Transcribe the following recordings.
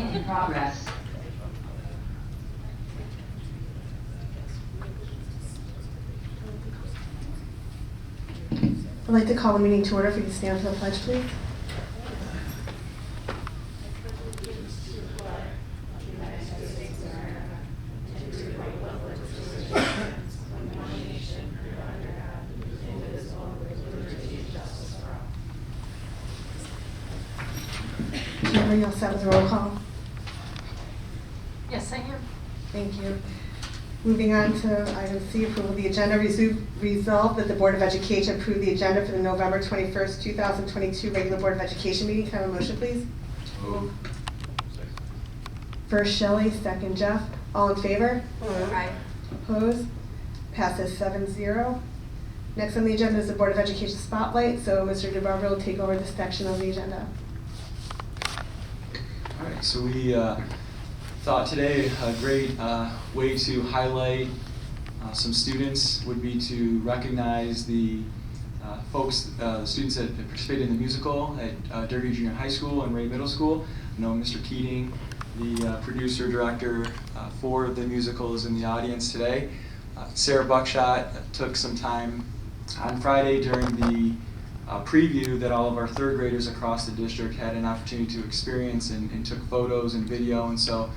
Recording in progress. I'd like to call the meeting to order. If you could stand for the pledge, please. Are you all set with the roll call? Yes, I am. Thank you. Moving on to item C, approval of the agenda. Resolved that the Board of Education approve the agenda for the November 21st, 2022 regular Board of Education meeting. Can I have a motion, please? Move. First Shelley, second Jeff. All in favor? Aye. Opposed? Passes 7-0. Next on the agenda is the Board of Education Spotlight. So Mr. DeBarber will take over this section of the agenda. All right, so we thought today a great way to highlight some students would be to recognize the the students that participated in the musical at Derby Junior High School and Ray Middle School. I know Mr. Keating, the producer, director for the musical, is in the audience today. Sarah Buckshot took some time on Friday during the preview that all of our third graders across the district had an opportunity to experience and took photos and video, and so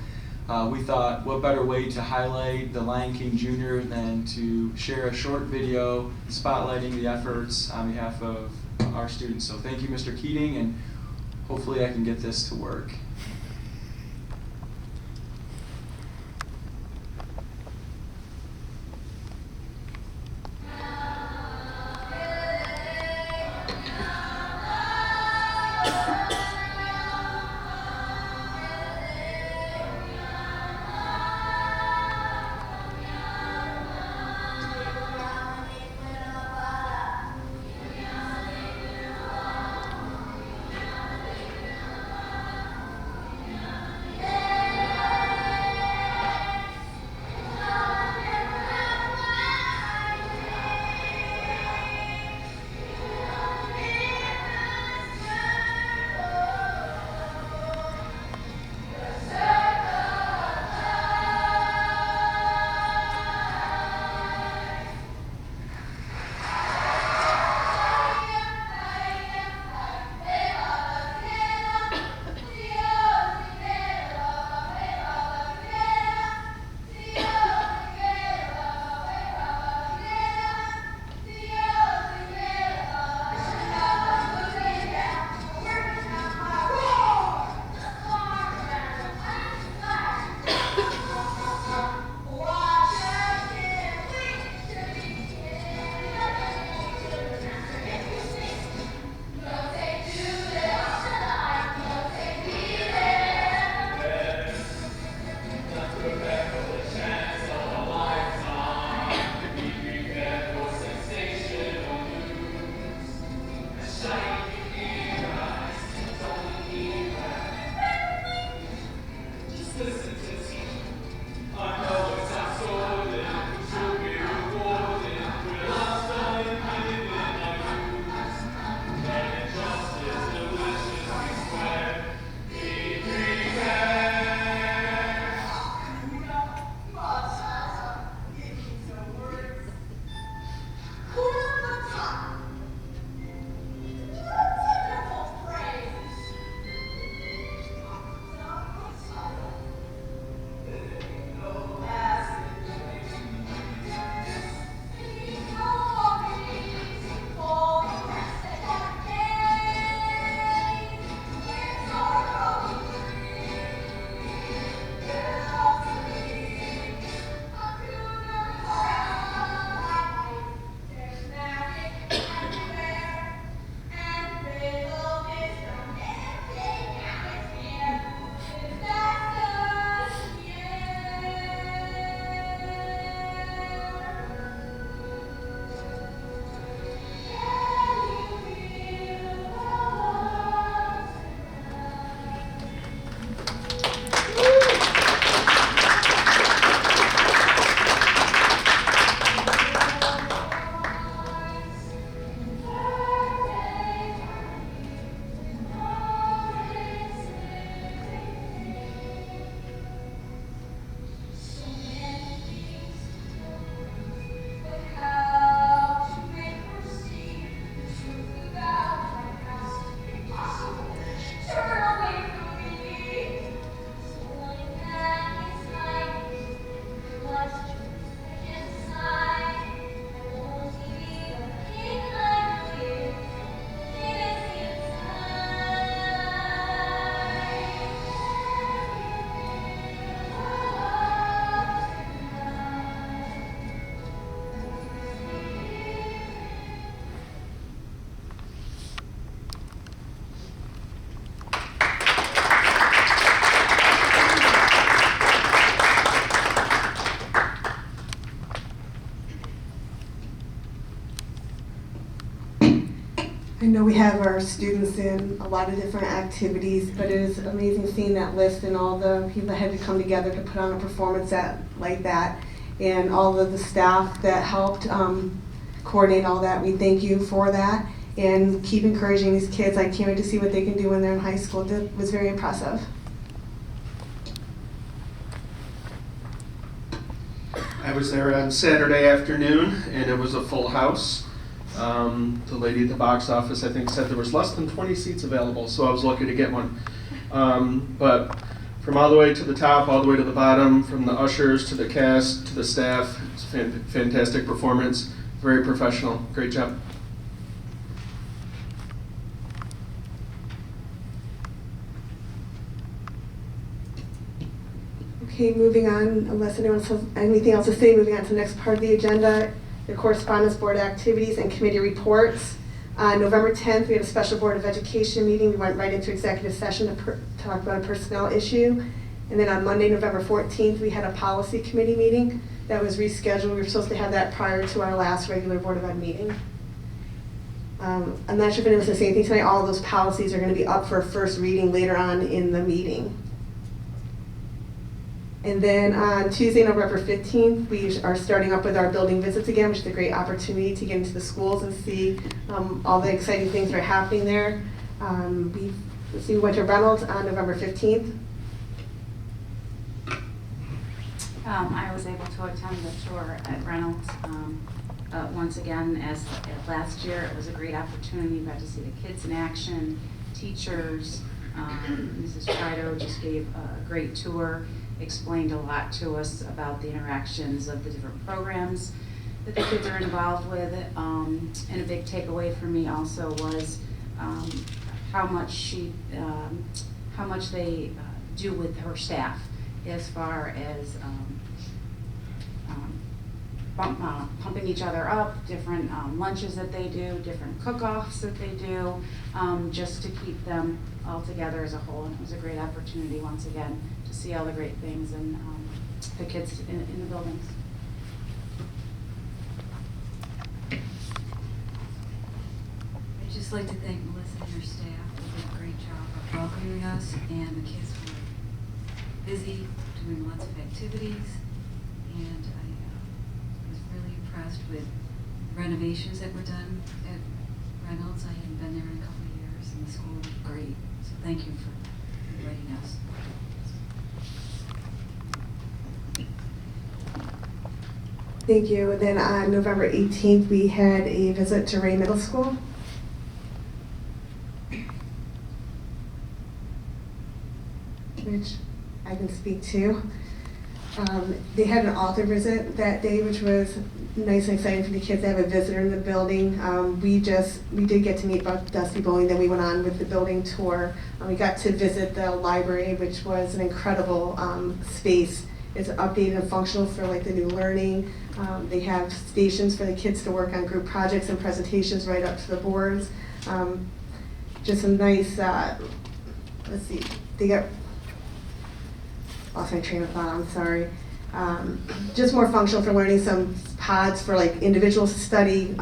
we thought what better way to highlight the Lion King Jr. than to share a short video spotlighting the efforts on behalf of our students. So thank you, Mr. Keating, and hopefully I can get this to work. know we have our students in a lot of different activities, but it is amazing seeing that list and all the people that had to come together to put on a performance like that, and all of the staff that helped coordinate all that. We thank you for that, and keep encouraging these kids. I can't wait to see what they can do when they're in high school. It was very impressive. I was there on Saturday afternoon, and it was a full house. The lady at the box office, I think, said there was less than 20 seats available, so I was lucky to get one. But from all the way to the top, all the way to the bottom, from the ushers to the cast to the staff, it's a fantastic performance, very professional, great job. Okay, moving on, unless anyone has anything else to say, moving on to the next part of the agenda, the correspondence, board activities, and committee reports. On November 10th, we had a special Board of Education meeting. We went right into executive session to talk about a personnel issue. And then on Monday, November 14th, we had a policy committee meeting that was rescheduled. We were supposed to have that prior to our last regular Board of Ed meeting. I'm not sure if anyone's going to say anything tonight. All of those policies are going to be up for first reading later on in the meeting. And then on Tuesday, November 15th, we are starting up with our building visits again, which is a great opportunity to get into the schools and see all the exciting things that are happening there. We went to Reynolds on November 15th. I was able to attend the tour at Reynolds. Once again, as last year, it was a great opportunity. We got to see the kids in action, teachers. Mrs. Trido just gave a great tour, explained a lot to us about the interactions of the different programs that the kids are involved with. And a big takeaway for me also was how much they do with her staff, as far as pumping each other up, different lunches that they do, different cook-offs that they do, just to keep them all together as a whole. And it was a great opportunity once again to see all the great things and the kids in the buildings. I'd just like to thank Melissa and her staff. They did a great job of welcoming us, and the kids were busy doing lots of activities, and I was really impressed with renovations that were done at Reynolds. I hadn't been there in a couple of years, and the school was great, so thank you for inviting us. Thank you. And then on November 18th, we had a visit to Ray Middle School. Which I can speak to. They had an author visit that day, which was nice and exciting for the kids to have a visitor in the building. We did get to meet Dusty Bowling, then we went on with the building tour. We got to visit the library, which was an incredible space. It's updated and functional for like the new learning. They have stations for the kids to work on group projects and presentations right up to the boards. Just some nice, let's see, they got, lost my train of thought, I'm sorry. Just more functional for learning, some pods for like individuals to study,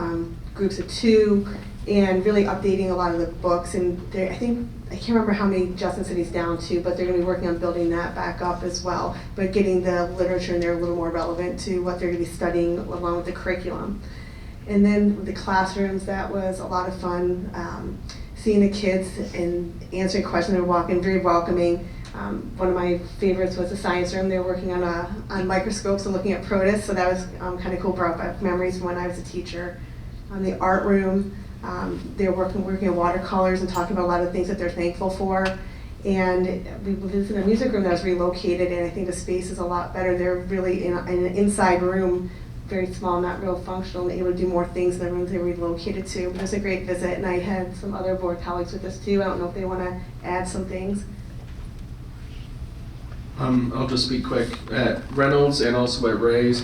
groups of 2, and really updating a lot of the books. And I can't remember how many Justin said he's down to, but they're going to be working on building that back up as well, but getting the literature in there a little more relevant to what they're going to be studying along with the curriculum. And then with the classrooms, that was a lot of fun. Seeing the kids and answering questions, they're walking, very welcoming. One of my favorites was the science room. They were working on microscopes and looking at protists, so that was kind of cool, brought back memories from when I was a teacher. The art room, they were working on watercolors and talking about a lot of things that they're thankful for. And we visited a music room that was relocated, and I think the space is a lot better. They're really in an inside room, very small, not real functional, and able to do more things in the rooms they were relocated to. But it was a great visit, and I had some other board colleagues with us too. I don't know if they want to add some things. I'll just be quick. At Reynolds and also at Ray's,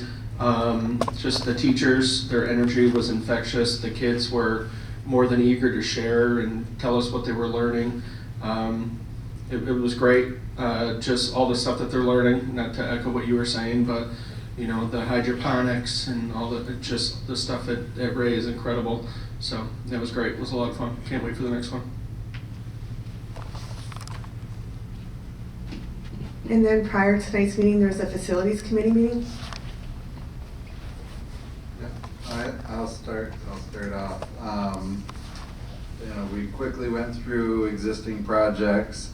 just the teachers, their energy was infectious. The kids were more than eager to share and tell us what they were learning. It was great, just all the stuff that they're learning, not to echo what you were saying, but you know, the hydroponics and all just the stuff at Ray is incredible. So that was great. It was a lot of fun. Can't wait for the next one. And then prior to tonight's meeting, there was a facilities committee meeting. I'll start off. We quickly went through existing projects,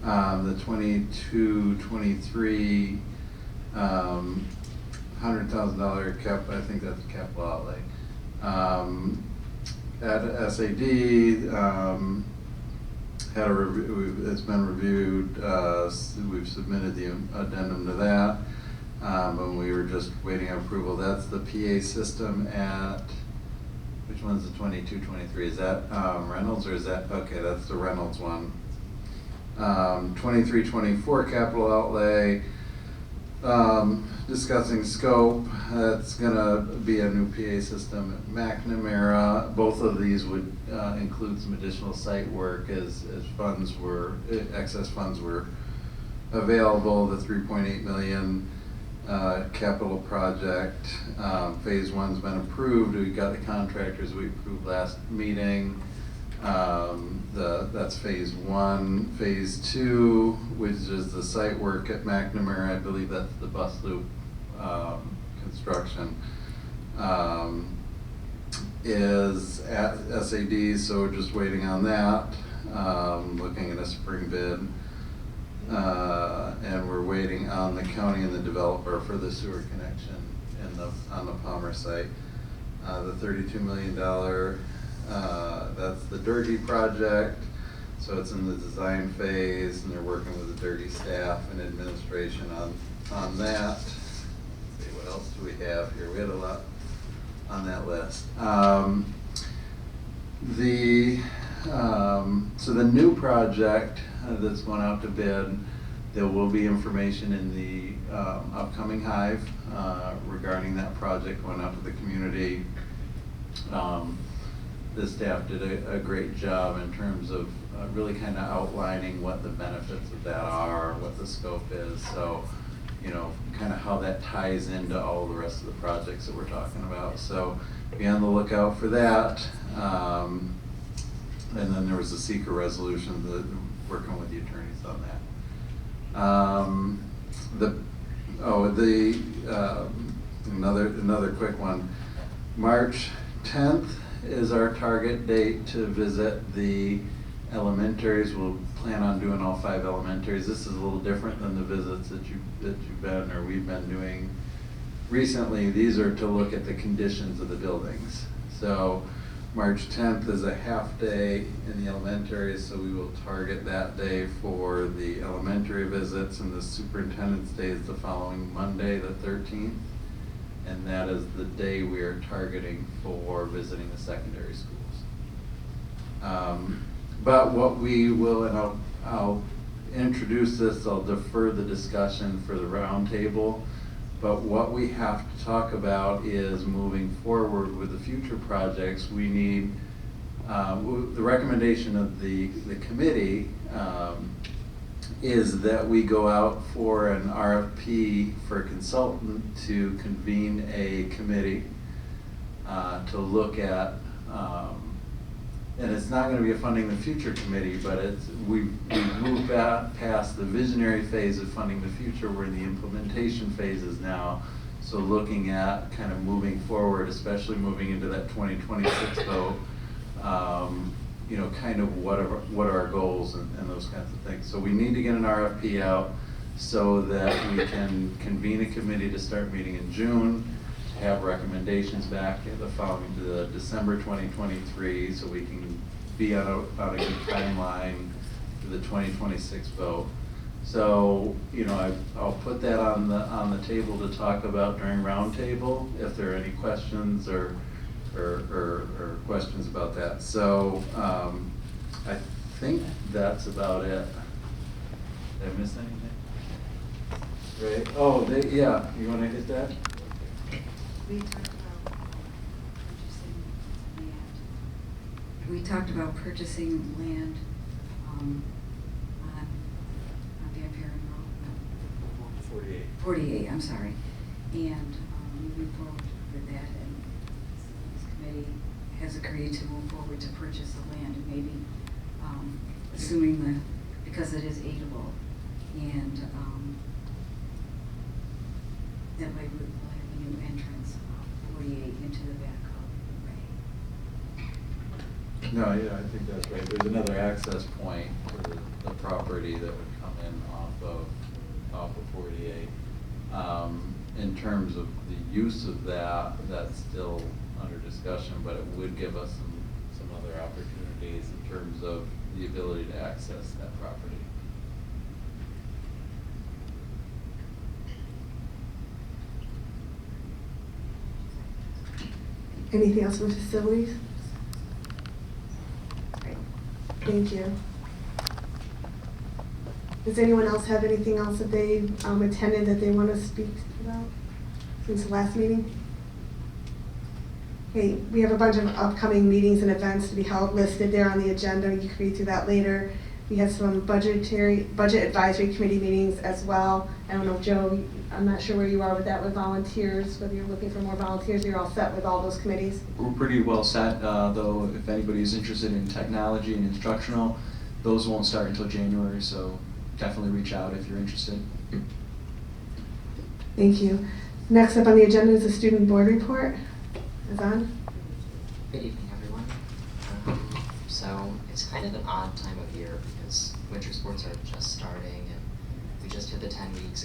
the 22-23 $100,000 cap. I think that's capital outlay. At SAD, had a review. It's been reviewed. We've submitted the addendum to that. And we were just waiting on approval. That's the PA system at, which one's the 22-23? Is that Reynolds or is that, okay, that's the Reynolds one. 23-24 capital outlay, discussing scope. That's gonna be a new PA system at McNamara. Both of these would include some additional site work as excess funds were available. The 3.8 million capital project, phase one's been approved. We got the contractors we approved last meeting. That's phase one. Phase two, which is the site work at McNamara, I believe that's the bus loop construction, is at SAD, so we're just waiting on that. Looking at a spring bid. And we're waiting on the county and the developer for the sewer connection on the Palmer site. The $32 million, that's the Dirty project. So it's in the design phase, and they're working with the Dirty staff and administration on that. Let's see, what else do we have here? We had a lot on that list. So the new project that's going out to bid, there will be information in the upcoming Hive regarding that project going out to the community. The staff did a great job in terms of really kind of outlining what the benefits of that are, what the scope is. So, kind of how that ties into all the rest of the projects that we're talking about. So be on the lookout for that. And then there was a seeker resolution, working with the attorneys on that. Another quick one. March 10th is our target date to visit the elementaries. We'll plan on doing all 5 elementaries. This is a little different than the visits that you've been or we've been doing recently. These are to look at the conditions of the buildings. So March 10th is a half day in the elementaries, so we will target that day for the elementary visits, and the superintendent's day is the following Monday, the 13th, and that is the day we are targeting for visiting the secondary schools. But what we will, and I'll introduce this, I'll defer the discussion for the roundtable. But what we have to talk about is moving forward with the future projects. We need, the recommendation of the committee is that we go out for an RFP for a consultant to convene a committee to look at, and it's not going to be a funding the future committee, but we've moved past the visionary phase of funding the future. We're in the implementation phases now. So looking at kind of moving forward, especially moving into that 2026 vote, kind of what are our goals and those kinds of things. So we need to get an RFP out so that we can convene a committee to start meeting in June, have recommendations back at the following to December 2023, so we can be on a good timeline for the 2026 vote. So, I'll put that on the table to talk about during roundtable if there are any questions or questions about that. So I think that's about it. Did I miss anything? Right? Oh, yeah. You want to hit that? We talked about purchasing land. We talked about purchasing land on Van Road. 48, I'm sorry. And moving forward with that, and this committee has agreed to move forward to purchase the land, and maybe, assuming because it is aidable, and, that way we'll have a new entrance, 48 into the back of the way. No, yeah, I think that's right. There's another access point to the property that would come in off of 48. In terms of the use of that, that's still under discussion, but it would give us some other opportunities in terms of the ability to access that property. Anything else from facilities? Great. Thank you. Does anyone else have anything else that they attended that they want to speak about since the last meeting? Okay, we have a bunch of upcoming meetings and events to be held listed there on the agenda. You can read through that later. We have some budget advisory committee meetings as well. I don't know, Joe, I'm not sure where you are with that with volunteers, whether you're looking for more volunteers, you're all set with all those committees? We're pretty well set, though if anybody's interested in technology and instructional, those won't start until January, so definitely reach out if you're interested. Thank you. Next up on the agenda is the student board report. Azan? Good evening, everyone. So it's kind of an odd time of year because winter sports are just starting and we just hit the 10 weeks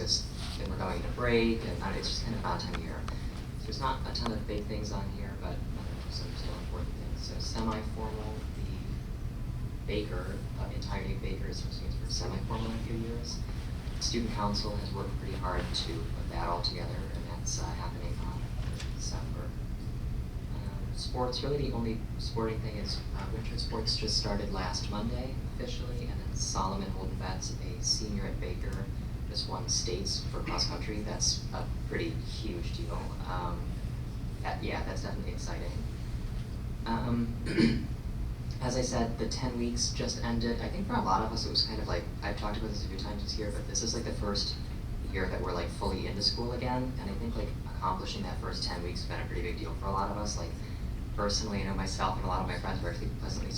and we're going to break, and it's just kind of an odd time of year. So there's not a ton of big things on here, but some still important things. So semi-formal, the Baker, entirety of Baker is supposed to be for semi-formal in a few years. Student council has worked pretty hard to put that all together, and that's happening on December. Sports, really the only sporting thing is winter sports just started last Monday officially, and then Solomon Holdenbets, a senior at Baker, just won states for cross country. That's a pretty huge deal. Yeah, that's definitely exciting. As I said, the 10 weeks just ended. I think for a lot of us it was kind of like, I've talked about this a few times this year, but this is like the first year that we're like fully into school again, and I think like accomplishing that first 10 weeks has been a pretty big deal for a lot of us. Like personally, I know myself and a lot of my friends were actually pleasantly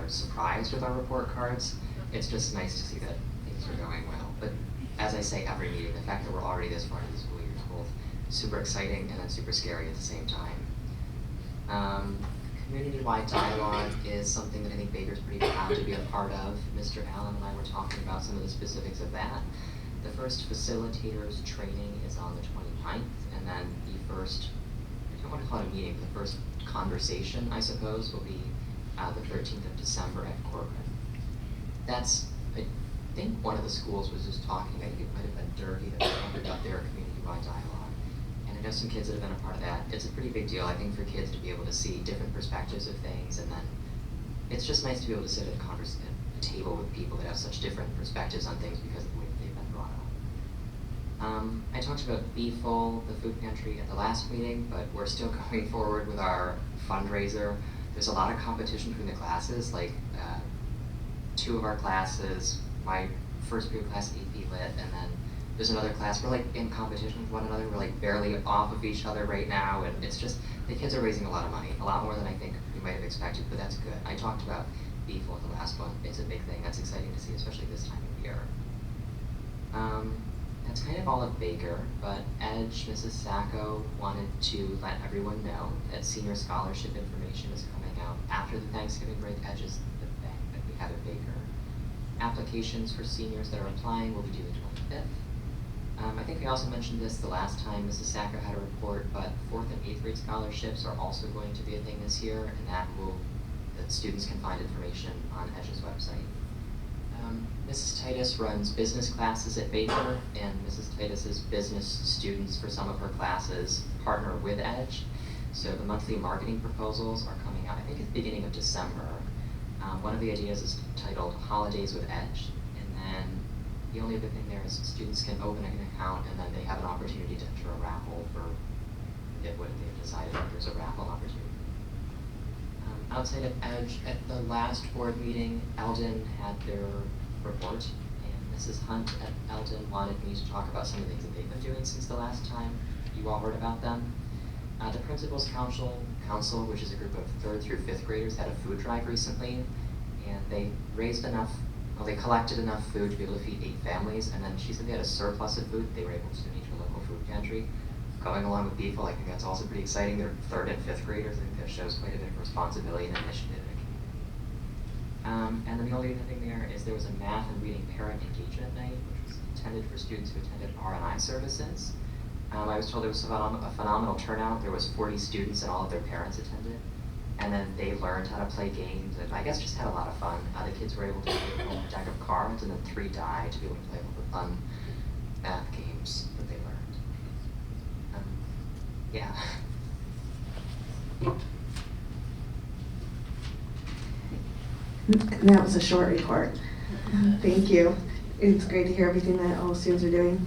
surprised with our report cards. It's just nice to see that things are going well. But as I say every meeting, the fact that we're already this far into the school year is both super exciting and then super scary at the same time. Community-wide dialogue is something that I think Baker's pretty proud to be a part of. Mr. Allen and I were talking about some of the specifics of that. The first facilitators training is on the 29th, and then the first, I don't want to call it a meeting, but the first conversation, I suppose, will be the 13th of December at Corcoran. That's, I think one of the schools was just talking, I think it might have been Derby that opened up their community-wide dialogue. And I know some kids that have been a part of that. It's a pretty big deal, I think, for kids to be able to see different perspectives of things, and then it's just nice to be able to sit at a table with people that have such different perspectives on things because of the way that they've been brought up. I talked about B-Full, the food pantry, at the last meeting, but we're still going forward with our fundraiser. There's a lot of competition between the classes, like 2 of our classes, my first period class AP Lit, and then there's another class, we're like in competition with one another, we're like barely off of each other right now, and it's just, the kids are raising a lot of money, a lot more than I think we might have expected, but that's good. I talked about B-Full at the last one, it's a big thing, that's exciting to see, especially this time of year. That's kind of all of Baker, but Edge, Mrs. Sacco wanted to let everyone know that senior scholarship information is coming out after the Thanksgiving break. Edge is the bank that we have at Baker. Applications for seniors that are applying will be due the 25th. I think we also mentioned this the last time Mrs. Sacco had a report, but 4th and 8th grade scholarships are also going to be a thing this year, and that students can find information on Edge's website. Mrs. Titus runs business classes at Baker, and Mrs. Titus's business students for some of her classes partner with Edge. So the monthly marketing proposals are coming out, I think, at the beginning of December. One of the ideas is titled Holidays with Edge, and then the only other thing there is students can open an account and then they have an opportunity to enter a raffle for what they've decided that there's a raffle opportunity. Outside of Edge, at the last board meeting, Eldon had their report, and Mrs. Hunt at Eldon wanted me to talk about some of the things that they've been doing since the last time you all heard about them. The Principals Council Council, which is a group of 3rd through 5th graders, had a food drive recently, and they raised enough, well, they collected enough food to be able to feed 8 families, and then she said they had a surplus of food they were able to donate to a local food pantry. Going along with BFL, I think that's also pretty exciting. They're 3rd and 5th graders. I think that shows quite a bit of responsibility and initiative in the community. And then the only other thing there is there was a math and reading parent engagement night, which was intended for students who attended R&I services. I was told there was a phenomenal turnout. There was 40 students and all of their parents attended. And then they learned how to play games and I guess just had a lot of fun. The kids were able to take home a deck of cards and then 3 die to be able to play all the fun math games that they learned. Yeah. And that was a short report. Thank you. It's great to hear everything that all students are doing.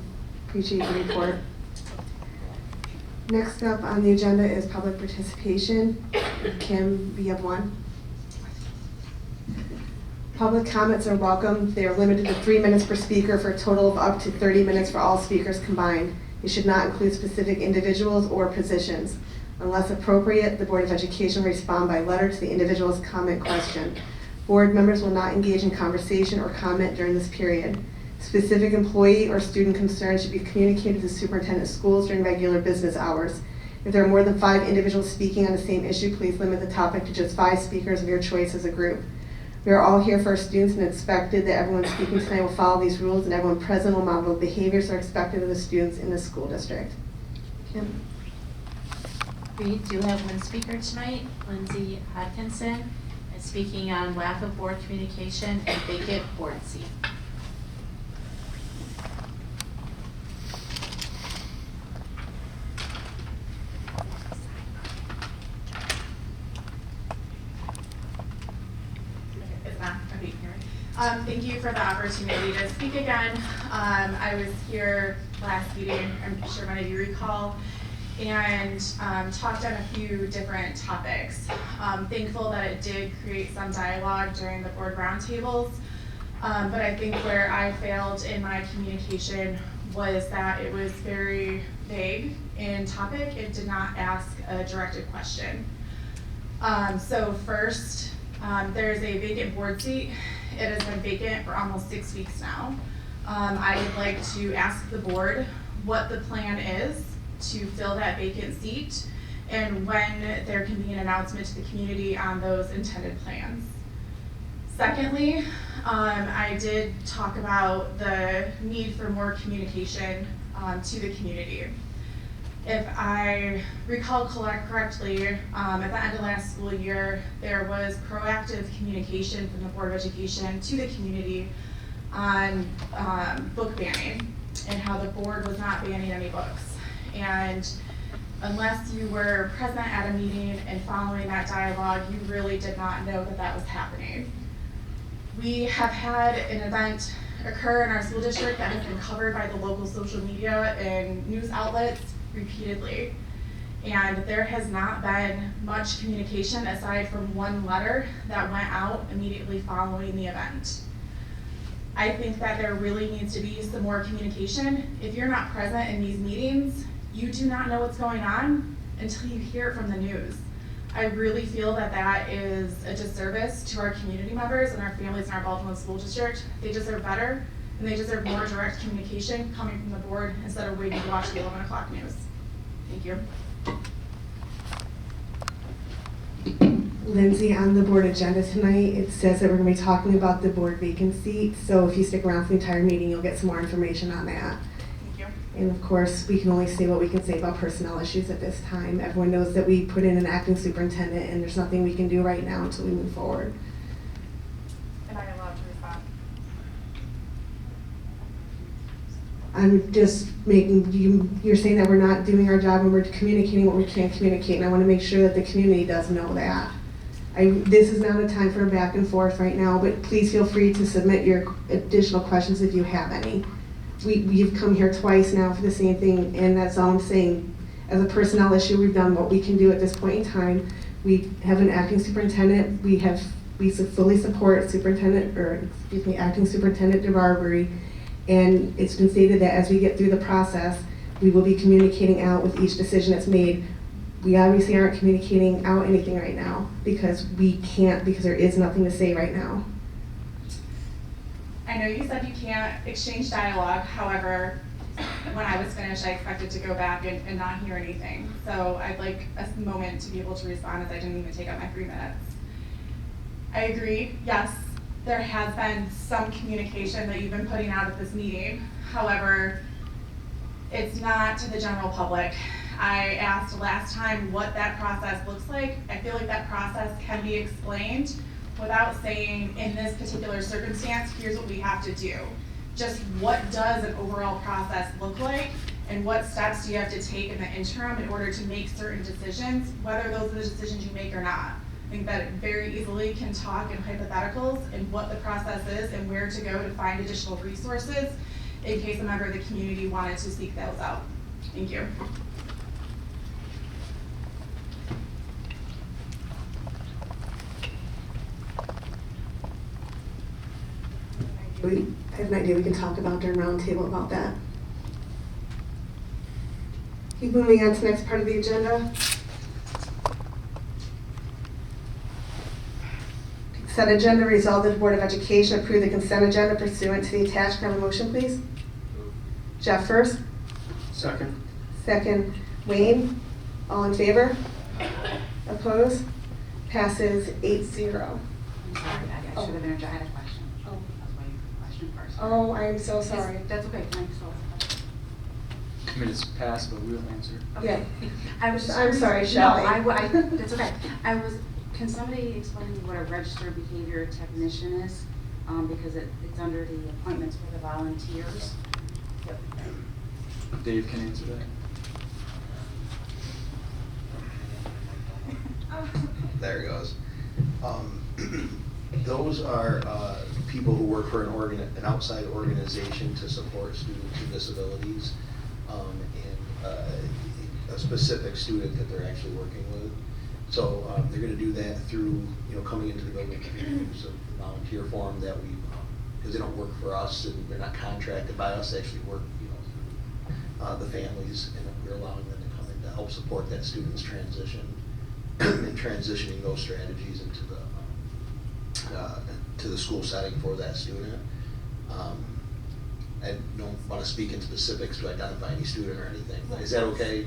Appreciate the report. Next up on the agenda is public participation. Kim, we have one. Public comments are welcome. They are limited to 3 minutes per speaker for a total of up to 30 minutes for all speakers combined. It should not include specific individuals or positions. Unless appropriate, the Board of Education will respond by letter to the individual's comment question. Board members will not engage in conversation or comment during this period. Specific employee or student concerns should be communicated to the superintendent of schools during regular business hours. If there are more than 5 individuals speaking on the same issue, please limit the topic to just 5 speakers of your choice as a group. We are all here for our students and expected that everyone speaking tonight will follow these rules and everyone present will model the behaviors that are expected of the students in the school district. Kim? We do have one speaker tonight, Lindsay Hodkinson, is speaking on lack of board communication and vacant board seat. Thank you for the opportunity to speak again. I was here last meeting, I'm sure many of you recall, and talked on a few different topics. Thankful that it did create some dialogue during the board roundtables, but I think where I failed in my communication was that it was very vague in topic. It did not ask a directed question. So first, there's a vacant board seat. It has been vacant for almost 6 weeks now. I would like to ask the board what the plan is to fill that vacant seat and when there can be an announcement to the community on those intended plans. Secondly, I did talk about the need for more communication to the community. If I recall correctly, at the end of last school year, there was proactive communication from the Board of Education to the community on book banning and how the board was not banning any books. And unless you were present at a meeting and following that dialogue, you really did not know that that was happening. We have had an event occur in our school district that has been covered by the local social media and news outlets repeatedly. And there has not been much communication aside from one letter that went out immediately following the event. I think that there really needs to be some more communication. If you're not present in these meetings, you do not know what's going on until you hear it from the news. I really feel that that is a disservice to our community members and our families in our Baldwinsville School District. They deserve better, and they deserve more direct communication coming from the board instead of waiting to watch the 11 o'clock news. Thank you. Lindsay, on the board agenda tonight, it says that we're going to be talking about the board vacancy. So if you stick around for the entire meeting, you'll get some more information on that. Thank you. And of course, we can only say what we can say about personnel issues at this time. Everyone knows that we put in an acting superintendent and there's nothing we can do right now until we move forward. Am I allowed to respond? I'm just making, you're saying that we're not doing our job and we're communicating what we can't communicate, and I want to make sure that the community does know that. This is not a time for a back and forth right now, but please feel free to submit your additional questions if you have any. We've come here twice now for the same thing, and that's all I'm saying. As a personnel issue, we've done what we can do at this point in time. We have an acting superintendent. We fully support acting superintendent DeBarbery, and it's been stated that as we get through the process, we will be communicating out with each decision that's made we obviously aren't communicating out anything right now because we can't, because there is nothing to say right now. I know you said you can't exchange dialogue, however, when I was finished, I expected to go back and not hear anything. So I'd like a moment to be able to respond, as I didn't even take up my 3 minutes. I agree, yes, there has been some communication that you've been putting out at this meeting. However, it's not to the general public. I asked last time what that process looks like. I feel like that process can be explained without saying, in this particular circumstance, here's what we have to do. Just what does an overall process look like, and what steps do you have to take in the interim in order to make certain decisions, whether those are the decisions you make or not. I think that it very easily can talk in hypotheticals and what the process is and where to go to find additional resources in case a member of the community wanted to seek those out. Thank you. I have an idea we can talk about during roundtable about that. Keep moving on to the next part of the agenda. Consent agenda, resolved that the Board of Education approve the consent agenda pursuant to the attached. Can I have a motion, please? Jeff first. Second. Second, Wayne. All in favor? Opposed? Passes 8-0. I'm sorry, I should have interjected. I had a question. Oh. I was waiting for a question first. Oh, I am so sorry. That's okay, thanks. I mean, it's passed, but we'll answer. Yeah. I was just I'm curious- sorry, Shelley. No, that's okay. Can somebody explain to me what a registered behavior technician is? Because it's under the appointments for the volunteers. Dave can answer that. There it goes. Those are people who work for an outside organization to support students with disabilities, and a specific student that they're actually working with. So they're going to do that through, coming into the building through use of the volunteer form that we, because they don't work for us and they're not contracted by us, they actually work, through the families, and we're allowing them to come in to help support that student's transition and transitioning those strategies into to the school setting for that student. I don't want to speak in specifics to identify any student or anything, but is that okay?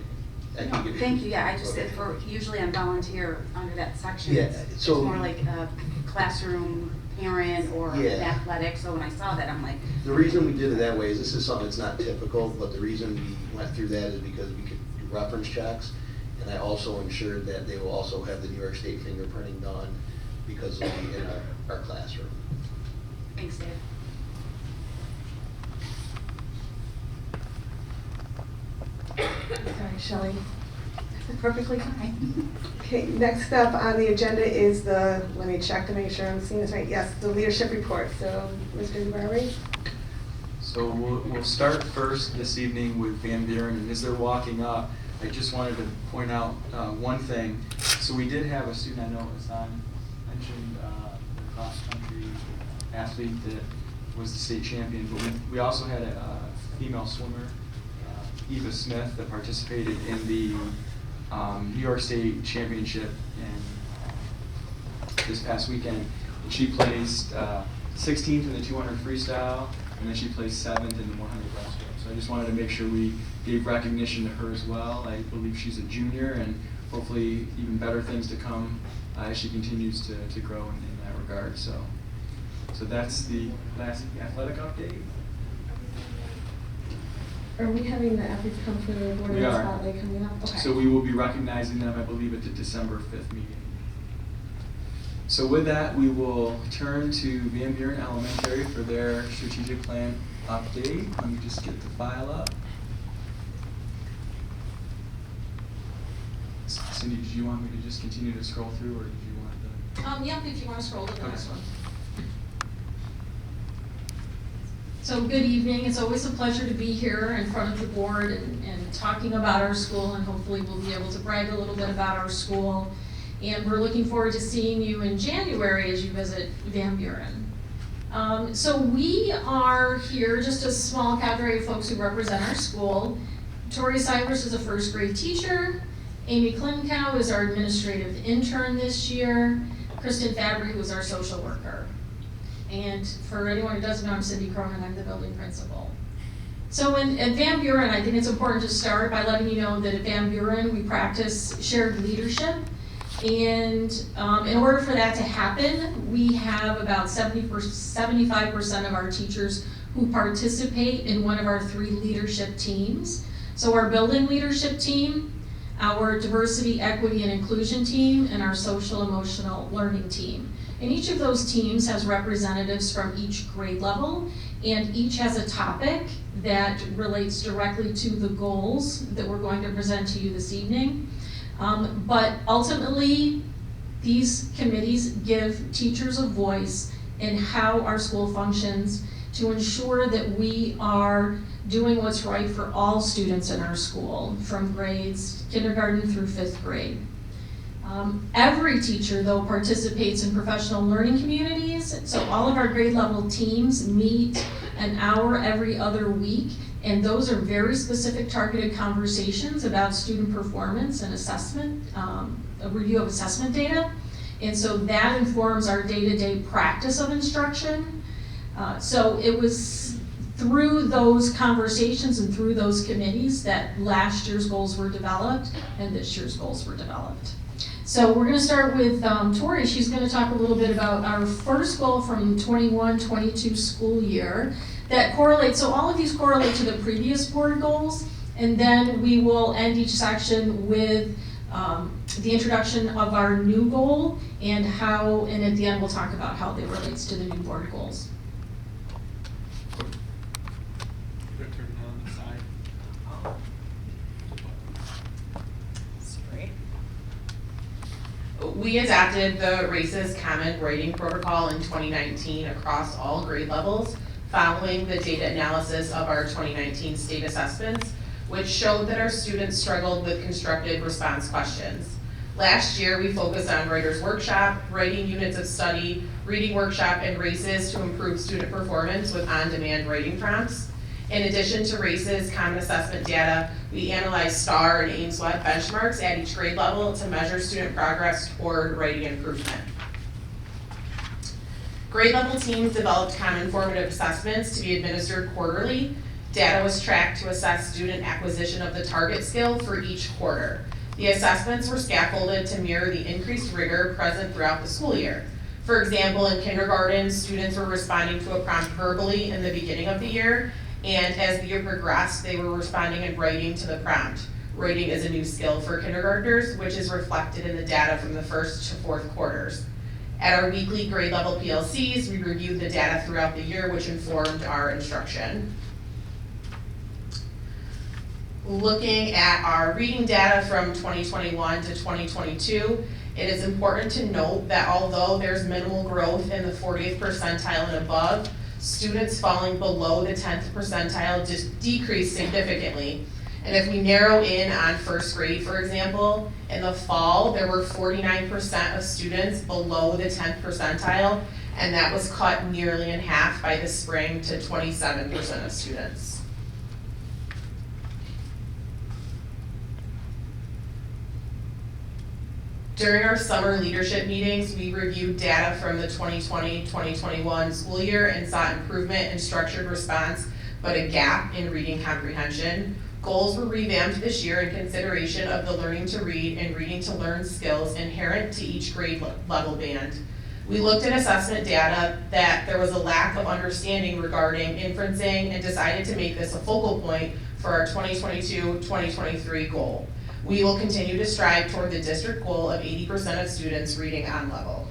No, thank you, yeah, I just said usually on volunteer, under that section, Yeah, it's so- more like a classroom parent or Yeah. athletics, so when I saw that, I'm like, The reason we did it that way is this is something that's not typical, but the reason we went through that is because we could do reference checks, and I also ensured that they will also have the New York State fingerprinting done because they'll be in our classroom. thanks, Dave. Sorry, Shelley. Perfectly fine. Okay, next up on the agenda is let me check to make sure I'm seeing this right. Yes, the leadership report. So, Mr. Barry. So we'll start first this evening with Van Buren, and as they're walking up, I just wanted to point out one thing. So we did have a student, I know Hassan mentioned, the cross-country athlete that was the state champion, but we also had a female swimmer, Eva Smith, that participated in the New York State Championship this past weekend. And she placed 16th in the 200 freestyle, and then she placed 7th in the 100 breaststroke. So I just wanted to make sure we gave recognition to her as well. I believe she's a junior, and hopefully even better things to come as she continues to grow in that regard. So that's the last athletic update. Are we having the athletes come for the board We of are. spotlight coming up? Okay. So we will be recognizing them, I believe, at the December 5th meeting. So with that, we will turn to Van Buren Elementary for their strategic plan update. Let me just get the file up. Cindy, did you want me to just continue to scroll through, or did you want to? Yeah, if you want to scroll to the next Okay. one. So good evening. It's always a pleasure to be here in front of the board and talking about our school, and hopefully we'll be able to brag a little bit about our school. And we're looking forward to seeing you in January as you visit Van Buren. So we are here, just a small cadre of folks who represent our school. Tori Cybers is a first grade teacher. Amy Klimkow is our administrative intern this year. Kristen Fabry was our social worker. And for anyone who doesn't know, I'm Cindy Cronin, I'm the building principal. So at Van Buren, I think it's important to start by letting you know that at Van Buren, we practice shared leadership. And in order for that to happen, we have about 75% of our teachers who participate in one of our 3 leadership teams. So our building leadership team, our diversity, equity, and inclusion team, and our social emotional learning team. And each of those teams has representatives from each grade level, and each has a topic that relates directly to the goals that we're going to present to you this evening. But ultimately, these committees give teachers a voice in how our school functions to ensure that we are doing what's right for all students in our school, from grades kindergarten through 5th grade. Every teacher, though, participates in professional learning communities, so all of our grade level teams meet an hour every other week, and those are very specific targeted conversations about student performance and assessment, a review of assessment data, and so that informs our day-to-day practice of instruction. So it was through those conversations and through those committees that last year's goals were developed and this year's goals were developed. So we're going to start with Tori. She's going to talk a little bit about our first goal from 21-22 school year that correlates. So all of these correlate to the previous board goals, and then we will end each section with the introduction of our new goal and how, and at the end we'll talk about how they relates to the new board goals. We adopted the RACES Common Grading Protocol in 2019 across all grade levels, following the data analysis of our 2019 state assessments, which showed that our students struggled with constructed response questions. Last year, we focused on Writer's Workshop, writing units of study, reading workshop, and RACES to improve student performance with on-demand writing prompts. In addition to RACES Common Assessment data, we analyzed STAR and Ames-Webb benchmarks at each grade level to measure student progress toward writing improvement. Grade level teams developed common formative assessments to be administered quarterly. Data was tracked to assess student acquisition of the target skill for each quarter. The assessments were scaffolded to mirror the increased rigor present throughout the school year. For example, in kindergarten, students were responding to a prompt verbally in the beginning of the year, and as the year progressed, they were responding and writing to the prompt. Writing is a new skill for kindergartners, which is reflected in the data from the 1st to 4th quarters. At our weekly grade level PLCs, we reviewed the data throughout the year, which informed our instruction. Looking at our reading data from 2021 to 2022, it is important to note that although there's minimal growth in the 40th percentile and above, students falling below the 10th percentile just decreased significantly. And if we narrow in on 1st grade, for example, in the fall, there were 49% of students below the 10th percentile, and that was cut nearly in half by the spring to 27% of students. During our summer leadership meetings, we reviewed data from the 2020-2021 school year and saw improvement in structured response, but a gap in reading comprehension. Goals were revamped this year in consideration of the learning to read and reading to learn skills inherent to each grade level band. We looked at assessment data that there was a lack of understanding regarding inferencing and decided to make this a focal point for our 2022-2023 goal. We will continue to strive toward the district goal of 80% of students reading on level.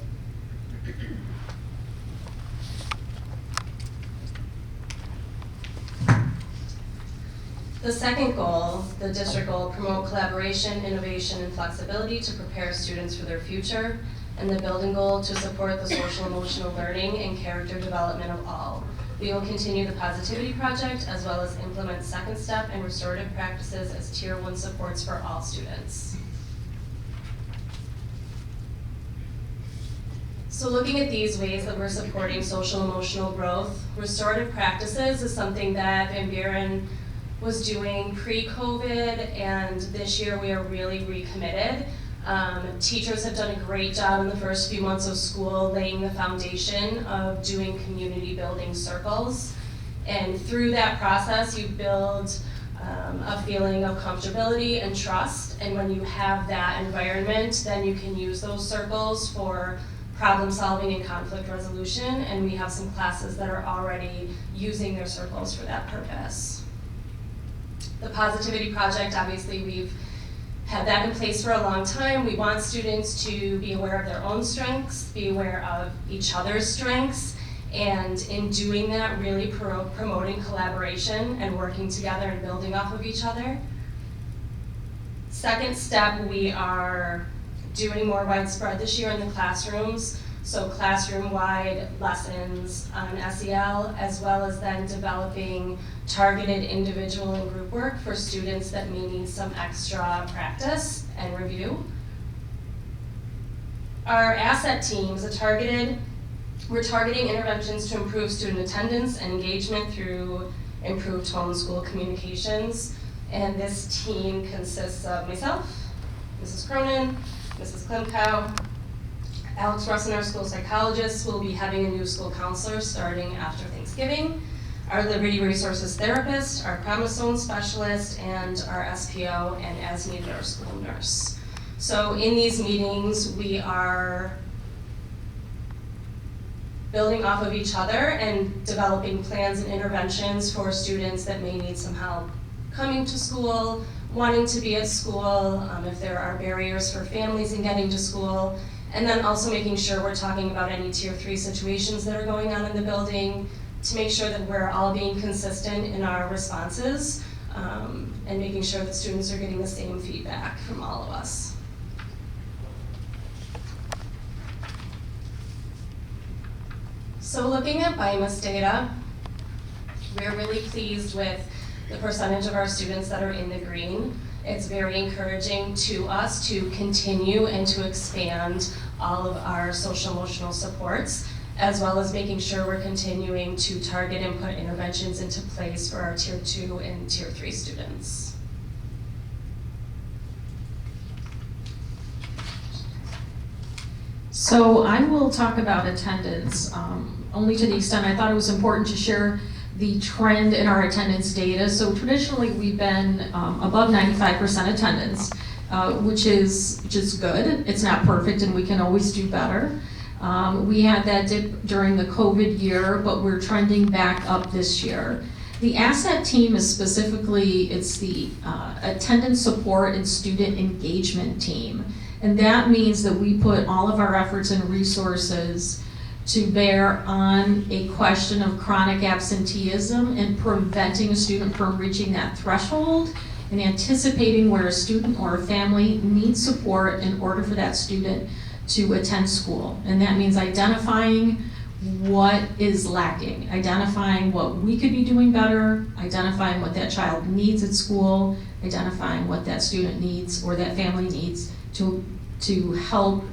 The second goal, the district goal, promote collaboration, innovation, and flexibility to prepare students for their future, and the building goal to support the social emotional learning and character development of all. We will continue the Positivity Project as well as implement second step and restorative practices as Tier 1 supports for all students. So looking at these ways that we're supporting social emotional growth, restorative practices is something that Van Buren was doing pre-COVID, and this year we are really recommitted. Teachers have done a great job in the first few months of school laying the foundation of doing community building circles. And through that process, you build a feeling of comfortability and trust. And when you have that environment, then you can use those circles for problem solving and conflict resolution. And we have some classes that are already using their circles for that purpose. The Positivity Project, obviously we've had that in place for a long time. We want students to be aware of their own strengths, be aware of each other's strengths, and in doing that, really promoting collaboration and working together and building off of each other. Second step, we are doing more widespread this year in the classrooms. So classroom-wide lessons on SEL, as well as then developing targeted individual and group work for students that may need some extra practice and review. Our asset teams we're targeting interventions to improve student attendance and engagement through improved home school communications. And this team consists of myself, Mrs. Cronin, Mrs. Klimkow, Alex Russin, our school psychologist, will be having a new school counselor starting after Thanksgiving, our Liberty Resources therapist, our Promise Zone specialist, and our SPO, and as needed, our school nurse. So in these meetings, we are building off of each other and developing plans and interventions for students that may need some help coming to school, wanting to be at school, if there are barriers for families in getting to school, and then also making sure we're talking about any Tier 3 situations that are going on in the building to make sure that we're all being consistent in our responses and making sure that students are getting the same feedback from all of us. So looking at BIMAS data, we're really pleased with the percentage of our students that are in the green. It's very encouraging to us to continue and to expand all of our social emotional supports, as well as making sure we're continuing to target and put interventions into place for our Tier 2 and Tier 3 students. So I will talk about attendance, only to the extent I thought it was important to share the trend in our attendance data. So traditionally we've been above 95% attendance, which is good. It's not perfect and we can always do better. We had that dip during the COVID year, but we're trending back up this year. The asset team is specifically, it's the attendance support and student engagement team. And that means that we put all of our efforts and resources to bear on a question of chronic absenteeism and preventing a student from reaching that threshold and anticipating where a student or a family needs support in order for that student to attend school. And that means identifying what is lacking, identifying what we could be doing better, identifying what that child needs at school, identifying what that student needs or that family needs to help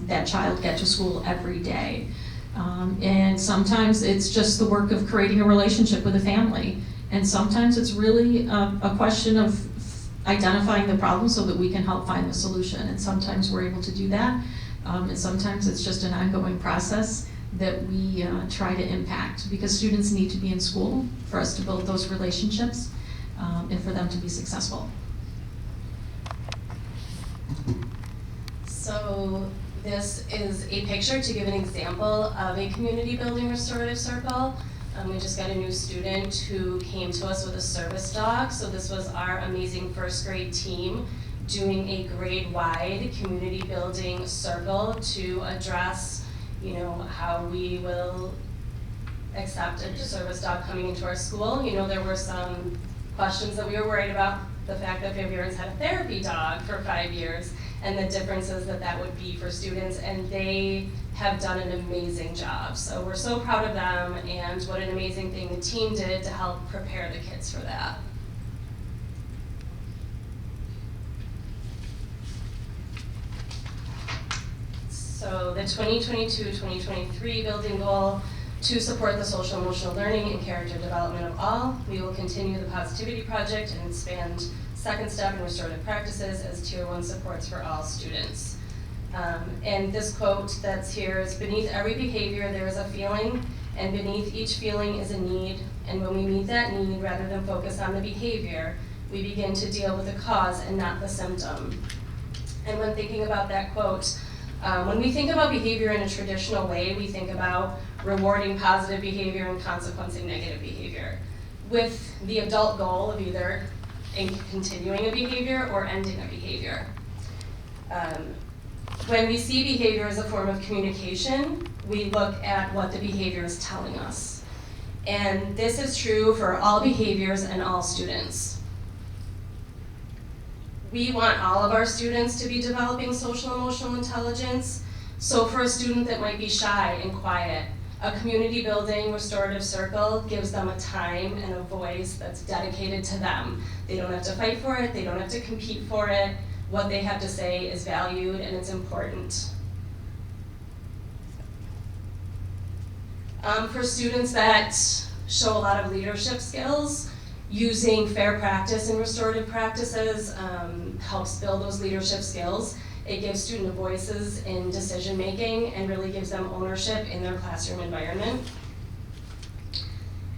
that child get to school every day. And sometimes it's just the work of creating a relationship with a family. And sometimes it's really a question of identifying the problem so that we can help find the solution. And sometimes we're able to do that. And sometimes it's just an ongoing process that we try to impact, because students need to be in school for us to build those relationships and for them to be successful. So this is a picture to give an example of a community building restorative circle. We just got a new student who came to us with a service dog. So this was our amazing first grade team doing a grade-wide community building circle to address, how we will accept a service dog coming into our school. There were some questions that we were worried about, the fact that Van Buren's had a therapy dog for 5 years, and the differences that would be for students, and they have done an amazing job. So we're so proud of them, and what an amazing thing the team did to help prepare the kids for that. So the 2022-2023 building goal To support the social emotional learning and character development of all, we will continue the Positivity Project and expand second step in restorative practices as Tier 1 supports for all students. And this quote that's here is, beneath every behavior there is a feeling, and beneath each feeling is a need, and when we meet that need, rather than focus on the behavior, we begin to deal with the cause and not the symptom. And when thinking about that quote, when we think about behavior in a traditional way, we think about rewarding positive behavior and consequencing negative behavior, with the adult goal of either continuing a behavior or ending a behavior. When we see behavior as a form of communication, we look at what the behavior is telling us. And this is true for all behaviors and all students. We want all of our students to be developing social emotional intelligence. So for a student that might be shy and quiet, a community building restorative circle gives them a time and a voice that's dedicated to them. They don't have to fight for it, they don't have to compete for it. What they have to say is valued and it's important. For students that show a lot of leadership skills, using fair practice and restorative practices helps build those leadership skills. It gives student voices in decision making and really gives them ownership in their classroom environment.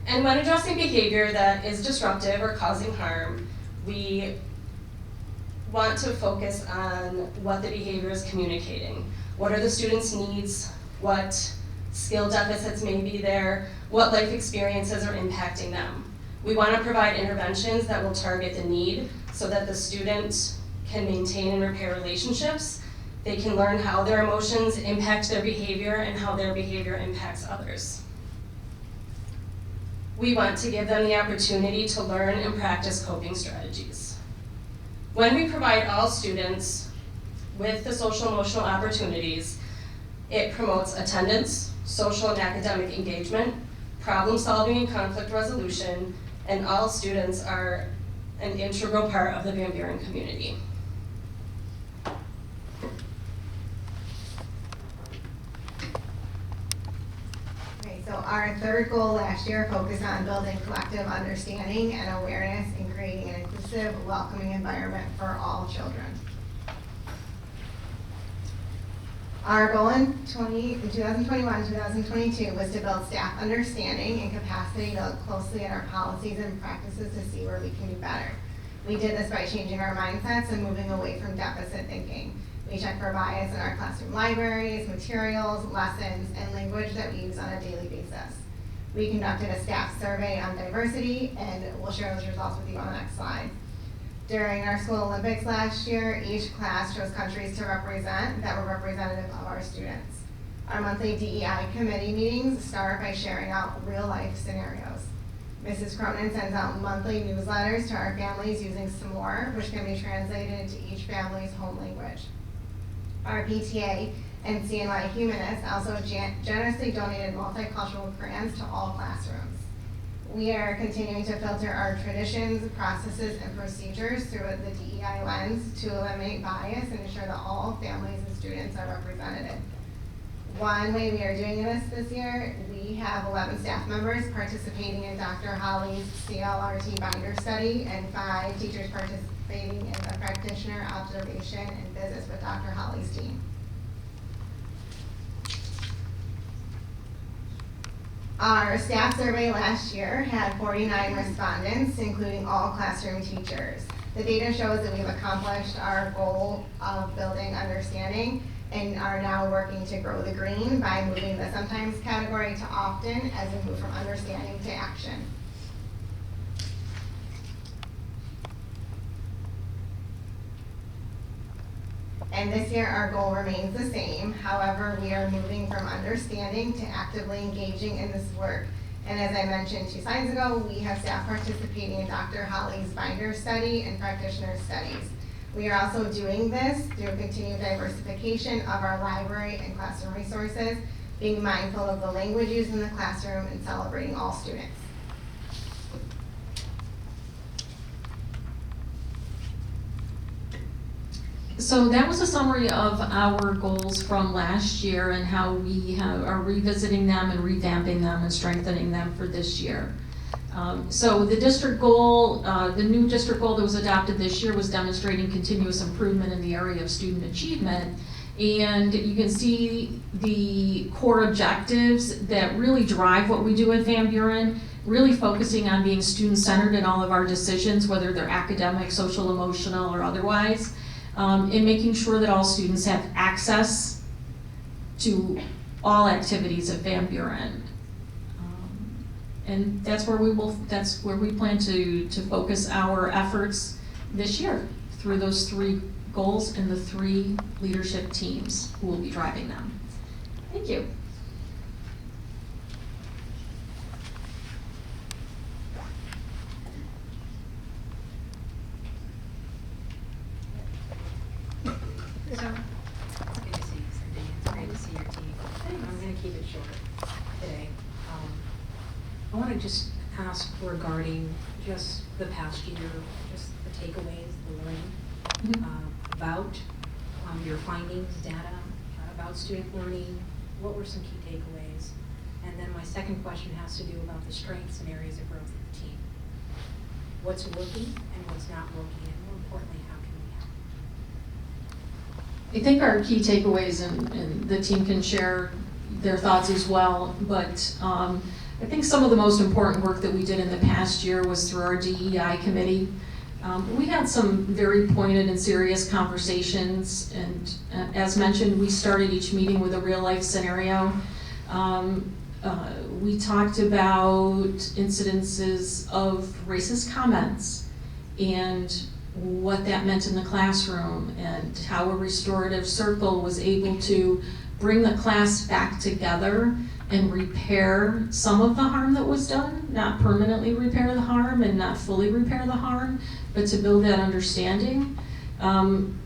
And when addressing behavior that is disruptive or causing harm, we want to focus on what the behavior is communicating. What are the students' needs? What skill deficits may be there? What life experiences are impacting them? We want to provide interventions that will target the need so that the student can maintain and repair relationships. They can learn how their emotions impact their behavior and how their behavior impacts others. We want to give them the opportunity to learn and practice coping strategies. When we provide all students with the social emotional opportunities, it promotes attendance, social and academic engagement, problem solving and conflict resolution, and all students are an integral part of the Van Buren community. Okay, so our third goal last year focused on building collective understanding and awareness and creating an inclusive, welcoming environment for all children. Our goal in 2021-2022 was to build staff understanding and capacity to look closely at our policies and practices to see where we can do better. We did this by changing our mindsets and moving away from deficit thinking. We checked for bias in our classroom libraries, materials, lessons, and language that we use on a daily basis. We conducted a staff survey on diversity, and we'll share those results with you on the next slide. During our school Olympics last year, each class chose countries to represent that were representative of our students. Our monthly DEI committee meetings start by sharing out real life scenarios. Mrs. Cronin sends out monthly newsletters to our families using S'more, which can be translated into each family's home language. Our PTA and CNY Humanists also generously donated multicultural crayons to all classrooms. We are continuing to filter our traditions, processes, and procedures through the DEI lens to eliminate bias and ensure that all families and students are represented. One way we are doing this year, we have 11 staff members participating in Dr. Holly's CLRT binder study and 5 teachers participating in the practitioner observation and visits with Dr. Holly's team. Our staff survey last year had 49 respondents, including all classroom teachers. The data shows that we've accomplished our goal of building understanding and are now working to grow the green by moving the sometimes category to often as we move from understanding to action. And this year, our goal remains the same. However, we are moving from understanding to actively engaging in this work. And as I mentioned 2 slides ago, we have staff participating in Dr. Holly's binder study and practitioner studies. We are also doing this through continued diversification of our library and classroom resources, being mindful of the language used in the classroom and celebrating all students. So that was a summary of our goals from last year and how we are revisiting them and revamping them and strengthening them for this year. So the district goal, the new district goal that was adopted this year was demonstrating continuous improvement in the area of student achievement. And you can see the core objectives that really drive what we do at Van Buren, really focusing on being student-centered in all of our decisions, whether they're academic, social, emotional, or otherwise, and making sure that all students have access to all activities at Van Buren. And that's where we plan to focus our efforts this year through those 3 goals and the 3 leadership teams who will be driving them. Thank you. So, it's good to see you, Cindy. It's great to see your team. I'm gonna keep it short today. I wanna just ask regarding just the past year, just the takeaways, the learning, about your findings, data, about student learning. What were some key takeaways? And then my second question has to do about the strengths and areas of growth of the team. What's working and what's not working, and more importantly, how can we help? I think our key takeaways, and the team can share their thoughts as well, but I think some of the most important work that we did in the past year was through our DEI committee. We had some very pointed and serious conversations, and as mentioned, we started each meeting with a real life scenario. We talked about incidences of racist comments and what that meant in the classroom, and how a restorative circle was able to bring the class back together and repair some of the harm that was done, not permanently repair the harm and not fully repair the harm, but to build that understanding.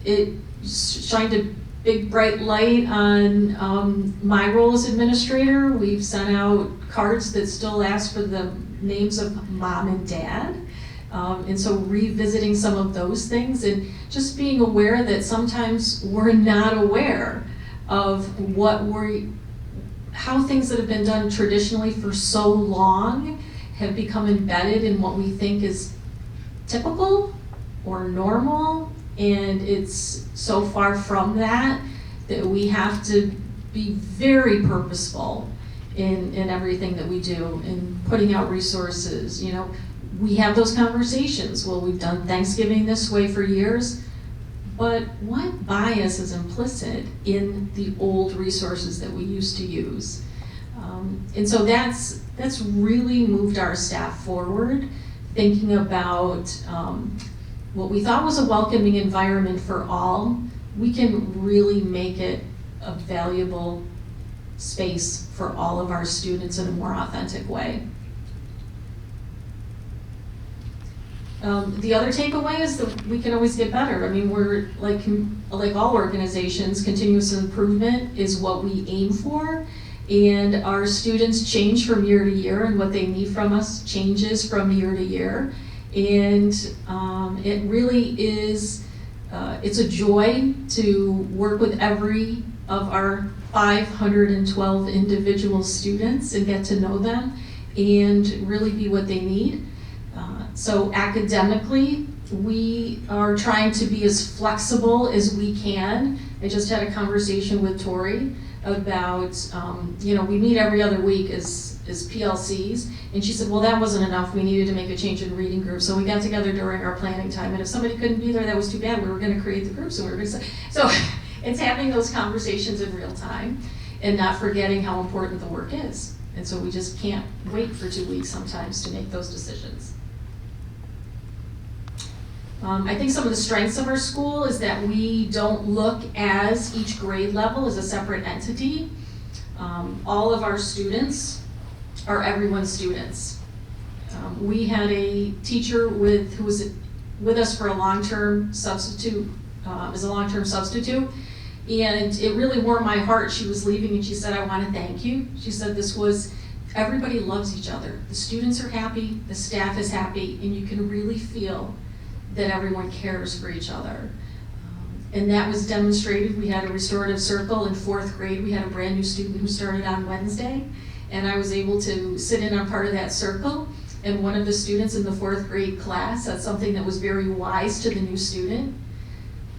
It shined a big bright light on my role as administrator. We've sent out cards that still ask for the names of mom and dad. And so revisiting some of those things and just being aware that sometimes we're not aware of how things that have been done traditionally for so long have become embedded in what we think is typical or normal, and it's so far from that we have to be very purposeful in everything that we do, in putting out resources. You know, we have those conversations. Well, we've done Thanksgiving this way for years, but what bias is implicit in the old resources that we used to use? And so that's really moved our staff forward, thinking about what we thought was a welcoming environment for all. We can really make it a valuable space for all of our students in a more authentic way. The other takeaway is that we can always get better. I mean, we're like all organizations, continuous improvement is what we aim for, and our students change from year to year, and what they need from us changes from year to year. And it really is, it's a joy to work with every of our 512 individual students and get to know them and really be what they need. So academically, we are trying to be as flexible as we can. I just had a conversation with Tori about, we meet every other week as PLCs, and she said, well, that wasn't enough. We needed to make a change in reading group. So we got together during our planning time, and if somebody couldn't be there, that was too bad. We were gonna create the groups, and we were gonna say, so it's having those conversations in real time and not forgetting how important the work is. And so we just can't wait for 2 weeks sometimes to make those decisions. I think some of the strengths of our school is that we don't look as each grade level as a separate entity. All of our students are everyone's students. We had a teacher who was with us for a long-term substitute, as a long-term substitute, and it really warmed my heart. She was leaving and she said, I want to thank you. She said everybody loves each other. The students are happy, the staff is happy, and you can really feel that everyone cares for each other. And that was demonstrated. We had a restorative circle in 4th grade. We had a brand new student who started on Wednesday. And I was able to sit in on part of that circle. And one of the students in the 4th grade class said something that was very wise to the new student.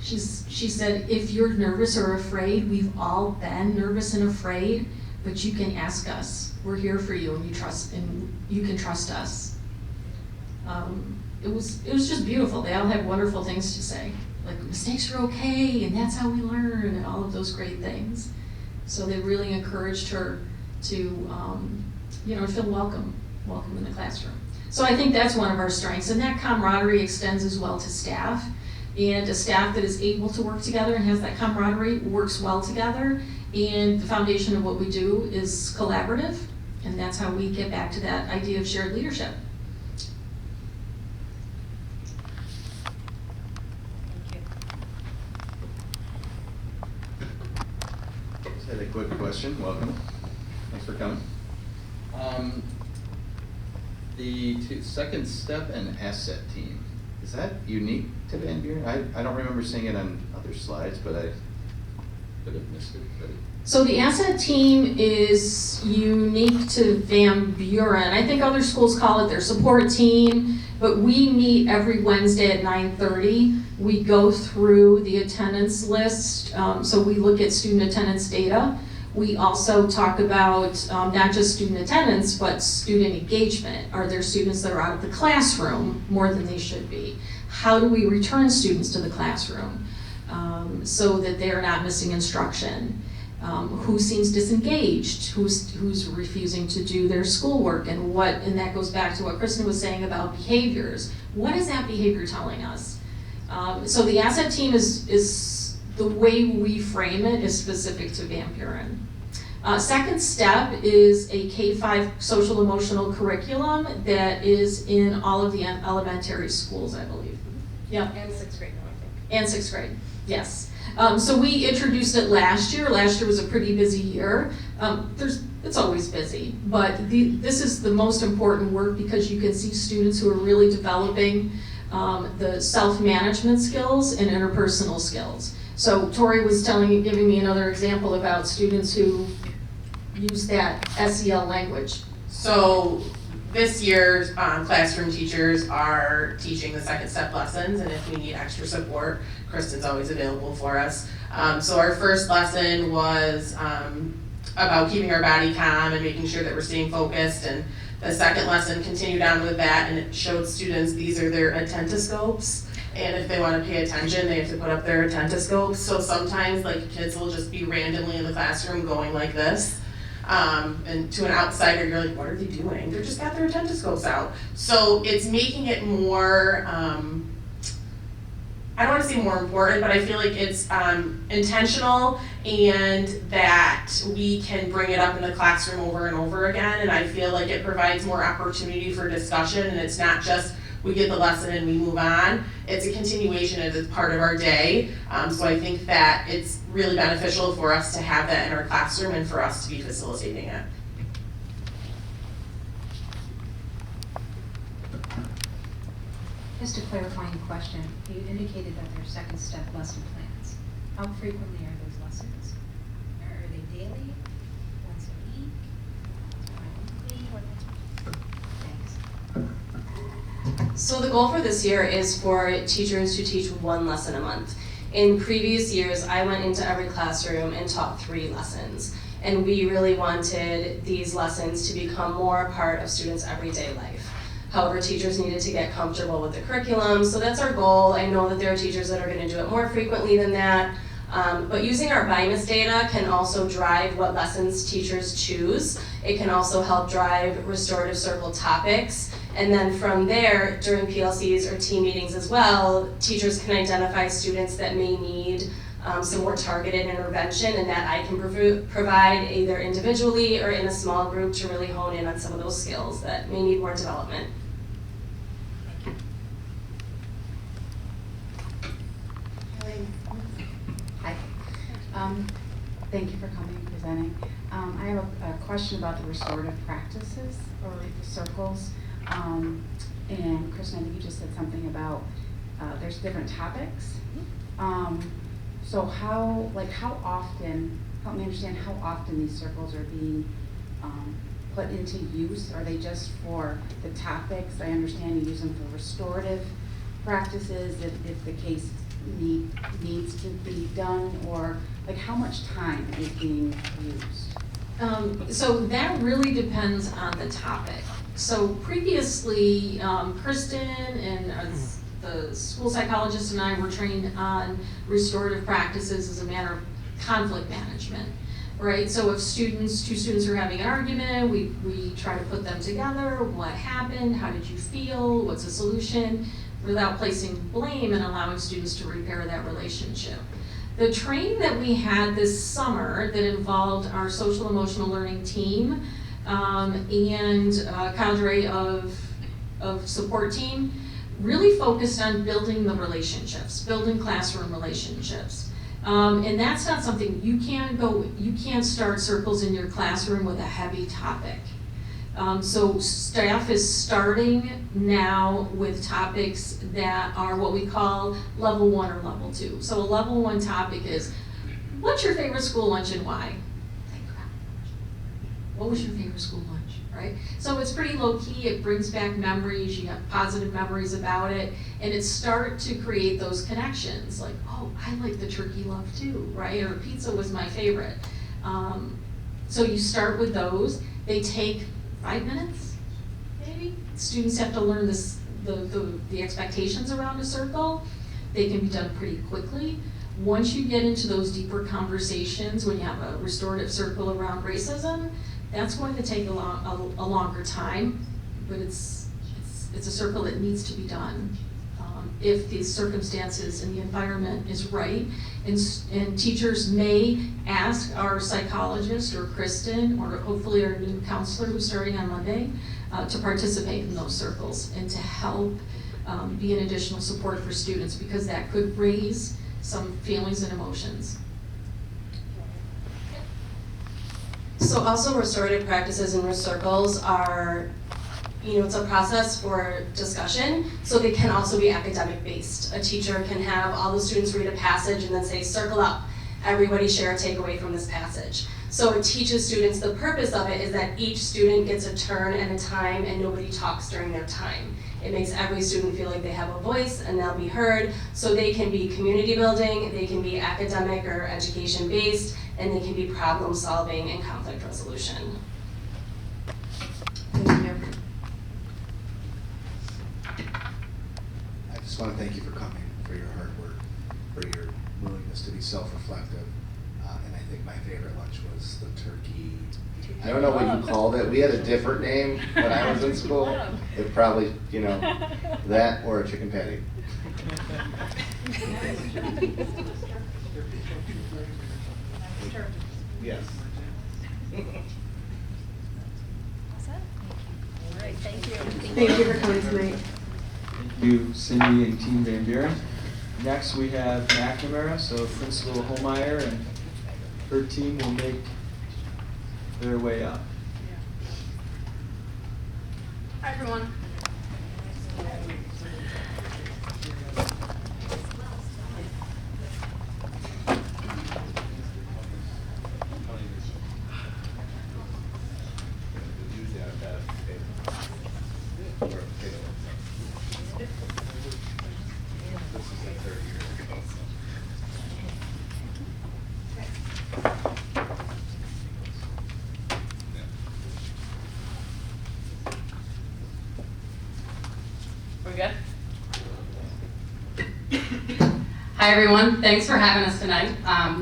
She said, if you're nervous or afraid, we've all been nervous and afraid, but you can ask us. We're here for you, and you can trust us. It was just beautiful. They all had wonderful things to say. Like, mistakes are okay, and that's how we learn, and all of those great things. So they really encouraged her to, feel welcome in the classroom. So I think that's one of our strengths, and that camaraderie extends as well to staff. And a staff that is able to work together and has that camaraderie works well together. And the foundation of what we do is collaborative, and that's how we get back to that idea of shared leadership. Just had a quick question. Welcome. Thanks for coming. The second step and asset team, is that unique to Van Buren? I don't remember seeing it on other slides, but I could have missed it. So the asset team is unique to Van Buren. I think other schools call it their support team, but we meet every Wednesday at 9:30. We go through the attendance list, so we look at student attendance data. We also talk about not just student attendance, but student engagement. Are there students that are out of the classroom more than they should be? How do we return students to the classroom so that they're not missing instruction? Who seems disengaged? Who's refusing to do their schoolwork? And that goes back to what Kristen was saying about behaviors. What is that behavior telling us? So the asset team is the way we frame it is specific to Van Buren. Second step is a K-5 social emotional curriculum that is in all of the elementary schools, I believe. Yeah. And 6th grade, no, I think. And 6th grade, yes. So we introduced it last year. Last year was a pretty busy year. It's always busy, but this is the most important work because you can see students who are really developing the self-management skills and interpersonal skills. So Tori was giving me another example about students who use that SEL language. So this year, classroom teachers are teaching the second step lessons, and if we need extra support, Kristen's always available for us. So our first lesson was about keeping our body calm and making sure that we're staying focused, and the second lesson continued on with that, and it showed students these are their attentoscopes. And if they want to pay attention, they have to put up their attentoscopes. So sometimes, like, kids will just be randomly in the classroom going like this. And to an outsider, you're like, what are they doing? They're just got their attentoscopes out. So it's making it more, I don't want to say more important, but I feel like it's intentional and that we can bring it up in the classroom over and over again. And I feel like it provides more opportunity for discussion, and it's not just we get the lesson and we move on. It's a continuation and it's part of our day. So I think that it's really beneficial for us to have that in our classroom and for us to be facilitating it. Just a clarifying question. You indicated that they're second step lesson plans. How frequently are those lessons? Are they daily? Once a week? Thanks. So the goal for this year is for teachers to teach one lesson a month. In previous years, I went into every classroom and taught 3 lessons. And we really wanted these lessons to become more a part of students' everyday life. However, teachers needed to get comfortable with the curriculum, so that's our goal. I know that there are teachers that are going to do it more frequently than that. But using our BIMAS data can also drive what lessons teachers choose. It can also help drive restorative circle topics. And then from there, during PLCs or team meetings as well, teachers can identify students that may need some more targeted intervention, and that I can provide either individually or in a small group to really hone in on some of those skills that may need more development. Hi. Thank you for coming and presenting. I have a question about the restorative practices or the circles. And Kristen, I think you just said something about there's different topics. So how often, help me understand how often these circles are being put into use? Are they just for the topics? I understand you use them for restorative practices if the case needs to be done, or like how much time is being used? So that really depends on the topic. So previously, Kristen and the school psychologist and I were trained on restorative practices as a matter of conflict management, right? So if two students are having an argument, we try to put them together. What happened? How did you feel? What's the solution? Without placing blame and allowing students to repair that relationship. The training that we had this summer that involved our social emotional learning team and cadre of support team really focused on building the relationships, building classroom relationships. And that's not something you can't start circles in your classroom with a heavy topic. So staff is starting now with topics that are what we call level 1 or level 2. So a level 1 topic is, what's your favorite school lunch and why? What was your favorite school lunch, right? So it's pretty low key, it brings back memories, you have positive memories about it, and it start to create those connections, like, oh, I like the turkey love too, right? Or pizza was my favorite. So you start with those, they take 5 minutes, maybe. Students have to learn the expectations around a circle. They can be done pretty quickly. Once you get into those deeper conversations, when you have a restorative circle around racism, that's going to take a longer time, but it's a circle that needs to be done. If the circumstances and the environment is right, and teachers may ask our psychologist or Kristen or hopefully our new counselor who's starting on Monday to participate in those circles and to help be an additional support for students, because that could raise some feelings and emotions. So also restorative practices and circles are, it's a process for discussion, so they can also be academic based. A teacher can have all the students read a passage and then say, circle up, everybody share a takeaway from this passage. So it teaches students, the purpose of it is that each student gets a turn and a time and nobody talks during their time. It makes every student feel like they have a voice and they'll be heard, so they can be community building, they can be academic or education based, and they can be problem solving and conflict resolution. I just want to thank you for coming, for your hard work, for your willingness to be self-reflective. And I think my favorite lunch was the turkey. I don't know what you called it. We had a different name when I was in school. It probably, that or a chicken patty. Yes. All right, thank you. Thank you for coming tonight. Thank you, Cindy and Team Van Buren. Next, we have McNamara, so Principal Holmeyer and her team will make their way up. Hi, everyone. Hi everyone, thanks for having us tonight.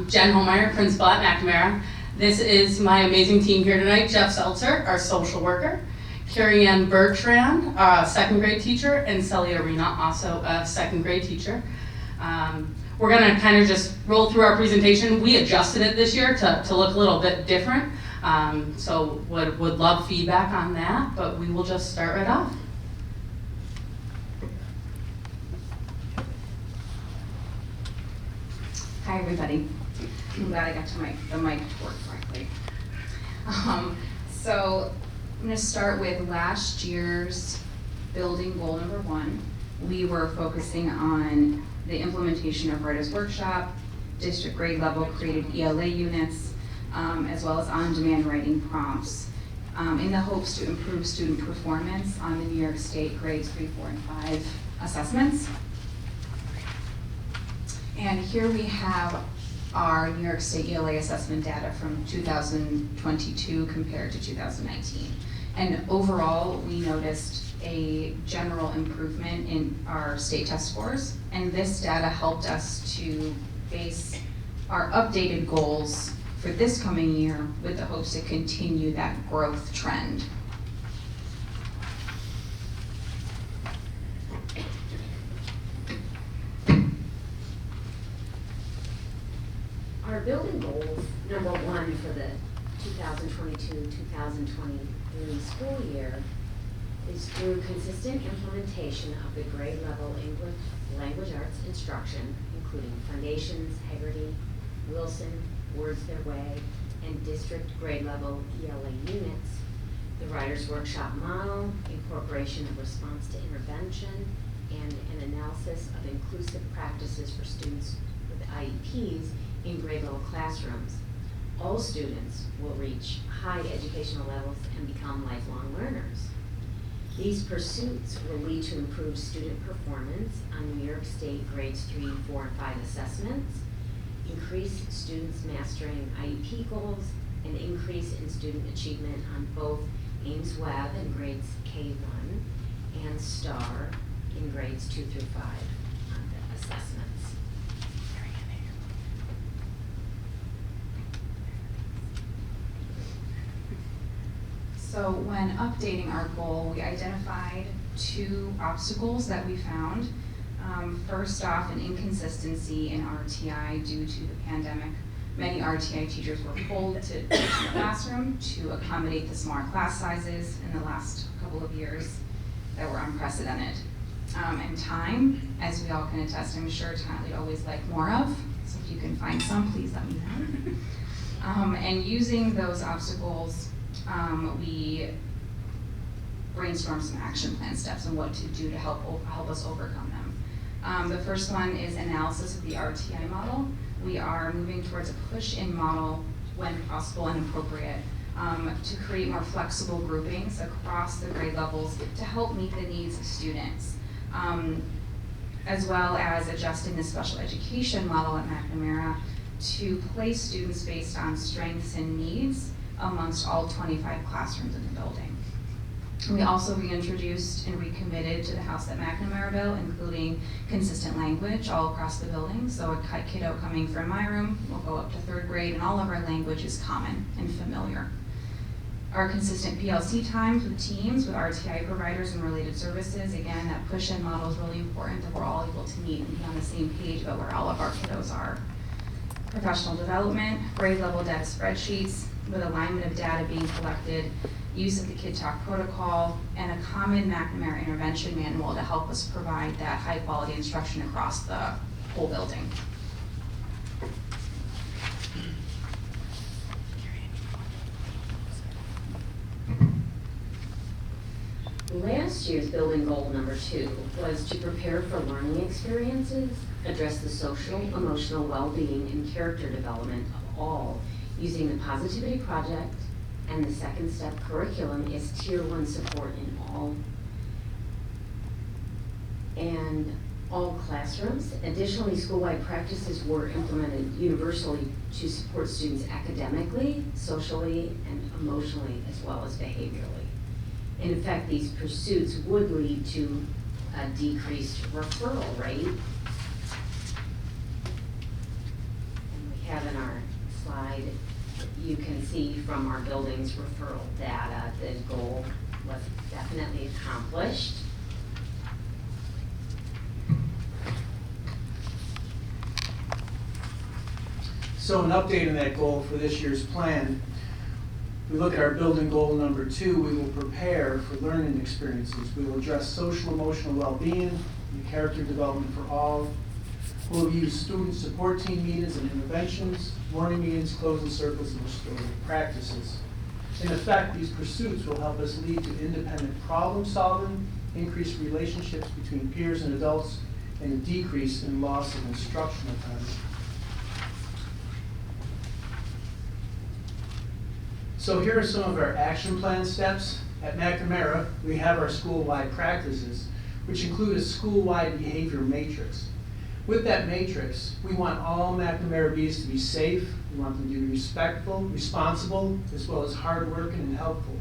Jen Holmeyer, Principal at McNamara. This is my amazing team here tonight. Jeff Seltzer, our social worker. Carrie Ann Bertrand, a second grade teacher, and Celia Arena, also a second grade teacher. We're gonna kind of just roll through our presentation. We adjusted it this year to look a little bit different. So would love feedback on that, but we will just start right off. Hi, everybody. I'm glad I got to the mic to work correctly. So I'm going to start with last year's building goal number 1. We were focusing on the implementation of Rita's workshop district grade level created ELA units, as well as on-demand writing prompts, in the hopes to improve student performance on the New York State grades 3, 4, and 5 assessments. And here we have our New York State ELA assessment data from 2022 compared to 2019. And overall, we noticed a general improvement in our state test scores, and this data helped us to base our updated goals for this coming year with the hopes to continue that growth trend. Our building goals, number one for the 2022-2023 school year is through consistent implementation of the grade level English language arts instruction, including Foundations, Haggerty, Wilson, Words Their Way, and district grade level ELA units, the Writers Workshop model, incorporation of response to intervention, and an analysis of inclusive practices for students with IEPs in grade level classrooms. All students will reach high educational levels and become lifelong learners. These pursuits will lead to improved student performance on New York State grades 3, 4, and 5 assessments, increase students mastering IEP goals, and increase in student achievement on both Ames Web in grades K1 and STAR in grades 2 through 5 on the assessments. So when updating our goal, we identified 2 obstacles that we found. First off, an inconsistency in RTI due to the pandemic. Many RTI teachers were pulled to teach in the classroom to accommodate the smaller class sizes in the last couple of years that were unprecedented. And time, as we all can attest, I'm sure time we'd always like more of, so if you can find some, please let me know. And using those obstacles, we brainstormed some action plan steps and what to do to help us overcome them. The first one is analysis of the RTI model. We are moving towards a push-in model when possible and appropriate to create more flexible groupings across the grade levels to help meet the needs of students, as well as adjusting the special education model at McNamara to place students based on strengths and needs amongst all 25 classrooms in the building. We also reintroduced and recommitted to the House at McNamara bill, including consistent language all across the building. So a kiddo coming from my room will go up to 3rd grade and all of our language is common and familiar. Our consistent PLC times with teams, with RTI providers and related services. Again, that push-in model is really important that we're all able to meet and be on the same page about where all of our kiddos are. Professional development, grade level data spreadsheets with alignment of data being collected, use of the Kid Talk protocol, and a common McNamara intervention manual to help us provide that high quality instruction across the whole building. Last year's building goal number 2 was to prepare for learning experiences, address the social, emotional well-being, and character development of all using the Positivity Project, and the second step curriculum is Tier 1 support in all classrooms. Additionally, school-wide practices were implemented universally to support students academically, socially, and emotionally, as well as behaviorally. And in fact, these pursuits would lead to a decreased referral rate. And we have in our slide, you can see from our building's referral data, the goal was definitely accomplished. So an update on that goal for this year's plan. We look at our building goal number 2, we will prepare for learning experiences. We will address social emotional well-being and character development for all. We'll use student support team meetings and interventions, morning meetings, closing circles, and restorative practices. In effect, these pursuits will help us lead to independent problem solving, increased relationships between peers and adults, and a decrease in loss of instructional time. So here are some of our action plan steps. At McNamara, we have our school-wide practices, which include a school-wide behavior matrix. With that matrix, we want all McNamara Bees to be safe, we want them to be respectful, responsible, as well as hardworking and helpful.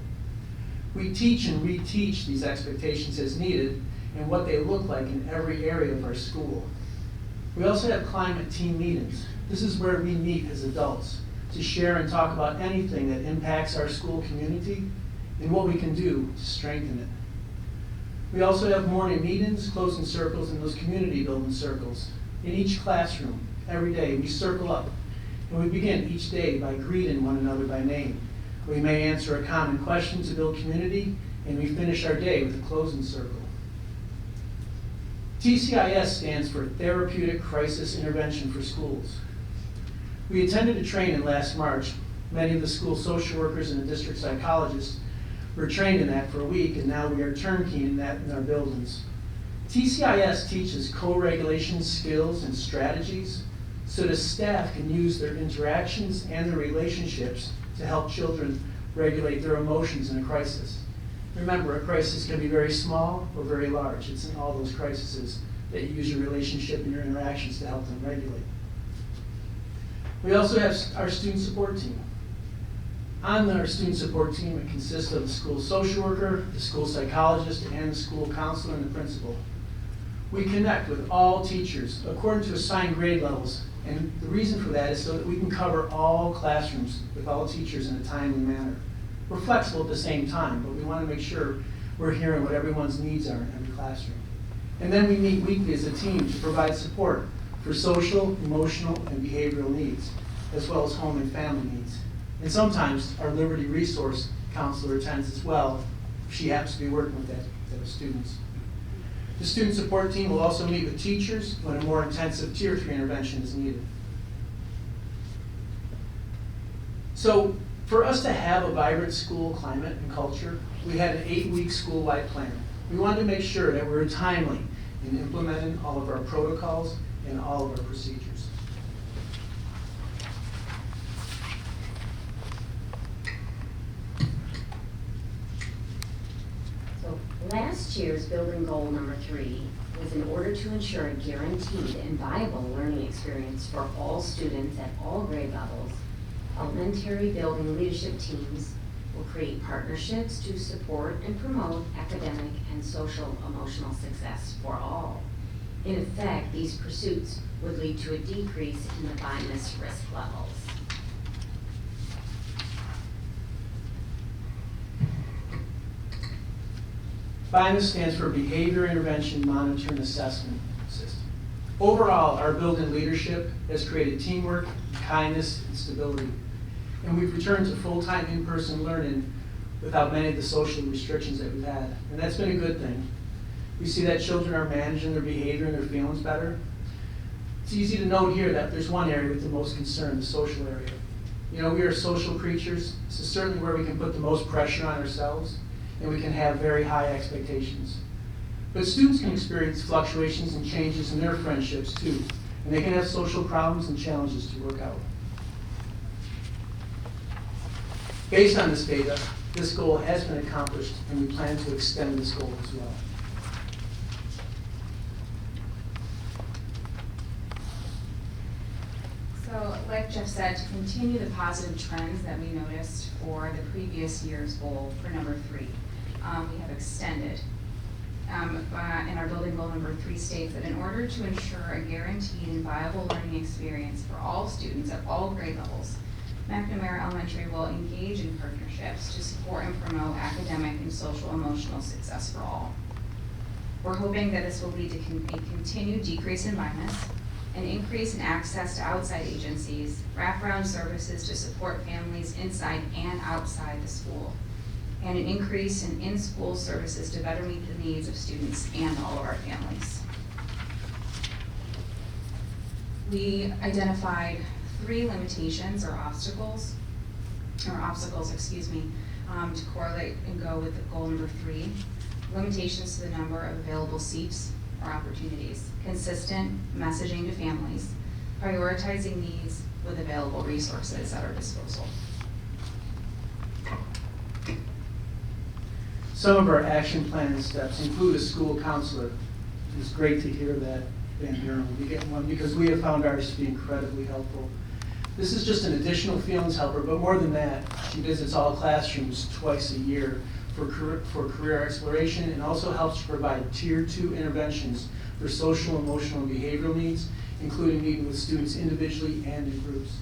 We teach and reteach these expectations as needed and what they look like in every area of our school. We also have climate team meetings. This is where we meet as adults to share and talk about anything that impacts our school community and what we can do to strengthen it. We also have morning meetings, closing circles, and those community building circles. In each classroom, every day, we circle up, and we begin each day by greeting one another by name. We may answer a common question to build community, and we finish our day with a closing circle. TCIS stands for Therapeutic Crisis Intervention for Schools. We attended a training last March. Many of the school social workers and the district psychologists were trained in that for a week, and now we are turnkeying that in our buildings. TCIS teaches co-regulation skills and strategies so the staff can use their interactions and their relationships to help children regulate their emotions in a crisis. Remember, a crisis can be very small or very large. It's in all those crises that you use your relationship and your interactions to help them regulate. We also have our student support team. On our student support team, it consists of the school social worker, the school psychologist, and the school counselor and the principal. We connect with all teachers according to assigned grade levels, and the reason for that is so that we can cover all classrooms with all teachers in a timely manner. We're flexible at the same time, but we want to make sure we're hearing what everyone's needs are in every classroom. And then we meet weekly as a team to provide support for social, emotional, and behavioral needs, as well as home and family needs. And sometimes our Liberty Resource Counselor attends as well. She happens to be working with those students. The student support team will also meet with teachers when a more intensive Tier 3 intervention is needed. So for us to have a vibrant school climate and culture, we had an 8-week school-wide plan. We wanted to make sure that we were timely in implementing all of our protocols and all of our procedures. So last year's building goal number 3 was in order to ensure a guaranteed and viable learning experience for all students at all grade levels. Elementary building leadership teams will create partnerships to support and promote academic and social emotional success for all. In effect, these pursuits would lead to a decrease in the BIMAS risk levels. BIMAS stands for Behavior Intervention Monitoring Assessment System. Overall, our building leadership has created teamwork, kindness, and stability. And we've returned to full-time in-person learning without many of the social restrictions that we've had. And that's been a good thing. We see that children are managing their behavior and their feelings better. It's easy to note here that there's one area with the most concern, the social area. You know, we are social creatures. This is certainly where we can put the most pressure on ourselves, and we can have very high expectations. But students can experience fluctuations and changes in their friendships too, and they can have social problems and challenges to work out. Based on this data, this goal has been accomplished, and we plan to extend this goal as well. So, like Jeff said, to continue the positive trends that we noticed for the previous year's goal for number 3, we have extended. In our building goal number 3 states that in order to ensure a guaranteed and viable learning experience for all students at all grade levels, McNamara Elementary will engage in partnerships to support and promote academic and social emotional success for all. We're hoping that this will lead to a continued decrease in BIMAS, an increase in access to outside agencies, wraparound services to support families inside and outside the school, and an increase in in-school services to better meet the needs of students and all of our families. We identified 3 limitations or obstacles, to correlate and go with the goal number 3. Limitations to the number of available seats or opportunities, consistent messaging to families, prioritizing needs with available resources at our disposal. Some of our action plan steps include a school counselor. It's great to hear that Van Buren will be getting one because we have found ours to be incredibly helpful. This is just an additional feelings helper, but more than that, she visits all classrooms twice a year for career exploration and also helps to provide Tier 2 interventions for social, emotional, and behavioral needs, including meeting with students individually and in groups.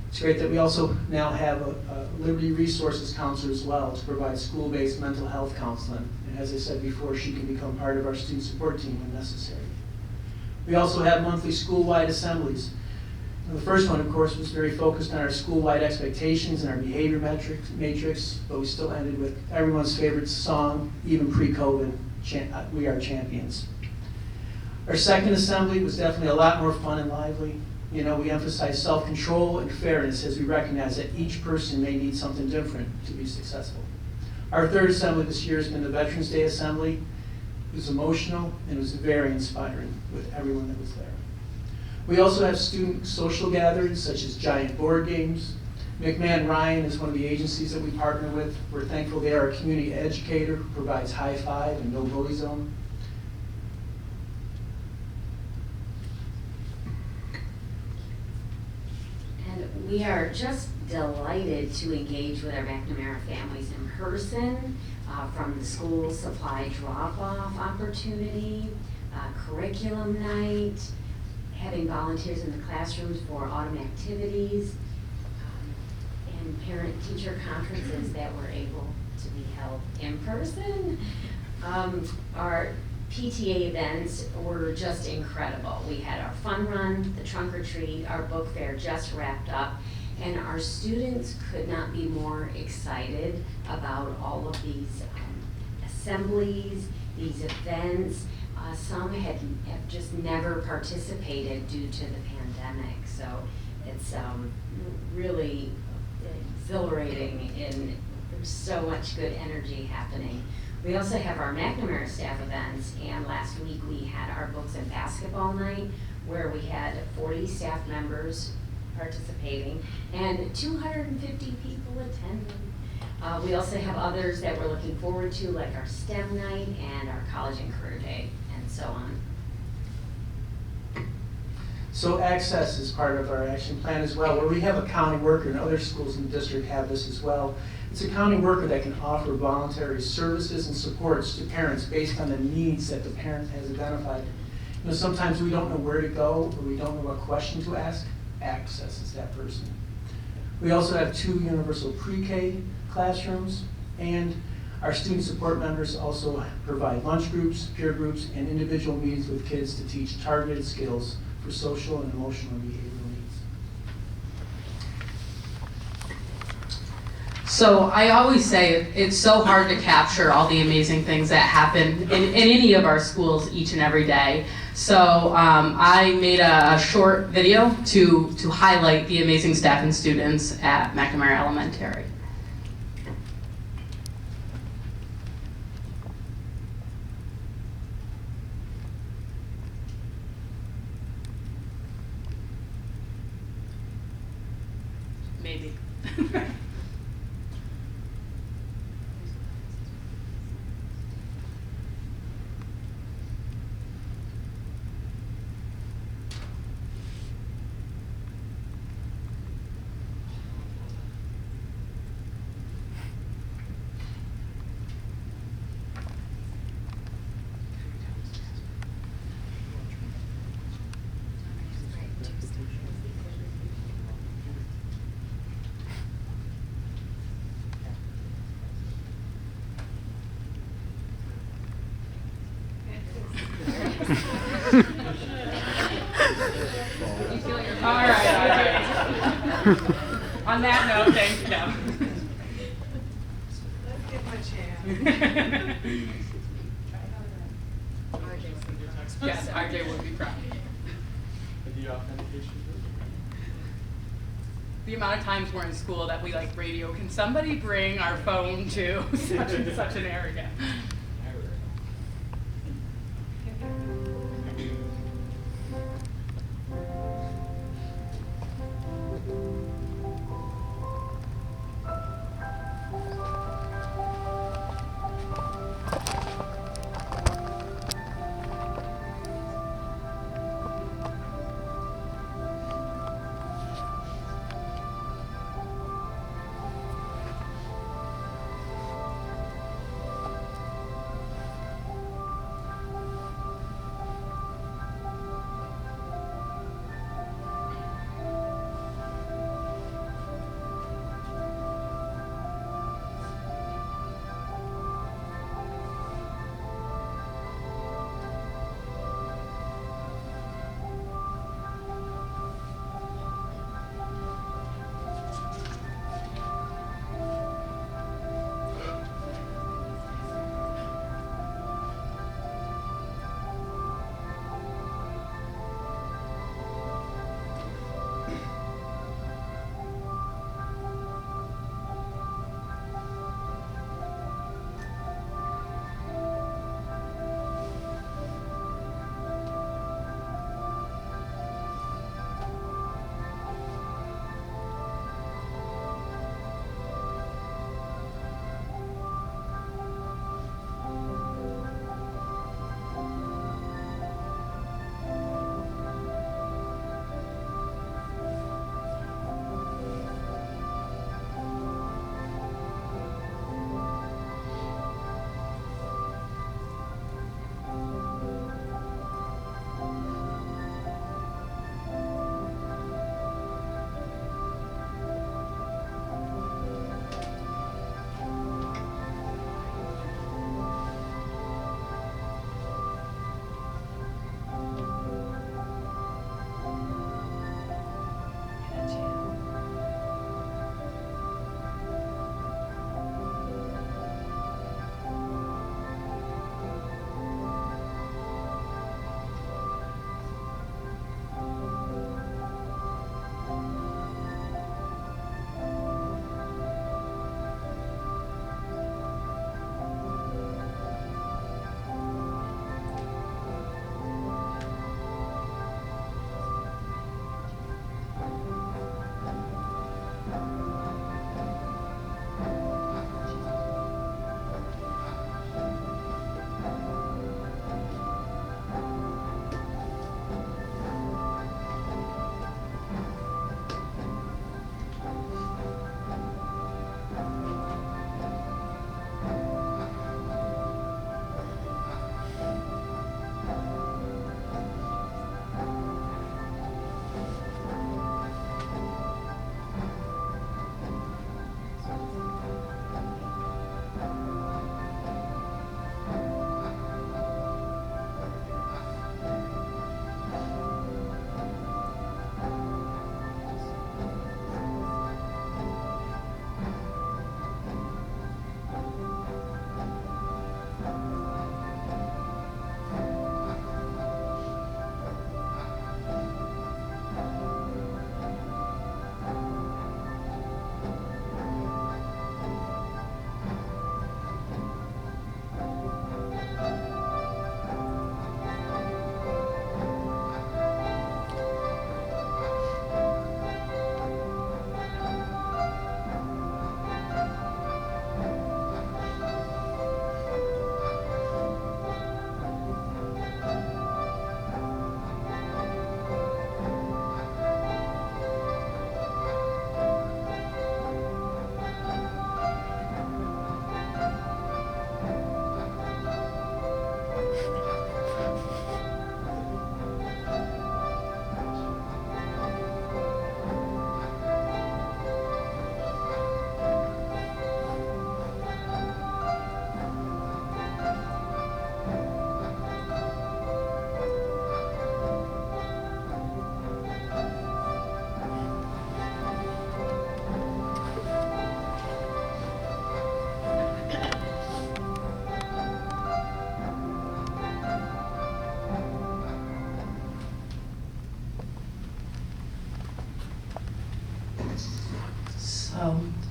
It's great that we also now have a Liberty Resources counselor as well to provide school-based mental health counseling. And as I said before, she can become part of our student support team when necessary. We also have monthly school-wide assemblies. The first one, of course, was very focused on our school-wide expectations and our behavior matrix, but we still ended with everyone's favorite song, even pre-COVID, We Are Champions. Our second assembly was definitely a lot more fun and lively. You know, we emphasize self-control and fairness as we recognize that each person may need something different to be successful. Our third assembly this year has been the Veterans Day Assembly. It was emotional and it was very inspiring with everyone that was there. We also have student social gatherings such as giant board games. McMahon Ryan is one of the agencies that we partner with. We're thankful they are a community educator who provides high five and no bully zone. And we are just delighted to engage with our McNamara families in person, from the school supply drop-off opportunity, curriculum night, having volunteers in the classrooms for autumn activities, and parent-teacher conferences that were able to be held in person. Our PTA events were just incredible. We had our fun run, the trunk or treat, our book fair just wrapped up, and our students could not be more excited about all of these assemblies, these events. Some have just never participated due to the pandemic, so it's really exhilarating and there's so much good energy happening. We also have our McNamara staff events, and last week we had our books and basketball night where we had 40 staff members participating and 250 people attending. We also have others that we're looking forward to, like our STEM night and our college and career day, and so on. So access is part of our action plan as well, where we have a county worker, and other schools in the district have this as well. It's a county worker that can offer voluntary services and supports to parents based on the needs that the parent has identified. You know, sometimes we don't know where to go, or we don't know what question to ask. Access is that person. We also have 2 universal pre-K classrooms, and our student support members also provide lunch groups, peer groups, and individual meetings with kids to teach targeted skills for social and emotional and behavioral needs. So I always say it's so hard to capture all the amazing things that happen in any of our schools each and every day. So I made a short video to highlight the amazing staff and students at McNamara Elementary. Maybe. All right. On that note, thanks, Kim. Let's give him a chance. Yes, RJ would be proud. The authentication group? The amount of times we're in school that we like radio, can somebody bring our phone to such and such an area?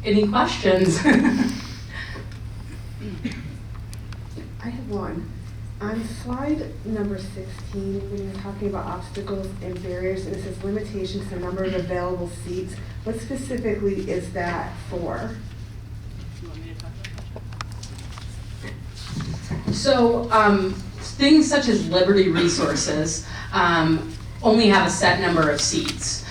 any questions? I have one. On slide number 16, when you're talking about obstacles and barriers, and it says limitations to number of available seats, what specifically is that for? So things such as Liberty Resources only have a set number of seats.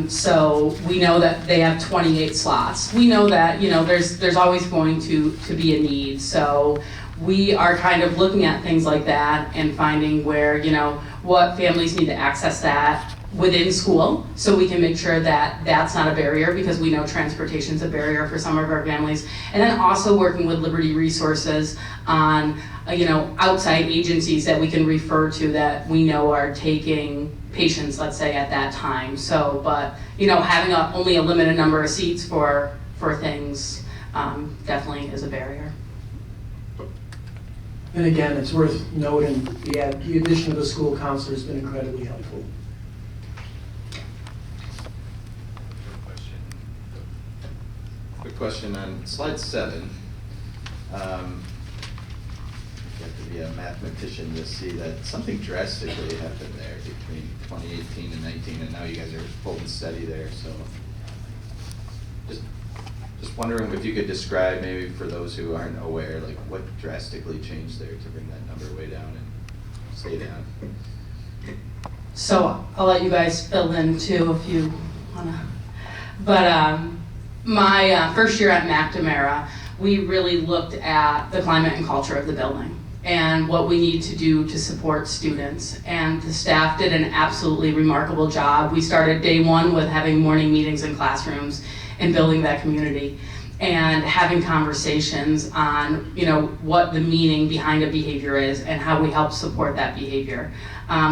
So we know that they have 28 slots. We know that, you know, there's always going to be a need. So we are kind of looking at things like that and finding where, you know, what families need to access that within school, so we can make sure that that's not a barrier, because we know transportation's a barrier for some of our families. And then also working with Liberty Resources on, you know, outside agencies that we can refer to that we know are taking patients, let's say, at that time. So, but, you know, having only a limited number of seats for things definitely is a barrier. And again, it's worth noting, the addition of the school counselor has been incredibly helpful. Quick question on slide 7. You have to be a mathematician to see that something drastically happened there between 2018 and 19, and now you guys are holding steady there. So just wondering if you could describe, maybe for those who aren't aware, like what drastically changed there to bring that number way down and stay down. So I'll let you guys fill in too if you wanna. But my first year at McNamara, we really looked at the climate and culture of the building and what we need to do to support students. And the staff did an absolutely remarkable job. We started day 1 with having morning meetings in classrooms and building that community and having conversations on, you know, what the meaning behind a behavior is and how we help support that behavior.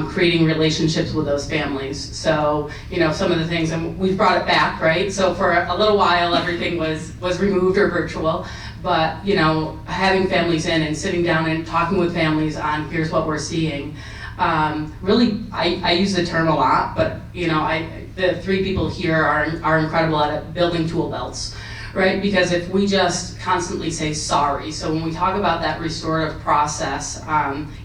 Creating relationships with those families. So, you know, some of the things, and we've brought it back, right? So for a little while, everything was removed or virtual, but, you know, having families in and sitting down and talking with families on here's what we're seeing. Really, I use the term a lot, but, you know, the 3 people here are incredible at it, building tool belts. Right, because if we just constantly say sorry, so when we talk about that restorative process,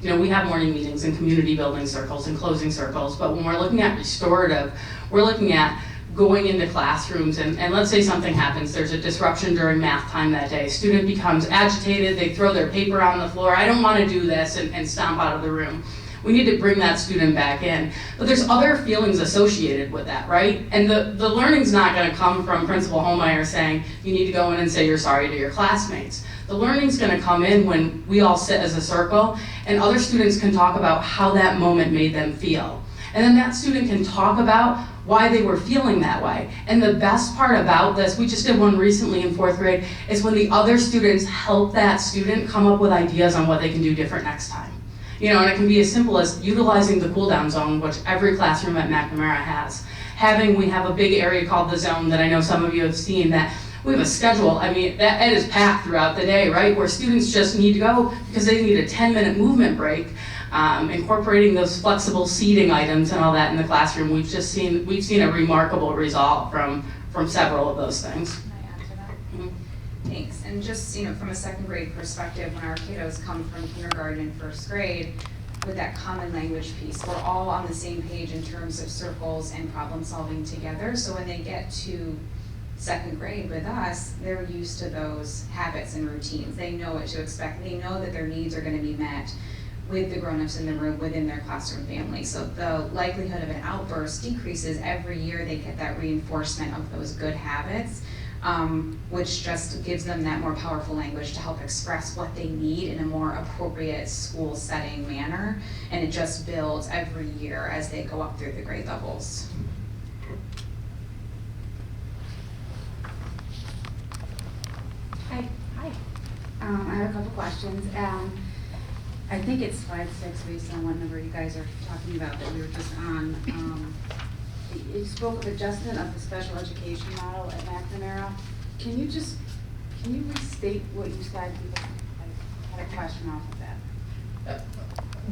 you know, we have morning meetings and community building circles and closing circles, but when we're looking at restorative, we're looking at going into classrooms and let's say something happens, there's a disruption during math time that day, student becomes agitated, they throw their paper on the floor, I don't want to do this, and stomp out of the room. We need to bring that student back in. But there's other feelings associated with that, right? And the learning's not gonna come from Principal Holmeyer saying, you need to go in and say you're sorry to your classmates. The learning's gonna come in when we all sit as a circle and other students can talk about how that moment made them feel. And then that student can talk about why they were feeling that way. And the best part about this, we just did one recently in 4th grade, is when the other students help that student come up with ideas on what they can do different next time. You know, and it can be as simple as utilizing the cool down zone, which every classroom at McNamara has. We have a big area called the zone that I know some of you have seen, that we have a schedule. I mean, it is packed throughout the day, right? Where students just need to go because they need a 10-minute movement break. Incorporating those flexible seating items and all that in the classroom, we've seen a remarkable result from several of those things. Thanks. And just, you know, from a 2nd grade perspective, when our kiddos come from kindergarten and 1st grade, with that common language piece, we're all on the same page in terms of circles and problem solving together. So when they get to 2nd grade with us, they're used to those habits and routines. They know what to expect. They know that their needs are going to be met with the grown-ups in the room within their classroom family. So the likelihood of an outburst decreases every year. They get that reinforcement of those good habits. Which just gives them that more powerful language to help express what they need in a more appropriate school setting manner. And it just builds every year as they go up through the grade levels. Hi. I have a couple questions. I think it's slide 6 based on what number you guys are talking about that we were just on. You spoke of adjustment of the special education model at McNamara. Can you restate what you said? Because I had a question off of that.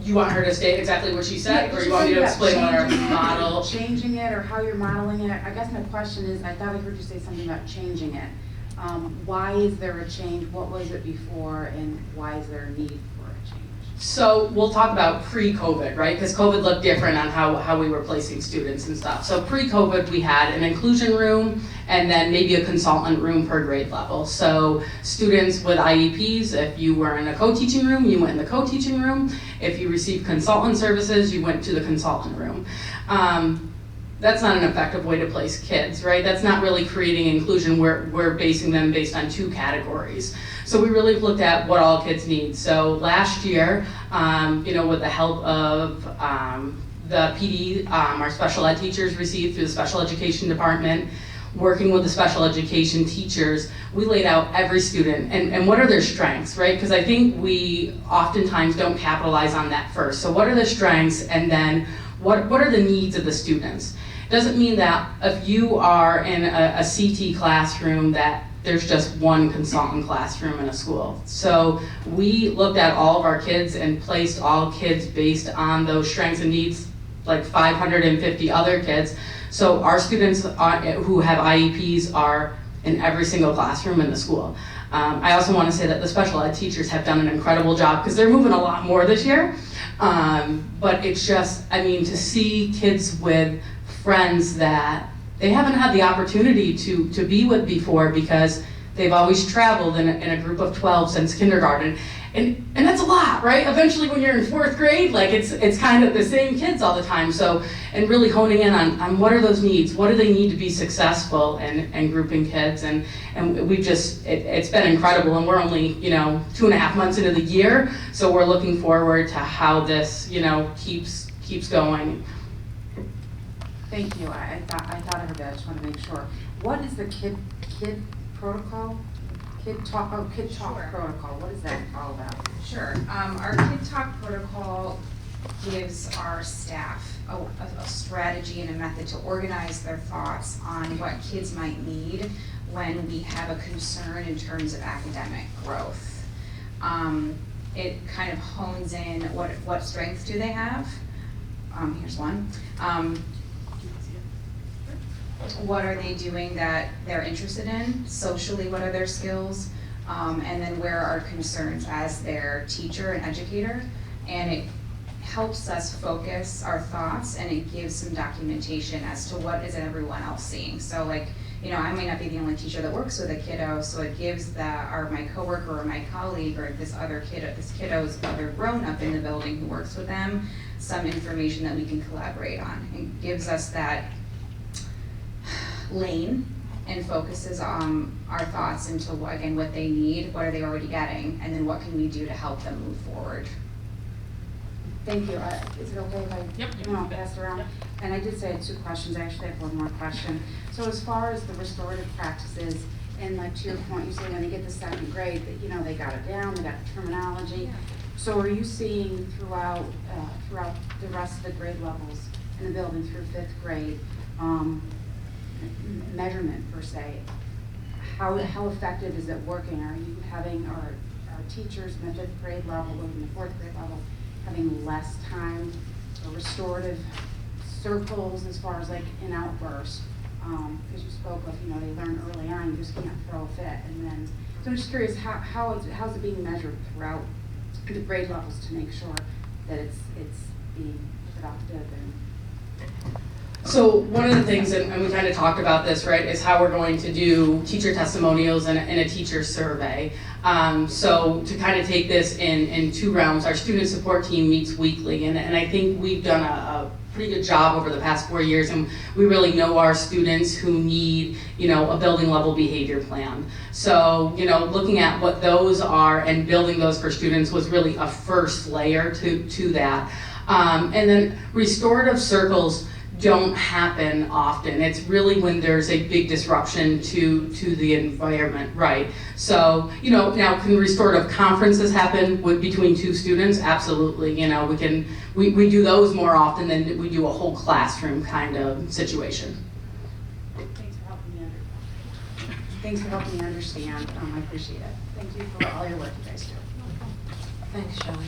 You want her to state exactly what she said, or you want me to explain our model? Changing it, or how you're modeling it. I guess my question is, I thought I heard you say something about changing it. Why is there a change? What was it before, and why is there a need for a change? So we'll talk about pre-COVID, right? Because COVID looked different on how we were placing students and stuff. So pre-COVID, we had an inclusion room and then maybe a consultant room per grade level. So students with IEPs, if you were in a co-teaching room, you went in the co-teaching room. If you received consultant services, you went to the consultant room. That's not an effective way to place kids, right? That's not really creating inclusion. We're basing them based on two categories. So we really looked at what all kids need. So last year, with the help of the PD, our special ed teachers received through the special education department, working with the special education teachers, we laid out every student and what are their strengths, right? Because I think we oftentimes don't capitalize on that first. So what are the strengths, and then what are the needs of the students? Doesn't mean that if you are in a CT classroom that there's just one consultant classroom in a school. So we looked at all of our kids and placed all kids based on those strengths and needs, like 550 other kids. So our students who have IEPs are in every single classroom in the school. I also want to say that the special ed teachers have done an incredible job because they're moving a lot more this year. But it's just, to see kids with friends that they haven't had the opportunity to be with before because they've always traveled in a group of 12 since kindergarten. And that's a lot, right? Eventually when you're in 4th grade, like it's kind of the same kids all the time. So, and really honing in on what are those needs? What do they need to be successful, and grouping kids? And we've just, it's been incredible, and we're only, 2.5 months into the year. So we're looking forward to how this, keeps going. Thank you. I thought I heard that. I just want to make sure. What is the kid protocol? Kid talk Sure. protocol. What is that all about? Sure. Our Kid Talk protocol gives our staff a strategy and a method to organize their thoughts on what kids might need when we have a concern in terms of academic growth. It kind of hones in what strengths do they have. Here's one. What are they doing that they're interested in? Socially, what are their skills? And then where are concerns as their teacher and educator? And it helps us focus our thoughts, and it gives some documentation as to what is everyone else seeing. So I might not be the only teacher that works with a kiddo, so it gives my coworker or my colleague or this kiddo's other grown-up in the building who works with them some information that we can collaborate on. It gives us that lane and focuses on our thoughts into what they need, what are they already getting, and then what can we do to help them move forward. Thank you. Is it okay if I pass it around? Yep. And I did say I had 2 questions. I actually have one more question. So as far as the restorative practices, and to your point, you say when they get to 2nd grade that they got it down, they got the terminology. So are you seeing throughout the rest of the grade levels in the building through 5th grade measurement per se? How effective is it working? Are you having our teachers in the 5th grade level, in the 4th grade level, having less time for restorative circles as far as an outburst? Because you spoke of, they learn early on, you just can't throw a fit. And then, so I'm just curious, how's it being measured throughout the grade levels to make sure that it's being productive and. So one of the things, and we kind of talked about this, right, is how we're going to do teacher testimonials and a teacher survey. So to kind of take this in 2 realms, our student support team meets weekly, and I think we've done a pretty good job over the past 4 years, and we really know our students who need, a building level behavior plan. So, looking at what those are and building those for students was really a first layer to that. And then restorative circles don't happen often. It's really when there's a big disruption to the environment, right? So, now can restorative conferences happen between 2 students? Absolutely. We do those more often than we do a whole classroom kind of situation. Thanks for helping me understand. I appreciate it. Thank you for all your work you guys do. Thanks, Shelley.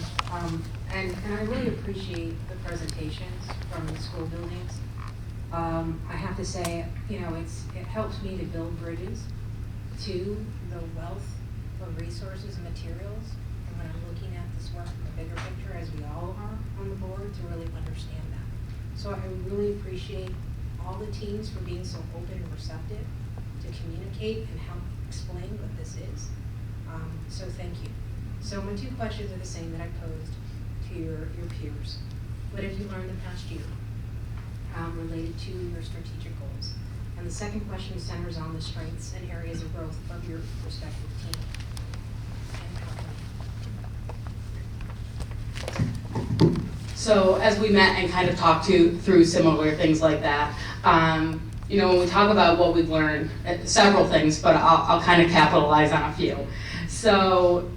And I really appreciate the presentations from the school buildings. I have to say, it helps me to build bridges to the wealth of resources and materials. And when I'm looking at this work in the bigger picture, as we all are on the board, to really understand that. So I really appreciate all the teams for being so open and receptive to communicate and help explain what this is. So thank you. So my two questions are the same that I posed to your peers. What have you learned the past year related to your strategic goals? And the second question centers on the strengths and areas of growth of your respective team. So as we met and kind of talked through similar things like that, you know, when we talk about what we've learned, several things, but I'll kind of capitalize on a few. So,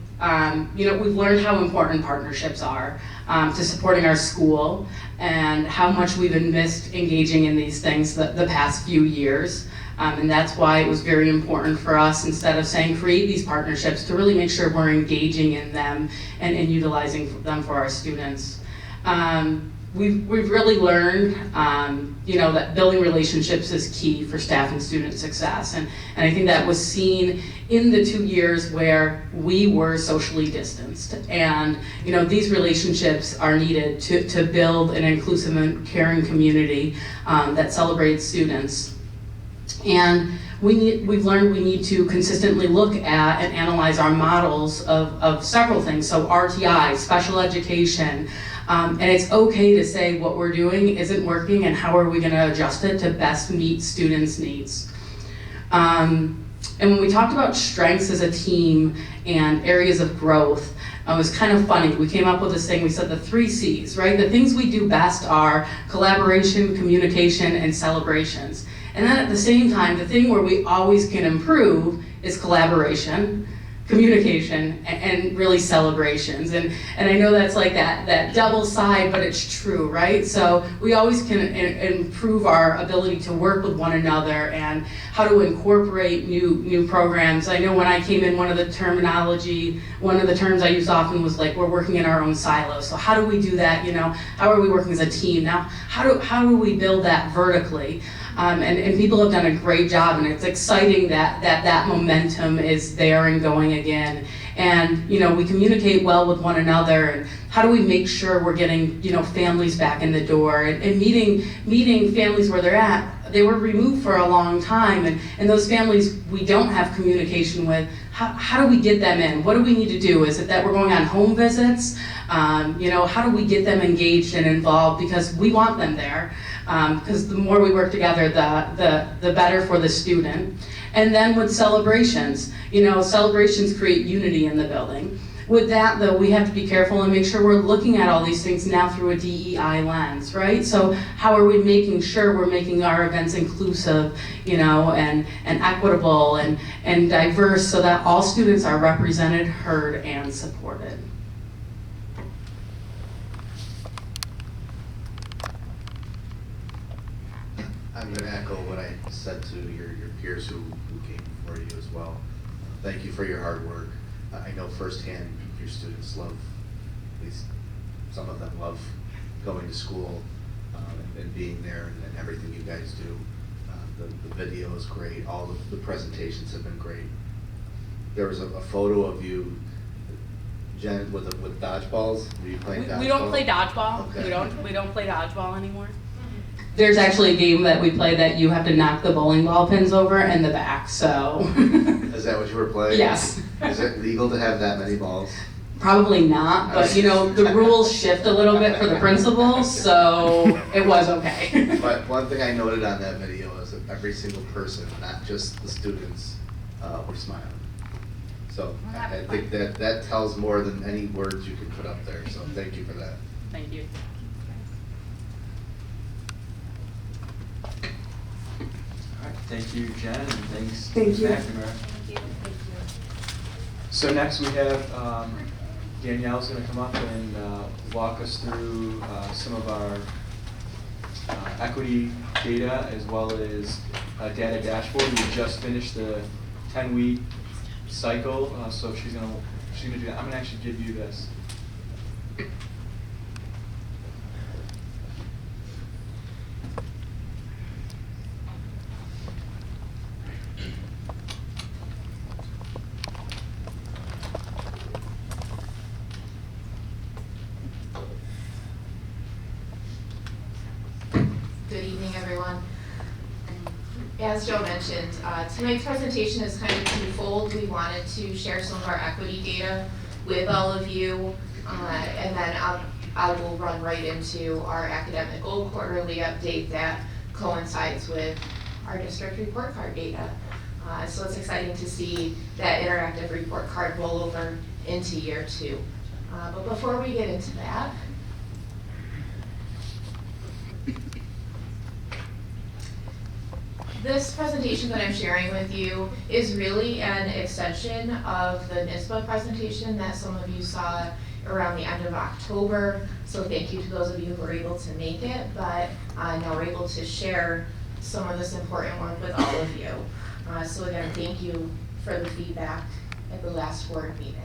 you know, we've learned how important partnerships are to supporting our school and how much we've missed engaging in these things the past few years. And that's why it was very important for us, instead of saying create these partnerships, to really make sure we're engaging in them and utilizing them for our students. We've really learned, you know, that building relationships is key for staff and student success. And I think that was seen in the 2 years where we were socially distanced. And, you know, these relationships are needed to build an inclusive and caring community that celebrates students. And we've learned we need to consistently look at and analyze our models of several things. So RTI, special education, and it's okay to say what we're doing isn't working and how are we going to adjust it to best meet students' needs. And when we talked about strengths as a team and areas of growth, it was kind of funny. We came up with this thing, we said the 3 C's, right? The things we do best are collaboration, communication, and celebrations. And then at the same time, the thing where we always can improve is collaboration, communication, and really celebrations. And I know that's like that double side, but it's true, right? So we always can improve our ability to work with one another and how to incorporate new programs. I know when I came in, one of the terms I used often was like, we're working in our own silos. So how do we do that? You know, how are we working as a team? Now, how do we build that vertically? And people have done a great job, and it's exciting that momentum is there and going again. And, you know, we communicate well with one another, and how do we make sure we're getting, you know, families back in the door and meeting families where they're at. They were removed for a long time, and those families we don't have communication with, how do we get them in? What do we need to do? Is it that we're going on home visits? You know, how do we get them engaged and involved? Because we want them there. Because the more we work together, the better for the student. And then with celebrations, you know, celebrations create unity in the building. With that, though, we have to be careful and make sure we're looking at all these things now through a DEI lens, right? So how are we making sure we're making our events inclusive, you know, and equitable and diverse so that all students are represented, heard, and supported? I'm going to echo what I said to your peers who came before you as well. Thank you for your hard work. I know firsthand your students love, at least some of them love going to school and being there and everything you guys do. The video is great. All the presentations have been great. There was a photo of you, Jen, with dodgeballs. Were you playing dodgeball? We don't play dodgeball. Okay. We don't play dodgeball anymore. There's actually a game that we play that you have to knock the bowling ball pins over in the back, so. Is that what you were playing? Yes. Is it legal to have that many balls? Probably not, but you know, the rules shift a little bit for the principals, so it was okay. But one thing I noted on that video is that every single person, not just the students, were smiling. So I think that tells more than any words you can put up there, so thank you for that. Thank you. Thank you, Jen, and thanks, Thank Ms. you. McNamara. So next we have Danielle's going to come up and walk us through some of our equity data as well as data dashboard. We just finished the 10-week cycle, so she's going to do that. I'm going to actually give you this. as Joe mentioned, tonight's presentation is kind of twofold. We wanted to share some of our equity data with all of you, and then I will run right into our academic goal quarterly update that coincides with our district report card data. So it's exciting to see that interactive report card roll over into year 2. But before we get into that, this presentation that I'm sharing with you is really an extension of the NISBA presentation that some of you saw around the end of October. So thank you to those of you who were able to make it, but now we're able to share some of this important work with all of you. So again, thank you for the feedback at the last board meeting.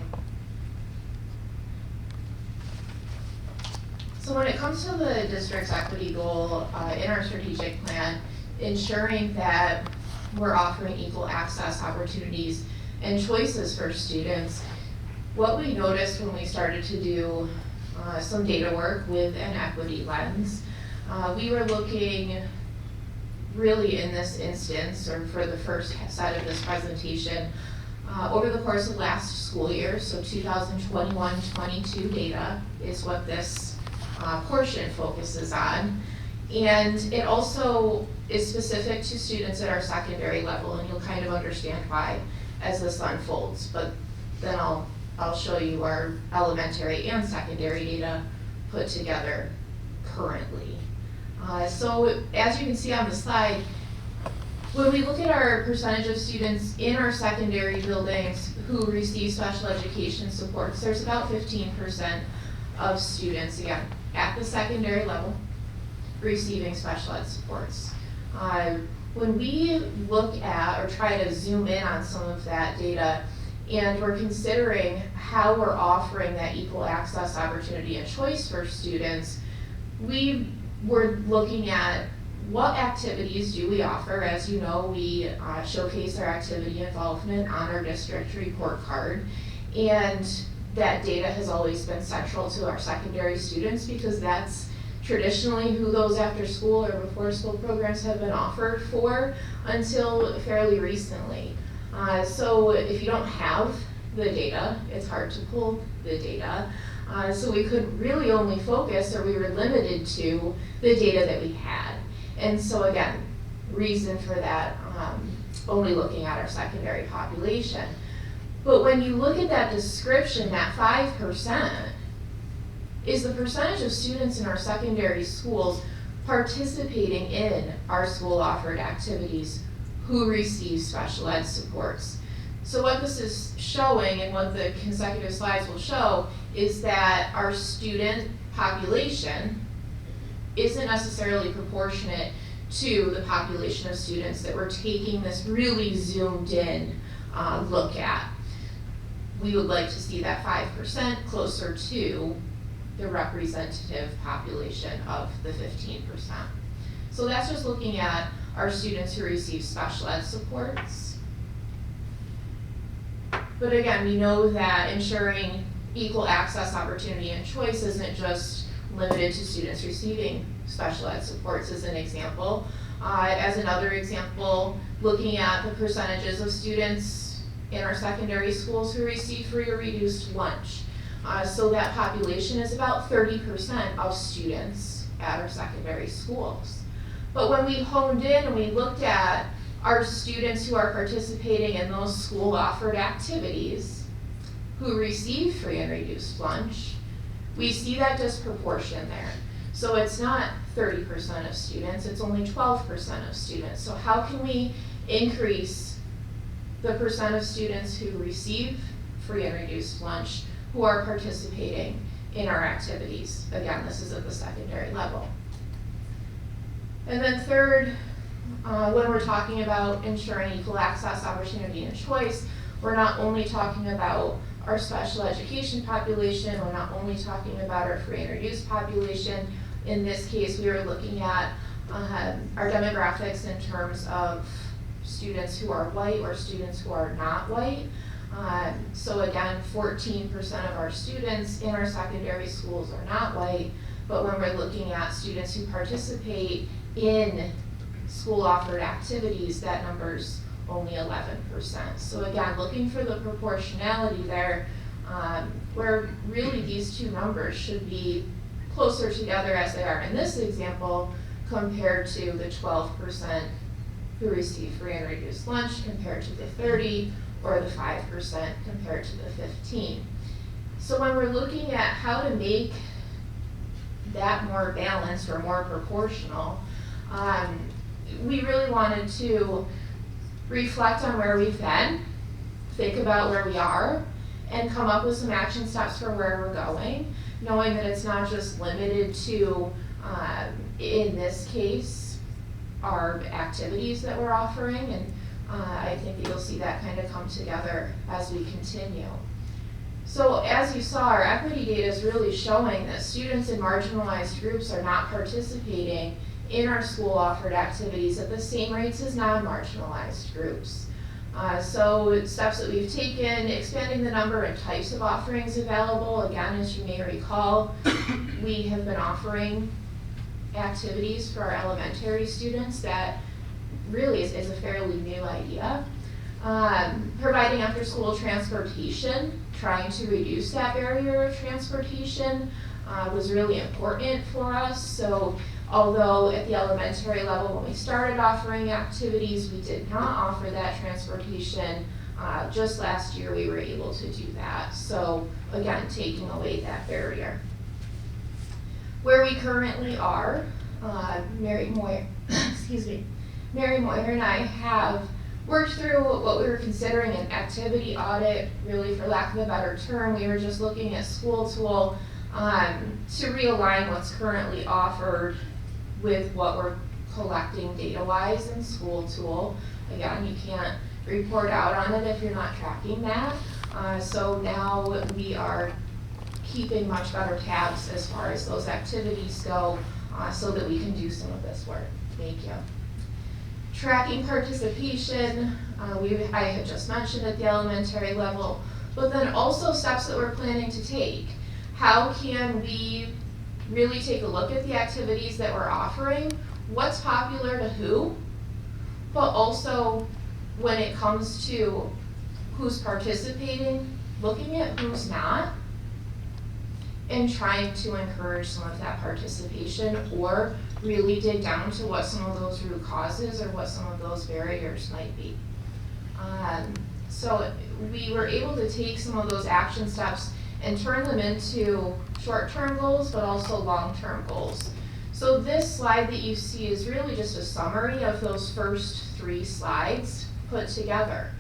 So when it comes to the district's equity goal in our strategic plan, ensuring that we're offering equal access opportunities and choices for students, what we noticed when we started to do some data work with an equity lens, we were looking really in this instance, or for the first set of this presentation, over the course of last school year, so 2021-22 data is what this portion focuses on. And it also is specific to students at our secondary level, and you'll kind of understand why as this unfolds. But then I'll show you our elementary and secondary data put together currently. So as you can see on the slide, when we look at our percentage of students in our secondary buildings who receive special education supports, there's about 15% of students, again, at the secondary level, receiving special ed supports. When we look at or try to zoom in on some of that data, and we're considering how we're offering that equal access opportunity and choice for students, we were looking at what activities do we offer. As you know, we showcase our activity involvement on our district report card, and that data has always been central to our secondary students because that's traditionally who those after school or before school programs have been offered for until fairly recently. So if you don't have the data, it's hard to pull the data. So we could really only focus, or we were limited to, the data that we had. And so again, reason for that, only looking at our secondary population. But when you look at that description, that 5% is the percentage of students in our secondary schools participating in our school offered activities who receive special ed supports. So what this is showing, and what the consecutive slides will show, is that our student population isn't necessarily proportionate to the population of students that we're taking this really zoomed in look at. We would like to see that 5% closer to the representative population of the 15%. So that's just looking at our students who receive special ed supports. But again, we know that ensuring equal access, opportunity, and choice isn't just limited to students receiving special ed supports as an example. As another example, looking at the percentages of students in our secondary schools who receive free or reduced lunch. So that population is about 30% of students at our secondary schools. But when we honed in and we looked at our students who are participating in those school offered activities who receive free and reduced lunch, we see that disproportion there. So it's not 30% of students, it's only 12% of students. So how can we increase the percent of students who receive free and reduced lunch who are participating in our activities? Again, this is at the secondary level. And then third, when we're talking about ensuring equal access, opportunity, and choice, we're not only talking about our special education population, we're not only talking about our free and reduced population. In this case, we are looking at our demographics in terms of students who are white or students who are not white. So again, 14% of our students in our secondary schools are not white, but when we're looking at students who participate in school offered activities, that number's only 11%. So again, looking for the proportionality there, where really these two numbers should be closer together as they are in this example compared to the 12% who receive free and reduced lunch compared to the 30, or the 5% compared to the 15. So when we're looking at how to make that more balanced or more proportional, we really wanted to reflect on where we've been, think about where we are, and come up with some action steps for where we're going, knowing that it's not just limited to, in this case, our activities that we're offering, and I think that you'll see that kind of come together as we continue. So as you saw, our equity data is really showing that students in marginalized groups are not participating in our school offered activities at the same rates as non-marginalized groups. So steps that we've taken, expanding the number and types of offerings available. Again, as you may recall, we have been offering activities for our elementary students that really is a fairly new idea. Providing after-school transportation, trying to reduce that barrier of transportation was really important for us. So although at the elementary level when we started offering activities, we did not offer that transportation, just last year we were able to do that. So again, taking away that barrier. Where we currently are, Mary Moyer and I have worked through what we were considering an activity audit, really for lack of a better term. We were just looking at School Tool to realign what's currently offered with what we're collecting data-wise in School Tool. Again, you can't report out on it if you're not tracking that. So now we are keeping much better tabs as far as those activities go, so that we can do some of this work. Thank you. Tracking participation, I had just mentioned at the elementary level, but then also steps that we're planning to take. How can we really take a look at the activities that we're offering, what's popular to who, but also when it comes to who's participating, looking at who's not, and trying to encourage some of that participation, or really dig down to what some of those root causes or what some of those barriers might be. So we were able to take some of those action steps and turn them into short-term goals, but also long-term goals. So this slide that you see is really just a summary of those first 3 slides put together,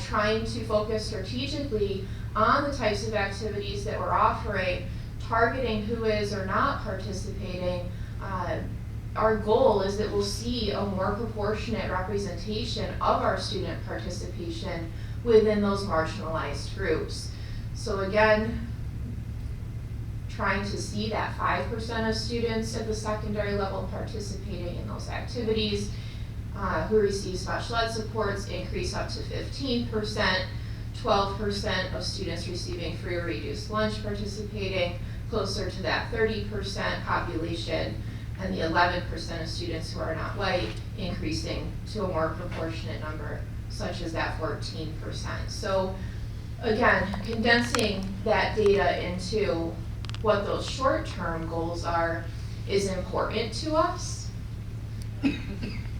trying to focus strategically on the types of activities that we're offering, targeting who is or not participating. Our goal is that we'll see a more proportionate representation of our student participation within those marginalized groups. So again, trying to see that 5% of students at the secondary level participating in those activities, who receive special ed supports increase up to 15%, 12% of students receiving free or reduced lunch participating, closer to that 30% population, and the 11% of students who are not white increasing to a more proportionate number, such as that 14%. So again, condensing that data into what those short-term goals are is important to us,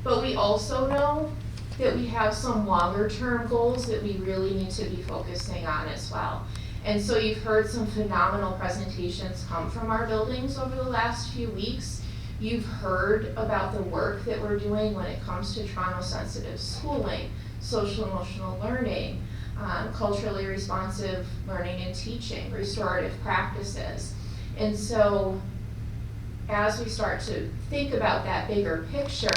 but we also know that we have some longer-term goals that we really need to be focusing on as well. And so you've heard some phenomenal presentations come from our buildings over the last few weeks. You've heard about the work that we're doing when it comes to trauma-sensitive schooling, social emotional learning, culturally responsive learning and teaching, restorative practices. And so as we start to think about that bigger picture,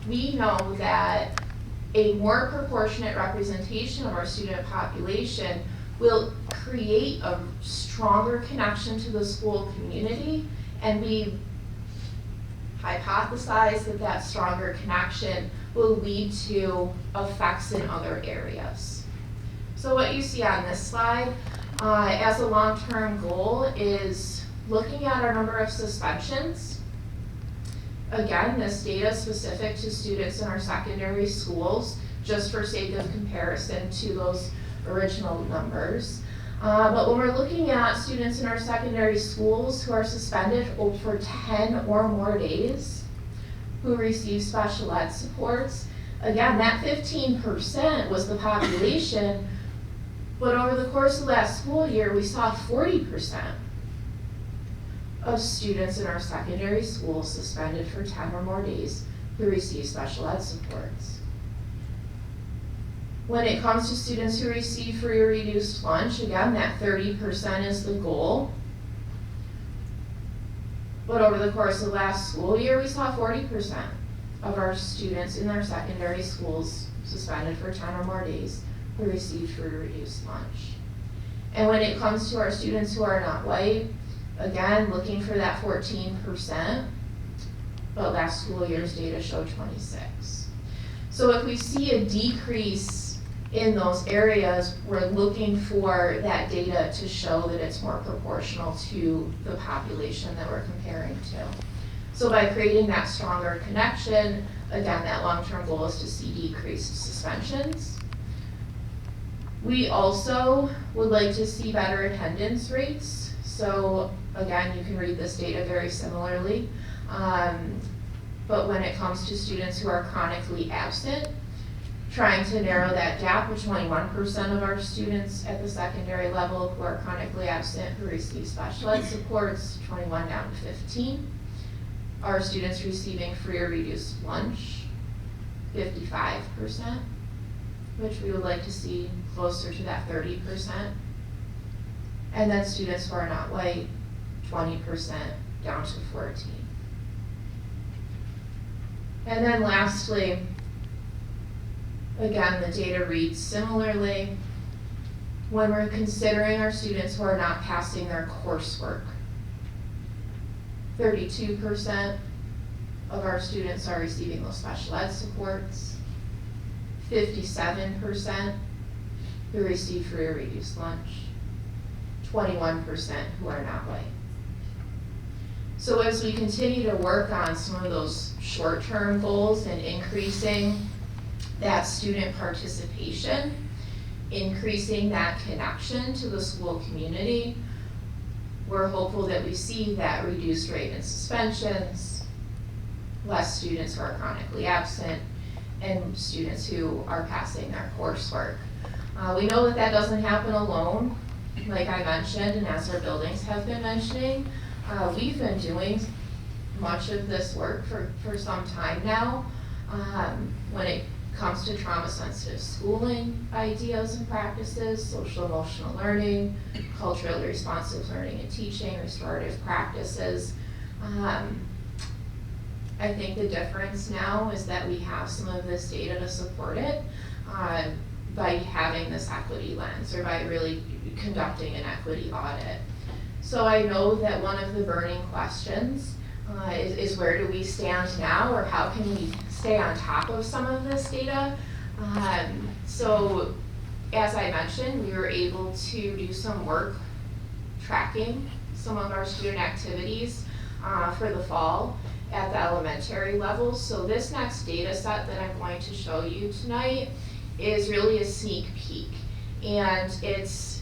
we know that a more proportionate representation of our student population will create a stronger connection to the school community, and we hypothesize that that stronger connection will lead to effects in other areas. So what you see on this slide as a long-term goal is looking at our number of suspensions. Again, this data is specific to students in our secondary schools, just for sake of comparison to those original numbers. But when we're looking at students in our secondary schools who are suspended for 10 or more days, who receive special ed supports, again, that 15% was the population, but over the course of last school year, we saw 40% of students in our secondary schools suspended for 10 or more days who receive special ed supports. When it comes to students who receive free or reduced lunch, again, that 30% is the goal. But over the course of last school year, we saw 40% of our students in our secondary schools suspended for 10 or more days who received free or reduced lunch. And when it comes to our students who are not white, again, looking for that 14%, but last school year's data showed 26. So if we see a decrease in those areas, we're looking for that data to show that it's more proportional to the population that we're comparing to. So by creating that stronger connection, again, that long-term goal is to see decreased suspensions. We also would like to see better attendance rates. So again, you can read this data very similarly. But when it comes to students who are chronically absent, trying to narrow that gap with 21% of our students at the secondary level who are chronically absent who receive special ed supports, 21 down to 15. Our students receiving free or reduced lunch, 55%, which we would like to see closer to that 30%. And then students who are not white, 20% down to 14. And then lastly, again, the data reads similarly. When we're considering our students who are not passing their coursework, 32% of our students are receiving those special ed supports, 57% who receive free or reduced lunch, 21% who are not white. So as we continue to work on some of those short-term goals and increasing that student participation, increasing that connection to the school community, we're hopeful that we see that reduced rate in suspensions, less students who are chronically absent, and students who are passing their coursework. We know that that doesn't happen alone, like I mentioned, and as our buildings have been mentioning. We've been doing much of this work for some time now. When it comes to trauma-sensitive schooling ideas and practices, social-emotional learning, culturally responsive learning and teaching, restorative practices. I think the difference now is that we have some of this data to support it by having this equity lens or by really conducting an equity audit. So I know that one of the burning questions is where do we stand now, or how can we stay on top of some of this data? So as I mentioned, we were able to do some work tracking some of our student activities for the fall at the elementary level. So this next data set that I'm going to show you tonight is really a sneak peek, and it's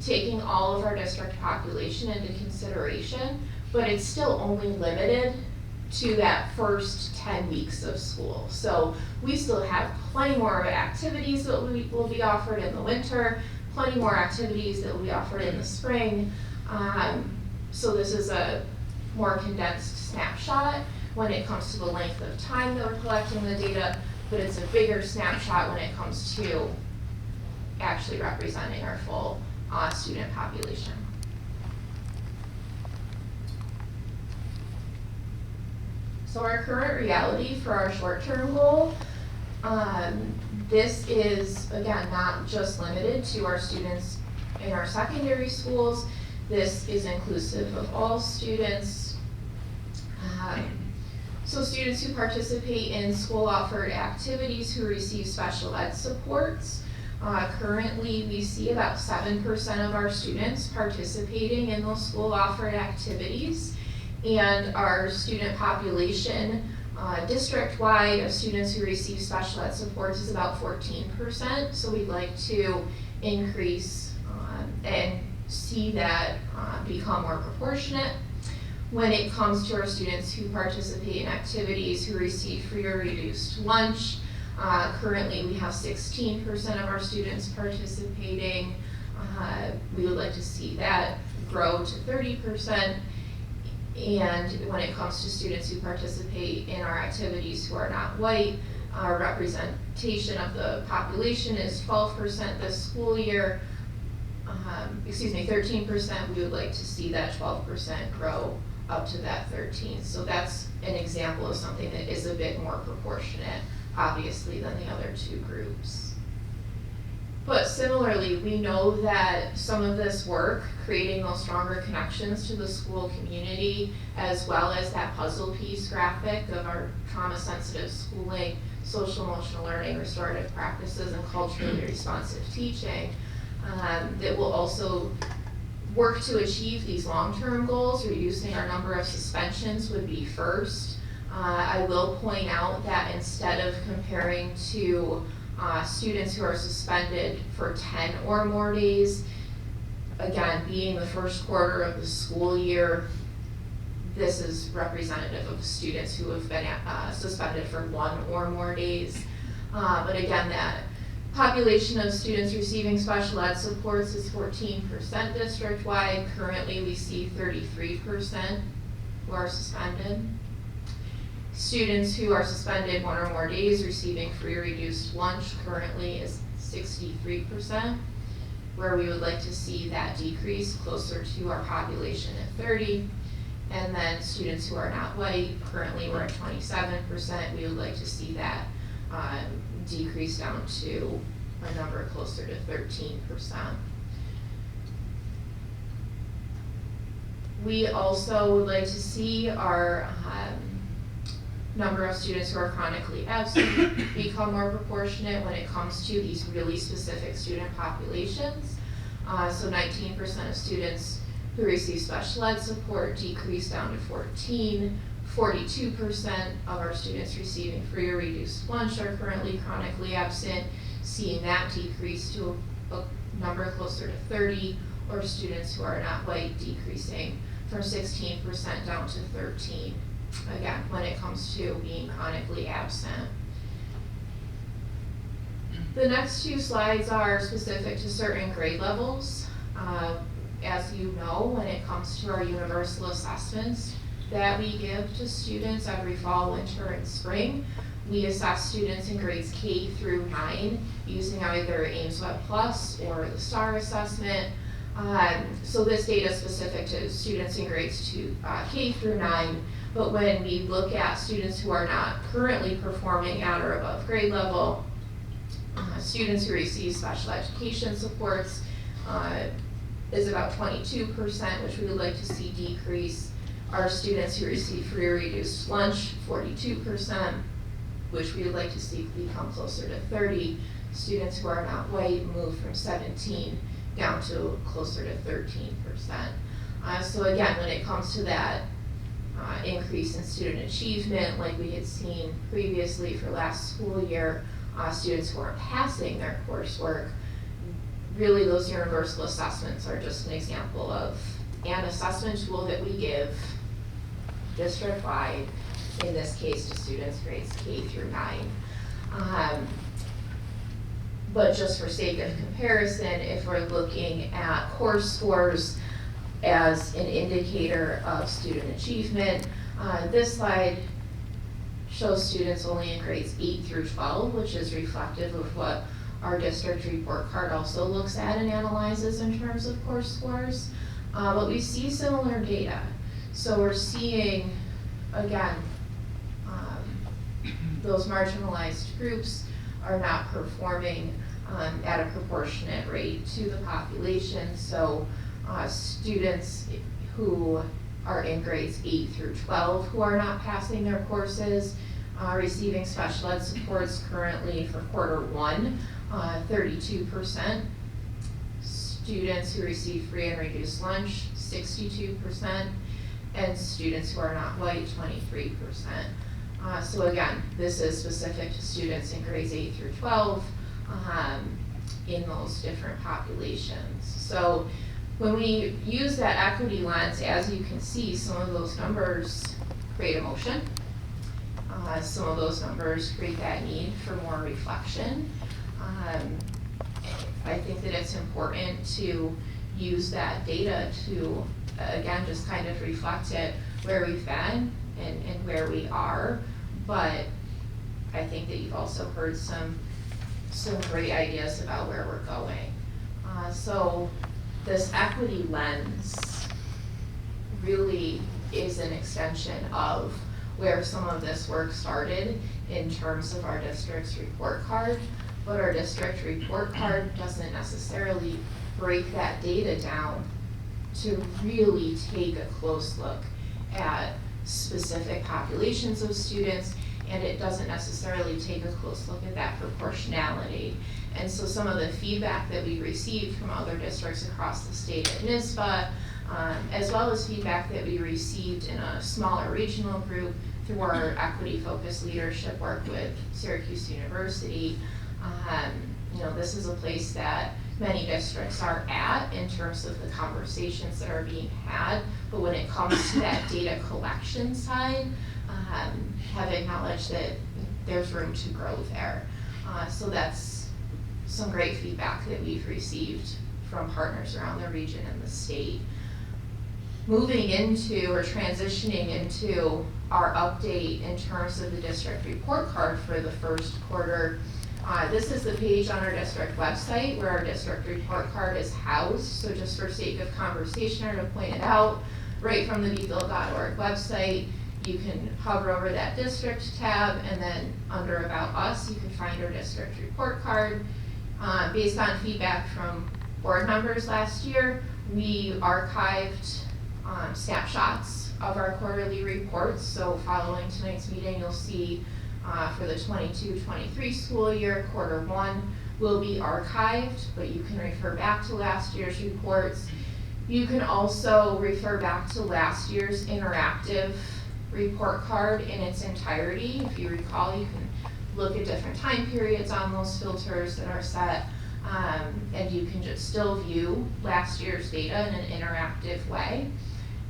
taking all of our district population into consideration, but it's still only limited to that first 10 weeks of school. So we still have plenty more activities that will be offered in the winter, plenty more activities that will be offered in the spring. So this is a more condensed snapshot when it comes to the length of time that we're collecting the data, but it's a bigger snapshot when it comes to actually representing our full student population. So our current reality for our short-term goal, this is, again, not just limited to our students in our secondary schools. This is inclusive of all students. So students who participate in school-offered activities who receive special ed supports. Currently, we see about 7% of our students participating in those school-offered activities. And our student population, district-wide of students who receive special ed supports is about 14%. So we'd like to increase and see that become more proportionate. When it comes to our students who participate in activities who receive free or reduced lunch, currently we have 16% of our students participating. We would like to see that grow to 30%. And when it comes to students who participate in our activities who are not white, our representation of the population is 12% this school year. 13%. We would like to see that 12% grow up to that 13. So that's an example of something that is a bit more proportionate, obviously, than the other two groups. But similarly, we know that some of this work, creating those stronger connections to the school community, as well as that puzzle piece graphic of our trauma-sensitive schooling, social emotional learning, restorative practices, and culturally responsive teaching, that will also work to achieve these long-term goals. Reducing our number of suspensions would be first. I will point out that instead of comparing to students who are suspended for 10 or more days, again, being the first quarter of the school year, this is representative of students who have been suspended for 1 or more days. But again, that population of students receiving special ed supports is 14% district-wide. Currently, we see 33% who are suspended. Students who are suspended 1 or more days receiving free or reduced lunch currently is 63%, where we would like to see that decrease closer to our population at 30%. And then students who are not white, currently we're at 27%. We would like to see that decrease down to a number closer to 13%. We also would like to see our number of students who are chronically absent become more proportionate when it comes to these really specific student populations. So 19% of students who receive special ed support decreased down to 14. 42% of our students receiving free or reduced lunch are currently chronically absent, seeing that decrease to a number closer to 30, or students who are not white decreasing from 16% down to 13. Again, when it comes to being chronically absent. The next 2 slides are specific to certain grade levels. As you know, when it comes to our universal assessments that we give to students every fall, winter, and spring, we assess students in grades K through 9 using either Ames Web Plus or the STAR assessment. So this data is specific to students in grades K through 9, but when we look at students who are not currently performing at or above grade level, students who receive special education supports is about 22%, which we would like to see decrease. Our students who receive free or reduced lunch, 42%, which we would like to see become closer to 30. Students who are not white move from 17 down to closer to 13%. So again, when it comes to that increase in student achievement, like we had seen previously for last school year, students who are passing their coursework, really those universal assessments are just an example of an assessment tool that we give district-wide, in this case to students grades K through 9. But just for sake of comparison, if we're looking at course scores as an indicator of student achievement, this slide shows students only in grades 8 through 12, which is reflective of what our district report card also looks at and analyzes in terms of course scores. But we see similar data. So we're seeing, again, those marginalized groups are not performing at a proportionate rate to the population. So students who are in grades 8 through 12 who are not passing their courses, receiving special ed supports currently for quarter 1, 32%. Students who receive free and reduced lunch, 62%. and students who are not white, 23%. So again, this is specific to students in grades 8 through 12 in those different populations. So when we use that equity lens, as you can see, some of those numbers create emotion. Some of those numbers create that need for more reflection. I think that it's important to use that data to, again, just kind of reflect it where we've been and where we are. But I think that you've also heard some great ideas about where we're going. So this equity lens really is an extension of where some of this work started in terms of our district's report card, but our district report card doesn't necessarily break that data down to really take a close look at specific populations of students, and it doesn't necessarily take a close look at that proportionality. And so some of the feedback that we received from other districts across the state at NISBA, as well as feedback that we received in a smaller regional group through our equity-focused leadership work with Syracuse University, this is a place that many districts are at in terms of the conversations that are being had, but when it comes to that data collection side, have acknowledged that there's room to grow there. So that's some great feedback that we've received from partners around the region and the state. Moving into or transitioning into our update in terms of the district report card for the first quarter, this is the page on our district website where our district report card is housed. So just for sake of conversation, or to point it out, right from the beville.org website, you can hover over that district tab, and then under About Us, you can find our district report card. Based on feedback from board members last year, we archived snapshots of our quarterly reports. So following tonight's meeting, you'll see for the 22-23 school year, quarter 1 will be archived, but you can refer back to last year's reports. You can also refer back to last year's interactive report card in its entirety. If you recall, you can look at different time periods on those filters that are set, and you can just still view last year's data in an interactive way.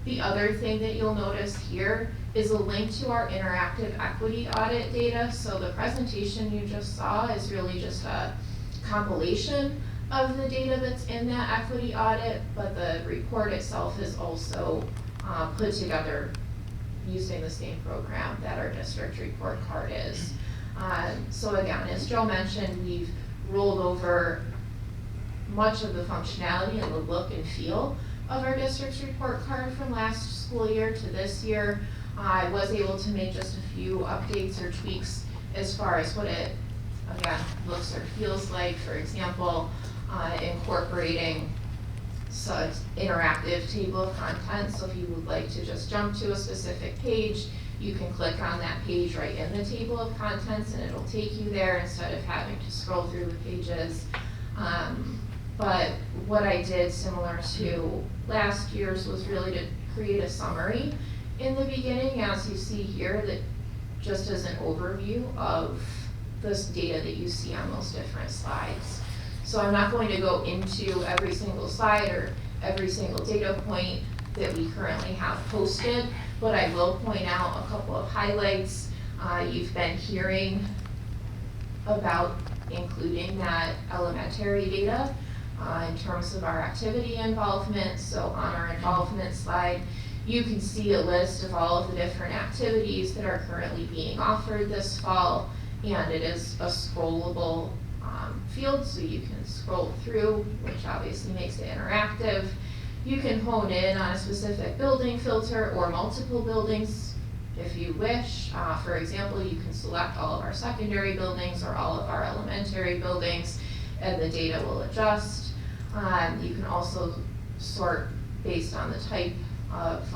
The other thing that you'll notice here is a link to our interactive equity audit data. So the presentation you just saw is really just a compilation of the data that's in that equity audit, but the report itself is also put together using the same program that our district report card is. So again, as Joe mentioned, we've rolled over much of the functionality and the look and feel of our district's report card from last school year to this year. I was able to make just a few updates or tweaks as far as what it, again, looks or feels like. For example, incorporating such interactive table of contents. So if you would like to just jump to a specific page, you can click on that page right in the table of contents and it'll take you there instead of having to scroll through the pages. But what I did, similar to last year's, was really to create a summary in the beginning, as you see here, that just as an overview of this data that you see on those different slides. So I'm not going to go into every single slide or every single data point that we currently have posted, but I will point out a couple of highlights. You've been hearing about including that elementary data in terms of our activity involvement. So on our involvement slide, you can see a list of all of the different activities that are currently being offered this fall, and it is a scrollable field, so you can scroll through, which obviously makes it interactive. You can hone in on a specific building filter or multiple buildings if you wish. For example, you can select all of our secondary buildings or all of our elementary buildings, and the data will adjust. You can also sort based on the type of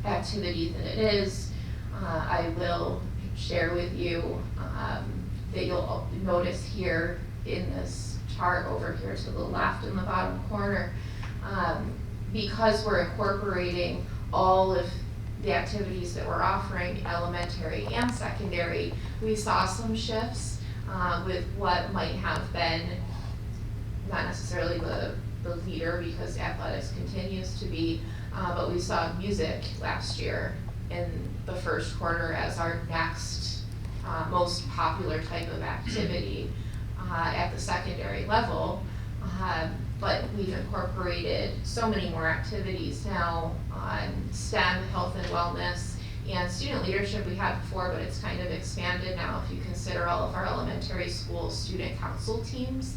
activity that it is. I will share with you that you'll notice here in this chart over here to the left in the bottom corner, because we're incorporating all of the activities that we're offering, elementary and secondary, we saw some shifts with what might have been not necessarily the leader, because athletics continues to be, but we saw music last year in the first quarter as our next most popular type of activity at the secondary level. But we've incorporated so many more activities now on STEM, health and wellness, and student leadership we had before, but it's kind of expanded now if you consider all of our elementary school student council teams.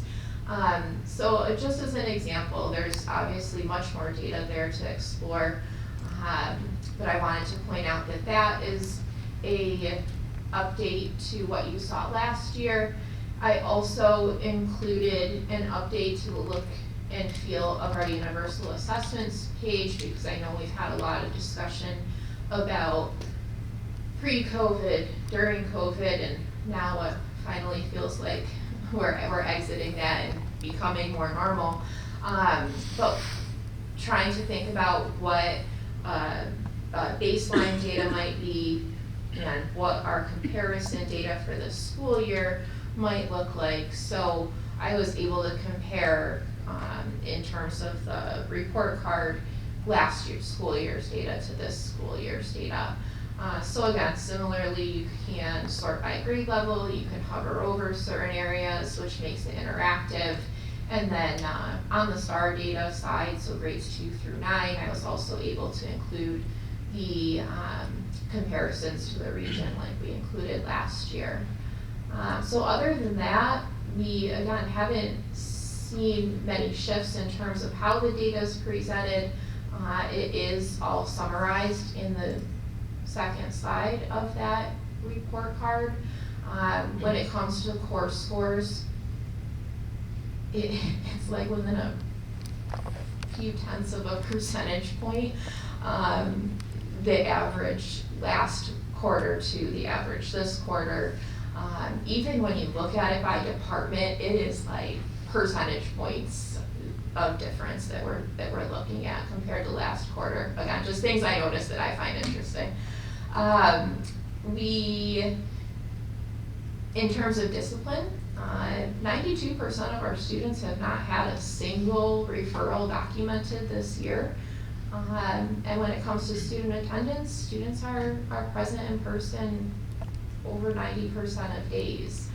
So just as an example, there's obviously much more data there to explore, but I wanted to point out that that is a update to what you saw last year. I also included an update to the look and feel of our universal assessments page, because I know we've had a lot of discussion about pre-COVID, during COVID, and now what finally feels like we're exiting that and becoming more normal. But trying to think about what baseline data might be and what our comparison data for the school year might look like. So I was able to compare in terms of the report card last year's school year's data to this school year's data. So again, similarly, you can sort by grade level, you can hover over certain areas, which makes it interactive. And then on the STAR data side, so grades 2 through 9, I was also able to include the comparisons to the region like we included last year. So other than that, we again haven't seen many shifts in terms of how the data is presented. It is all summarized in the second slide of that report card. When it comes to core scores, it's like within a few tenths of a percentage point, the average last quarter to the average this quarter. Even when you look at it by department, it is like percentage points of difference that we're looking at compared to last quarter. Again, just things I noticed that I find interesting. In terms of discipline, 92% of our students have not had a single referral documented this year. And when it comes to student attendance, students are present in person over 90% of days.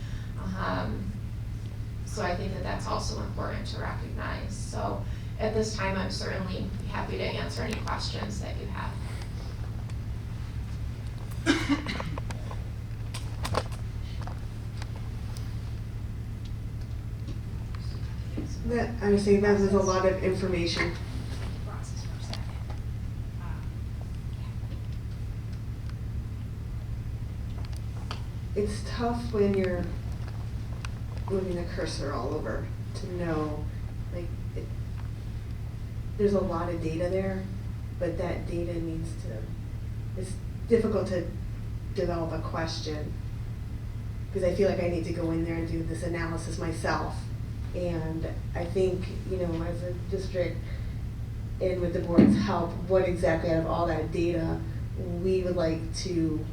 So I think that that's also important to recognize. So at this time, I'm certainly happy to answer any questions that you have. I'm saying that was a lot of information. It's tough when you're moving the cursor all over to know, like, there's a lot of data there, but that data needs to, it's difficult to develop a question, because I feel like I need to go in there and do this analysis myself. And I think, you know, as a district and with the board's help, what exactly out of all that data we would like to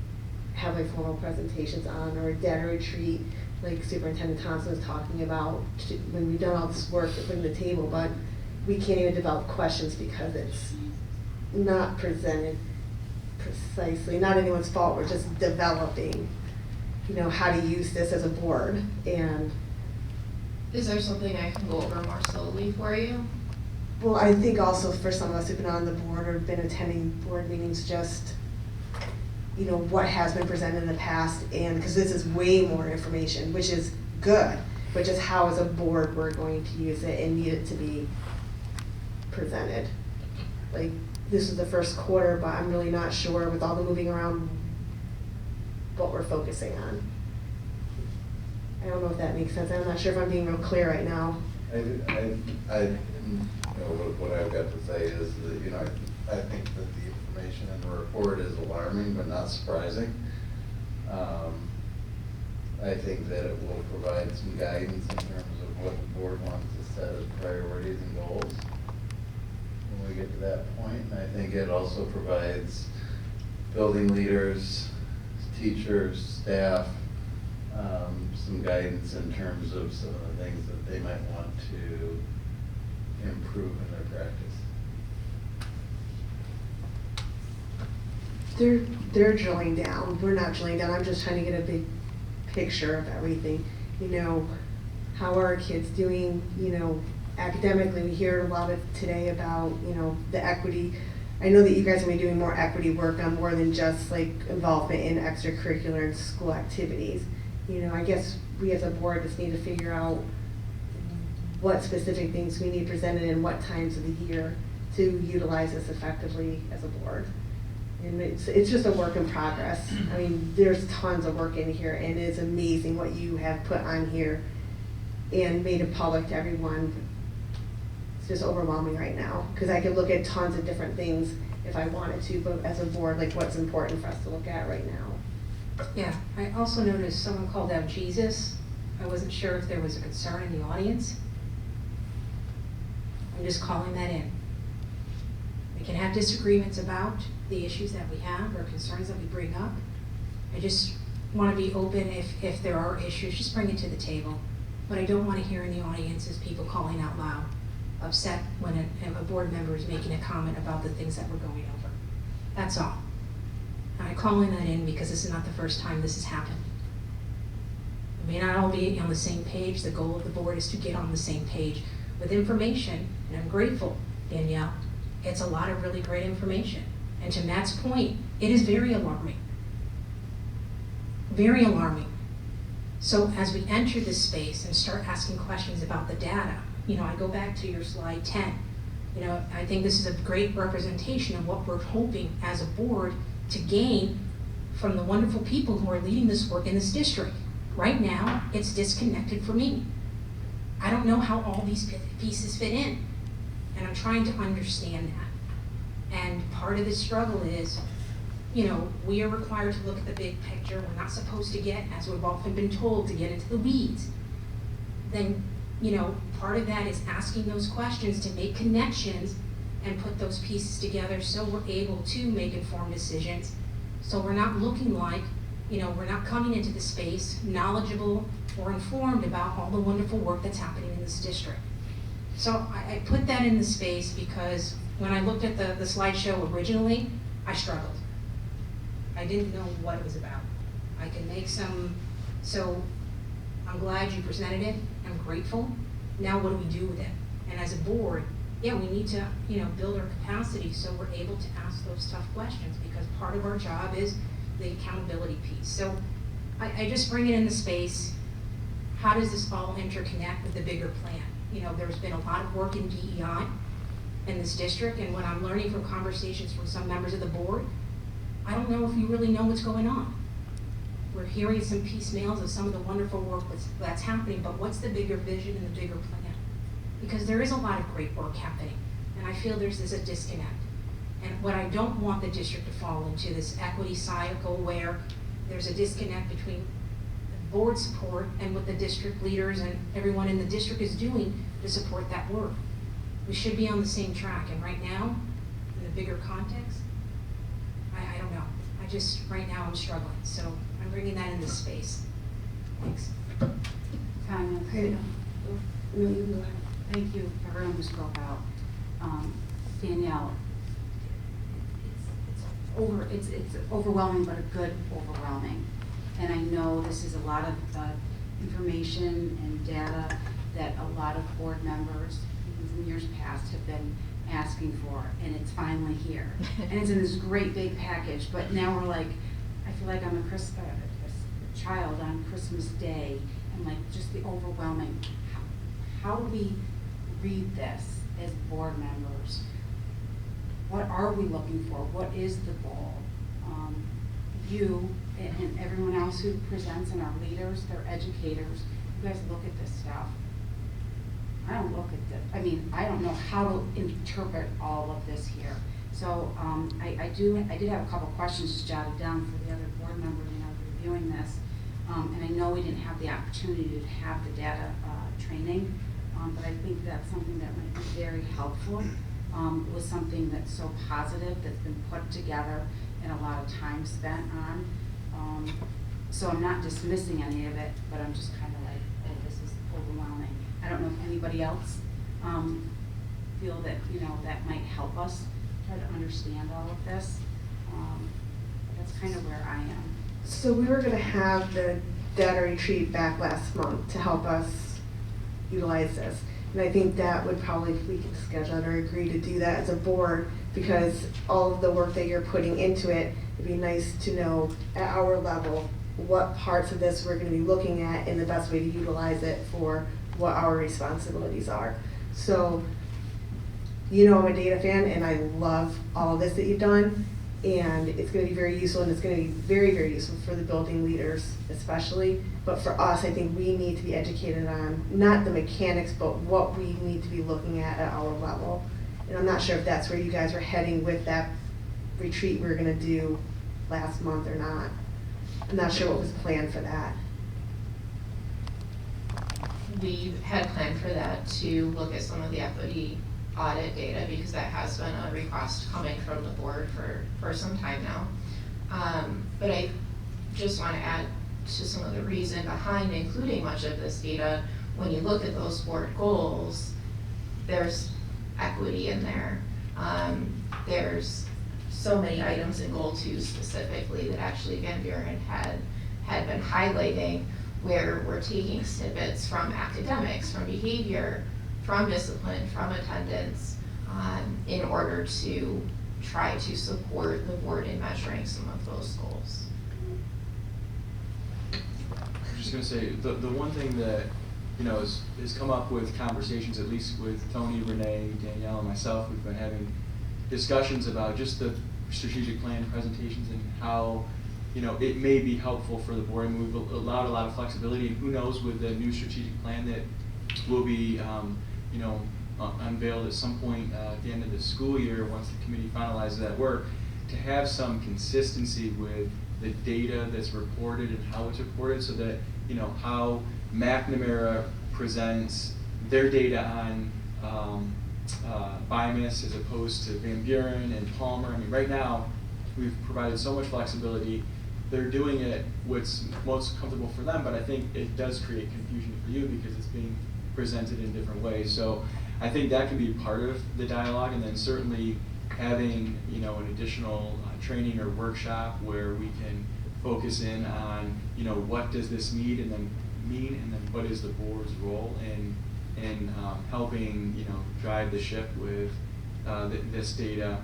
have like formal presentations on, or a data retreat like Superintendent Thompson was talking about when we've done all this work to bring to the table, but we can't even develop questions because it's not presented precisely. Not anyone's fault, we're just developing, you know, how to use this as a board. And is there something I can go over more slowly for you? Well, I think also for some of us who've been on the board or been attending board meetings, just, you know, what has been presented in the past, and because this is way more information, which is good, but just how as a board we're going to use it and need it to be presented. Like, this is the first quarter, but I'm really not sure with all the moving around what we're focusing on. I don't know if that makes sense. I'm not sure if I'm being real clear right now. What I've got to say is that, you know, I think that the information in the report is alarming but not surprising. I think that it will provide some guidance in terms of what the board wants to set as priorities and goals. when we get to that point. And I think it also provides building leaders, teachers, staff, some guidance in terms of some of the things that they might want to improve in their practice. They're drilling down. We're not drilling down. I'm just trying to get a big picture of everything. You know, how are our kids doing, you know, academically? We hear a lot of today about, you know, the equity. I know that you guys are going to be doing more equity work on more than just like involvement in extracurricular and school activities. You know, I guess we as a board just need to figure out what specific things we need presented in what times of the year to utilize this effectively as a board. And it's just a work in progress. I mean, there's tons of work in here, and it's amazing what you have put on here and made it public to everyone. It's just overwhelming right now, because I could look at tons of different things if I wanted to, but as a board, like what's important for us to look at right now. Yeah, I also noticed someone called out Jesus. I wasn't sure if there was a concern in the audience. I'm just calling that in. We can have disagreements about the issues that we have or concerns that we bring up. I just want to be open if there are issues, just bring it to the table. What I don't want to hear in the audience is people calling out loud, upset when a board member is making a comment about the things that we're going over. That's all. I'm calling that in because this is not the first time this has happened. We may not all be on the same page. The goal of the board is to get on the same page with information, and I'm grateful, Danielle. It's a lot of really great information. And to Matt's point, it is very alarming. Very alarming. So as we enter this space and start asking questions about the data, you know, I go back to your slide 10. You know, I think this is a great representation of what we're hoping as a board to gain from the wonderful people who are leading this work in this district. Right now, it's disconnected for me. I don't know how all these pieces fit in, and I'm trying to understand that. And part of the struggle is, you know, we are required to look at the big picture. We're not supposed to get, as we've often been told, to get into the weeds. Then, you know, part of that is asking those questions to make connections and put those pieces together so we're able to make informed decisions. So we're not looking like, you know, we're not coming into the space knowledgeable or informed about all the wonderful work that's happening in this district. So I put that in the space because when I looked at the slideshow originally, I struggled. I didn't know what it was about. I can make some, so I'm glad you presented it. I'm grateful. Now what do we do with it? And as a board, yeah, we need to, you know, build our capacity so we're able to ask those tough questions, because part of our job is the accountability piece. So I just bring it in the space. How does this all interconnect with the bigger plan? You know, there's been a lot of work in DEI in this district, and what I'm learning from conversations from some members of the board, I don't know if you really know what's going on. We're hearing some piecemeals of some of the wonderful work that's happening, but what's the bigger vision and the bigger plan? Because there is a lot of great work happening, and I feel there's a disconnect. And what I don't want the district to fall into, this equity cycle where there's a disconnect between board support and what the district leaders and everyone in the district is doing to support that work. We should be on the same track, and right now, in the bigger context, I don't know. Right now I'm struggling, so I'm bringing that into space. Thanks. Tanya. No, you can go ahead. Thank you, everyone who spoke out. Danielle, it's overwhelming, but a good overwhelming. And I know this is a lot of information and data that a lot of board members, even in years past, have been asking for, and it's finally here. And it's in this great big package, but now we're like, I feel like I'm a child on Christmas Day, and like just the overwhelming. How do we read this as board members? What are we looking for? What is the goal? You and everyone else who presents, and our leaders, their educators, you guys look at this stuff. I don't look at this. I mean, I don't know how to interpret all of this here. So I did have a couple questions just jotted down for the other board members when I was reviewing this. And I know we didn't have the opportunity to have the data training, but I think that's something that might be very helpful. was something that's so positive, that's been put together and a lot of time spent on. So I'm not dismissing any of it, but I'm just kind of like, oh, this is overwhelming. I don't know if anybody else feel that, you know, that might help us try to understand all of this. That's kind of where I am. So we were gonna have the data retreat back last month to help us utilize this. And I think that would probably, if we could schedule it or agree to do that as a board, because all of the work that you're putting into it, it'd be nice to know at our level what parts of this we're gonna be looking at and the best way to utilize it for what our responsibilities are. So, you know I'm a data fan and I love all of this that you've done, and it's gonna be very useful, and it's gonna be very, very useful for the building leaders especially. But for us, I think we need to be educated on, not the mechanics, but what we need to be looking at our level. And I'm not sure if that's where you guys were heading with that retreat we were gonna do last month or not. I'm not sure what was planned for that. We had planned for that to look at some of the equity audit data, because that has been a request coming from the board for some time now. But I just want to add to some of the reason behind including much of this data. When you look at those board goals, there's equity in there. There's so many items in goal 2 specifically that actually Van Buren had been highlighting, where we're taking snippets from academics, from behavior, from discipline, from attendance, in order to try to support the board in measuring some of those goals. I'm just gonna say, the one thing that, you know, has come up with conversations, at least with Tony, Renee, Danielle, and myself, we've been having discussions about just the strategic plan presentations and how, you know, it may be helpful for the board, and we've allowed a lot of flexibility, and who knows, with the new strategic plan that will be, you know, unveiled at some point at the end of the school year, once the committee finalizes that work, to have some consistency with the data that's reported and how it's reported, so that, you know, how McNamara presents their data on BIMIS as opposed to Van Buren and Palmer. I mean, right now, we've provided so much flexibility. They're doing it what's most comfortable for them, but I think it does create confusion for you because it's being presented in different ways. So I think that can be part of the dialogue, and then certainly having, you know, an additional training or workshop where we can focus in on, you know, what does this mean, and then what is the board's role in helping, you know, drive the ship with this data.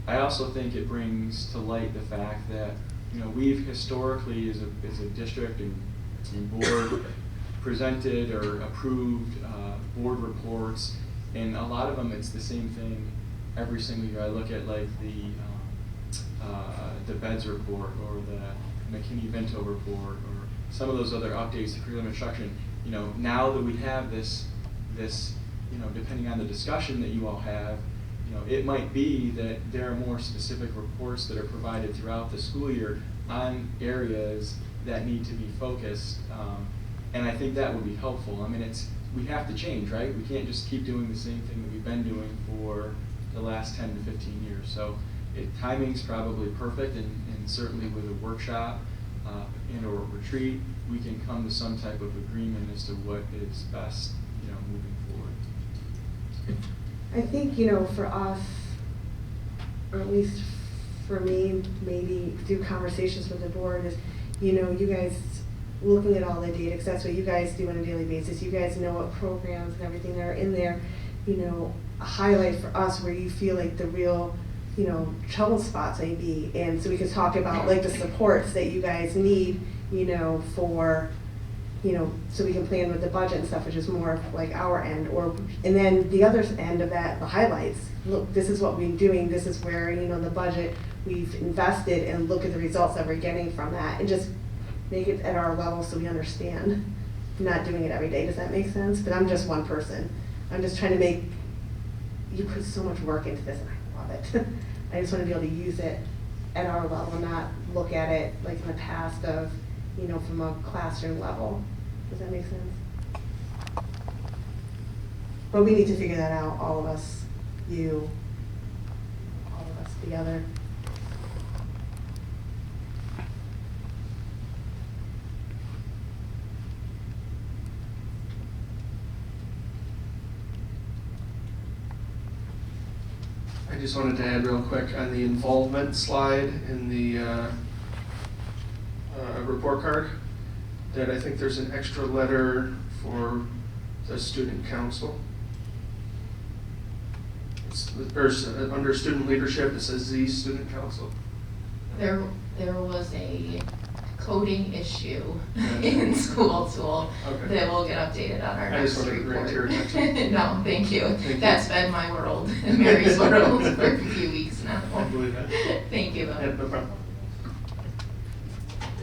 I also think it brings to light the fact that, you know, we've historically as a district and board presented or approved board reports, and a lot of them it's the same thing every single year. I look at like the beds report or the McKinney-Vento report or some of those other updates to curriculum instruction. You know, now that we have this, you know, depending on the discussion that you all have, you know, it might be that there are more specific reports that are provided throughout the school year on areas that need to be focused, and I think that would be helpful. I mean, we have to change, right? We can't just keep doing the same thing that we've been doing for the last 10 to 15 years. So timing's probably perfect, and certainly with a workshop and or a retreat, we can come to some type of agreement as to what is best, you know, moving forward. I think, you know, for us, or at least for me, maybe through conversations with the board, is, you know, you guys looking at all the data, because that's what you guys do on a daily basis. You guys know what programs and everything that are in there, you know, a highlight for us where you feel like the real, you know, trouble spots may be. And so we could talk about like the supports that you guys need, you know, for, you know, so we can plan with the budget and stuff, which is more like our end. And then the other end of that, the highlights. Look, this is what we're doing. This is where, you know, the budget we've invested, and look at the results that we're getting from that, and just make it at our level so we understand. I'm not doing it every day. Does that make sense? But I'm just one person. I'm just trying to make, you put so much work into this, and I love it. I just want to be able to use it at our level, not look at it like in the past of, you know, from a classroom level. Does that make sense? But we need to figure that out, all of us, you, together. I just wanted to add real quick on the involvement slide in the report card that I think there's an extra letter for the student council. Under student leadership, it says the student council. There was a coding issue in school tool Okay. that will get updated on our I next just wanted to bring it to your report. attention. No, thank you. Thank you. That's been my world, Mary's world for a few weeks now. I believe that. Thank you Yeah, though. no problem.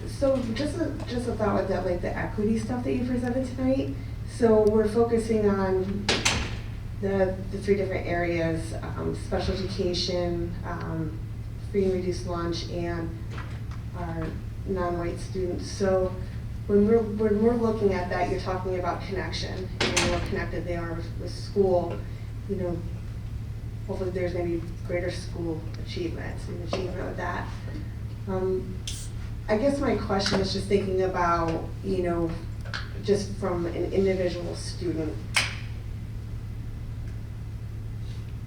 So just a thought with that, like the equity stuff that you presented tonight. So we're focusing on the three different areas, special education, free and reduced lunch, and our non-white students. So when we're looking at that, you're talking about connection and the more connected they are with school, you know, hopefully there's maybe greater school achievement with that. I guess my question is just thinking about, you know, just from an individual student.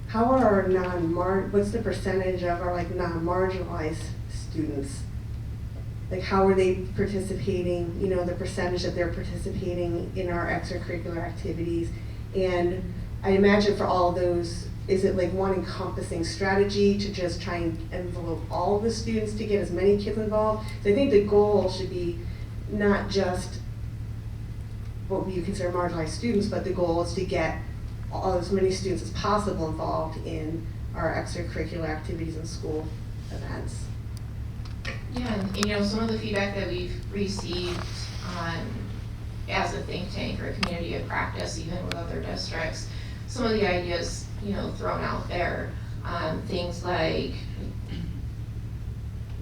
How are our what's the percentage of our like non-marginalized students? Like how are they participating, you know, the percentage that they're participating in our extracurricular activities? And I imagine for all of those, is it like one encompassing strategy to just try and envelope all of the students to get as many kids involved? So I think the goal should be not just what you consider marginalized students, but the goal is to get as many students as possible involved in our extracurricular activities and school events. Yeah, and you know, some of the feedback that we've received as a think tank or a community of practice, even with other districts, some of the ideas, you know, thrown out there, things like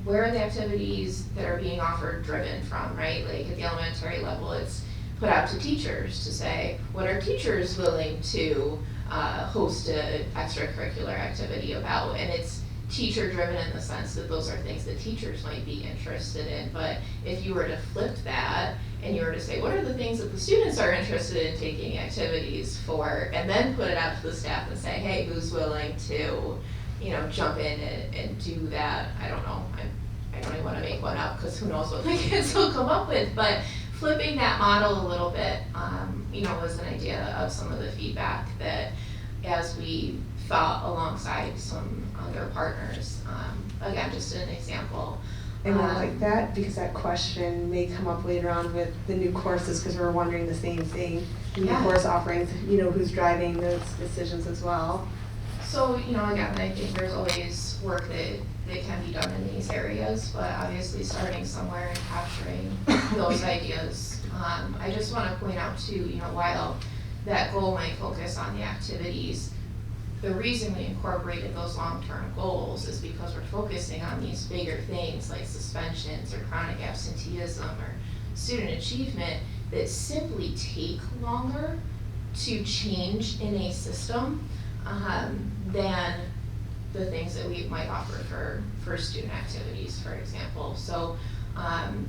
where are the activities that are being offered driven from, right? Like at the elementary level, it's put out to teachers to say, what are teachers willing to host an extracurricular activity about? And it's teacher driven in the sense that those are things that teachers might be interested in. But if you were to flip that and you were to say, what are the things that the students are interested in taking activities for, and then put it out to the staff and say, hey, who's willing to, you know, jump in and do that? I don't know. I don't even want to make one up because who knows what the kids will come up with. But flipping that model a little bit, you know, was an idea of some of the feedback that as we thought alongside some other partners. Again, just an example. And I like that because that question may come up later on with the new courses because we're wondering the same thing. New course offerings, you know, who's driving those decisions as well. So, you know, again, I think there's always work that can be done in these areas, but obviously starting somewhere and capturing those ideas. I just want to point out too, you know, while that goal might focus on the activities, the reason we incorporated those long-term goals is because we're focusing on these bigger things like suspensions or chronic absenteeism or student achievement that simply take longer to change in a system than the things that we might offer for student activities, for example. So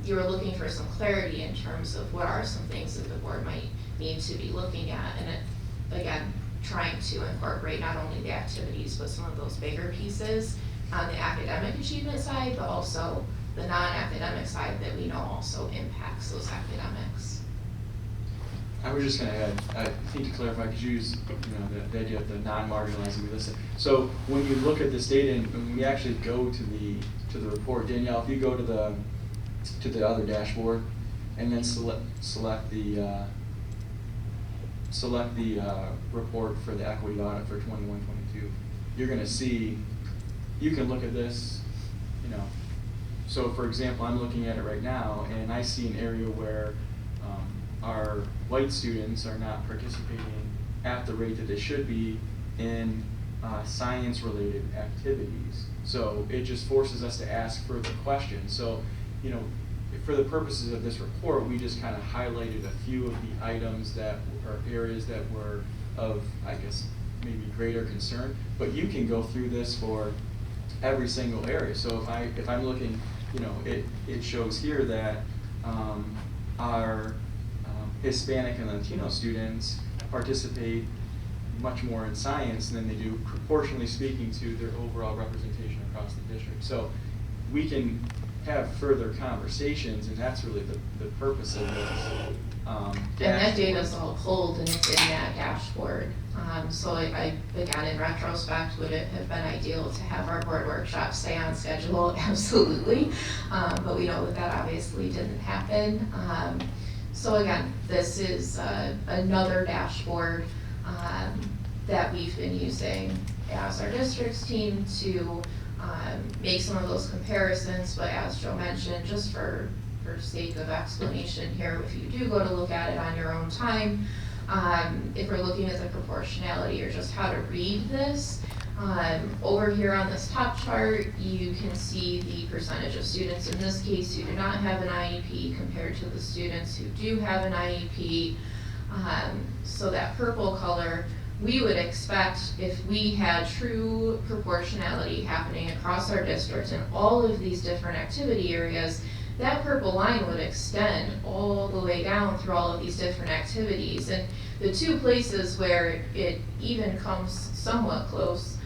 you were looking for some clarity in terms of what are some things that the board might need to be looking at, and again, trying to incorporate not only the activities, but some of those bigger pieces on the academic achievement side, but also the non-academic side that we know also impacts those academics. I was just going to add, I think to clarify, because you use, you know, the idea of the non-marginalized we listen. So when you look at this data and when we actually go to the report, Danielle, if you go to the other dashboard and then select the report for the equity audit for 21-22, you're going to see, you can look at this, you know. So for example, I'm looking at it right now and I see an area where our white students are not participating at the rate that they should be in science-related activities. So it just forces us to ask further questions. So, you know, for the purposes of this report, we just kind of highlighted a few of the items that are areas that were of, I guess, maybe greater concern. But you can go through this for every single area. So if I'm looking, it shows here that our Hispanic and Latino students participate much more in science than they do, proportionally speaking, to their overall representation across the district. So we can have further conversations, and that's really the purpose of this. And that data's all pulled and it's in that dashboard. So again, in retrospect, would it have been ideal to have our board workshop stay on schedule? Absolutely. But we know that obviously didn't happen. So again, this is another dashboard that we've been using as our district's team to make some of those comparisons. But as Joe mentioned, just for sake of explanation here, if you do go to look at it on your own time, if we're looking at the proportionality or just how to read this, over here on this top chart, you can see the percentage of students in this case who do not have an IEP compared to the students who do have an IEP. So that purple color, we would expect if we had true proportionality happening across our districts in all of these different activity areas, that purple line would extend all the way down through all of these different activities. And the two places where it even comes somewhat close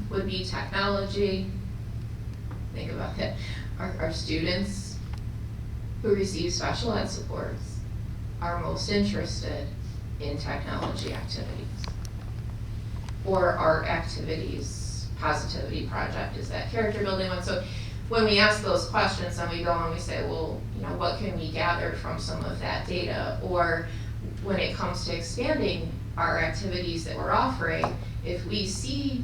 would be technology. Think about it. Our students who receive special ed supports are most interested in technology activities or art activities. Positivity project is that character building one. So when we ask those questions, then we go and we say, well, what can we gather from some of that data? Or when it comes to expanding our activities that we're offering, if we see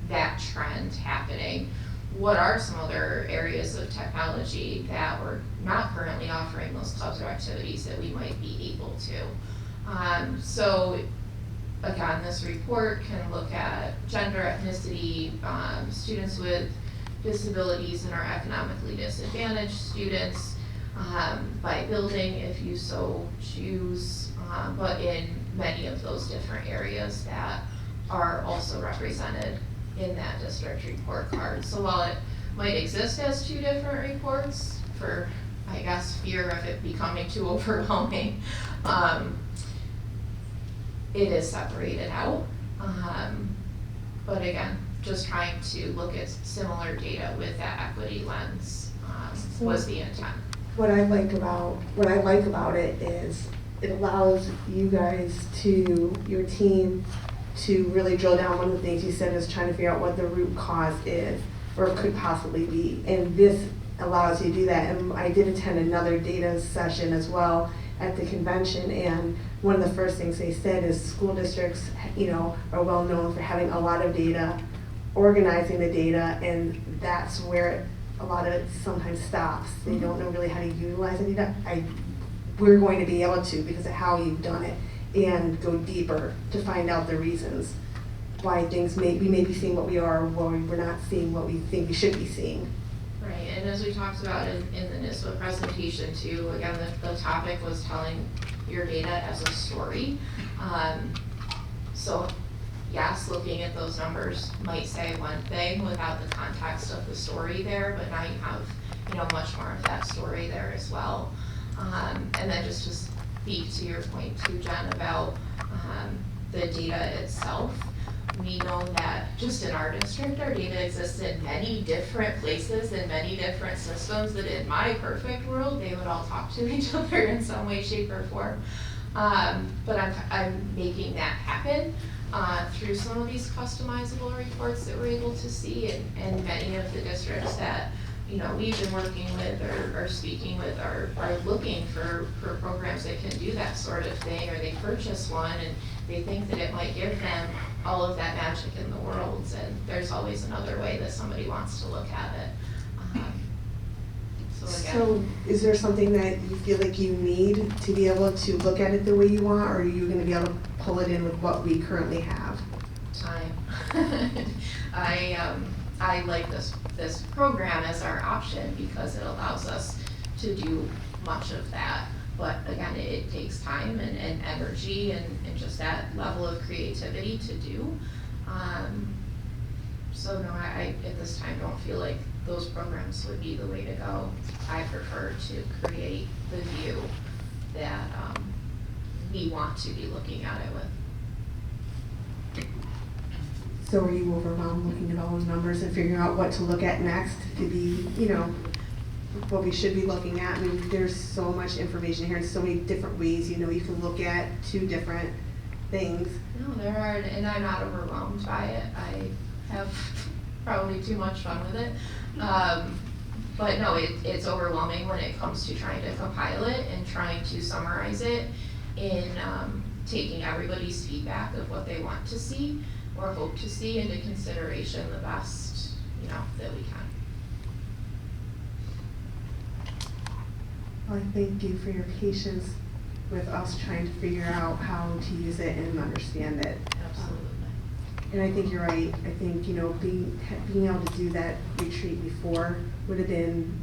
that trend happening, what are some other areas of technology that we're not currently offering those clubs or activities that we might be able to? So again, this report can look at gender, ethnicity, students with disabilities, and our economically disadvantaged students by building, if you so choose, but in many of those different areas that are also represented in that district report card. So while it might exist as two different reports for, I guess, fear of it becoming too overwhelming, it is separated out. But again, just trying to look at similar data with that equity lens was the intent. What I like about it is it allows you guys your team to really drill down. One of the things you said is trying to figure out what the root cause is or could possibly be. And this allows you to do that. And I did attend another data session as well at the convention, and one of the first things they said is school districts, are well known for having a lot of data, organizing the data, and that's where a lot of it sometimes stops. They don't know really how to utilize the data. We're going to be able to, because of how you've done it, and go deeper to find out the reasons why we may be seeing what we are, or why we're not seeing what we think we should be seeing. Right, and as we talked about in the NISBA presentation too, again, the topic was telling your data as a story. So yes, looking at those numbers might say one thing without the context of the story there, but now you have, much more of that story there as well. And then just to speak to your point too, Jen, about the data itself. We know that just in our district, our data exists in many different places and many different systems that in my perfect world, they would all talk to each other in some way, shape, or form. But I'm making that happen through some of these customizable reports that we're able to see, and many of the districts that we've been working with or speaking with are looking for programs that can do that sort of thing, or they purchase one and they think that it might give them all of that magic in the world, and there's always another way that somebody wants to look at it. So is there something that you feel like you need to be able to look at it the way you want, or are you going to be able to pull it in with what we currently have? Time. I like this program as our option because it allows us to do much of that. But again, it takes time and energy and just that level of creativity to do. So no, I at this time don't feel like those programs would be the way to go. I prefer to create the view that we want to be looking at it with. So are you overwhelmed looking at all those numbers and figuring out what to look at next to be, you know, what we should be looking at? I mean, there's so much information here and so many different ways, you know, you can look at 2 different things. No, there are, and I'm not overwhelmed by it. I have probably too much fun with it. But no, it's overwhelming when it comes to trying to compile it and trying to summarize it in taking everybody's feedback of what they want to see or hope to see into consideration the best, you know, that we can. Well, I thank you for your patience with us trying to figure out how to use it and understand it. Absolutely. And I think you're right. I think, you know, being able to do that retreat before would have been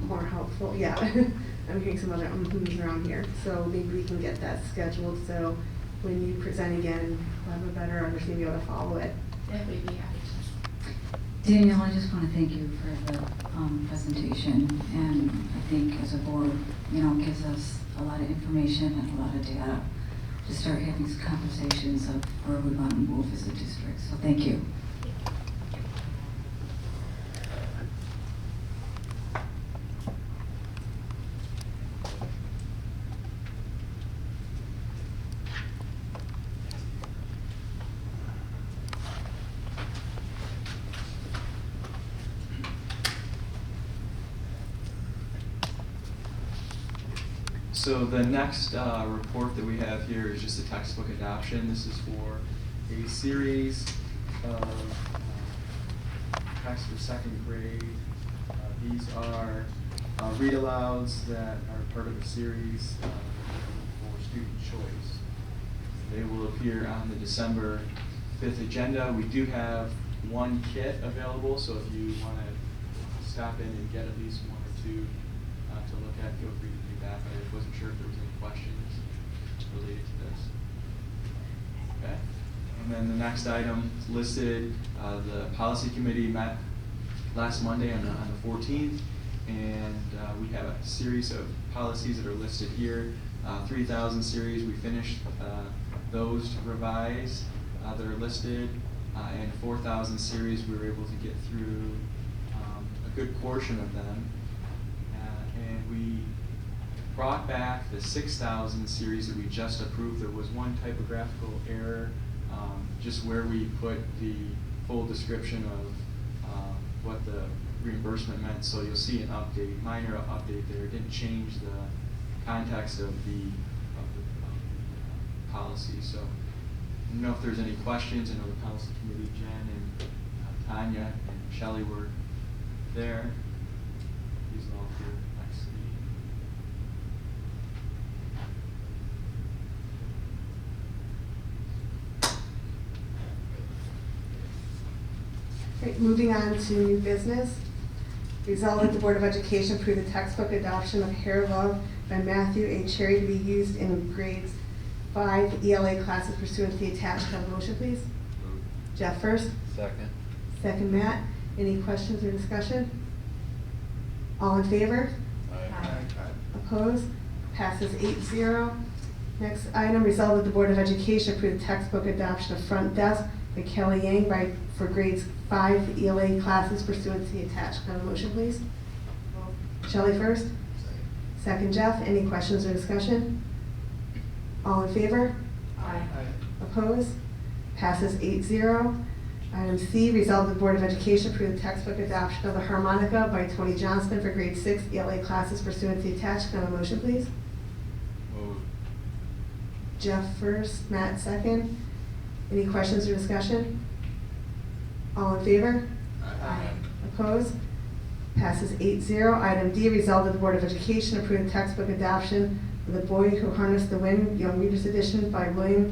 more helpful. Yeah, I'm hearing some other ums around here. So maybe we can get that scheduled so when you present again, we'll have a better understanding of how to follow it. Yeah, we'd be happy to. Danielle, I just want to thank you for the presentation, and I think as a board, you know, it gives us a lot of information and a lot of data to start having some conversations of where we want to move as a district. So thank you. So the next report that we have here is just a textbook adoption. This is for a series of texts for 2nd grade. These are read-alouds that are part of a series for student choice. They will appear on the December 5th agenda. We do have 1 kit available, so if you want to stop in and get at least 1 or 2 to look at, feel free to do that, but I wasn't sure if there was any questions related to this. Okay, and then the next item listed, the policy committee met last Monday on the 14th, and we have a series of policies that are listed here. 3,000 series, we finished those to revise that are listed, and 4,000 series we were able to get through a good portion of them. And we brought back the 6,000 series that we just approved. There was 1 typographical error, just where we put the full description of what the reimbursement meant. So you'll see an update, minor update there. It didn't change the context of the policy. So I don't know if there's any questions. I know the policy committee, Jen and Tanya and Shelley were there. These are all here next to me. Right, moving on to new business. Resolved that the Board of Education approve the textbook adoption of Hair Love by Matthew A. Cherry to be used in grades 5 ELA classes pursuant to the attached. Have a motion, please? Jeff first. Second. Second, Matt. Any questions or discussion? All in favor? Aye. Opposed? Passes 8-0. Next item, resolved that the Board of Education approve the textbook adoption of Front Desk by Kelly Yang for grades 5 ELA classes pursuant to the attached. Can I have a motion, please? Shelley first. Second, Jeff. Any questions or discussion? All in favor? Aye. Opposed? Passes 8-0. Item C, resolve the Board of Education approve the textbook adoption of the Harmonica by Tony Johnston for grade 6 ELA classes pursuant to the attached. Can I have a motion, please? Move. Jeff first, Matt second. Any questions or discussion? All in favor? Aye. Opposed? Passes 8-0. Item D, resolve that the Board of Education approve the textbook adoption of The Boy Who Harnessed the Wind, Young Readers Edition by William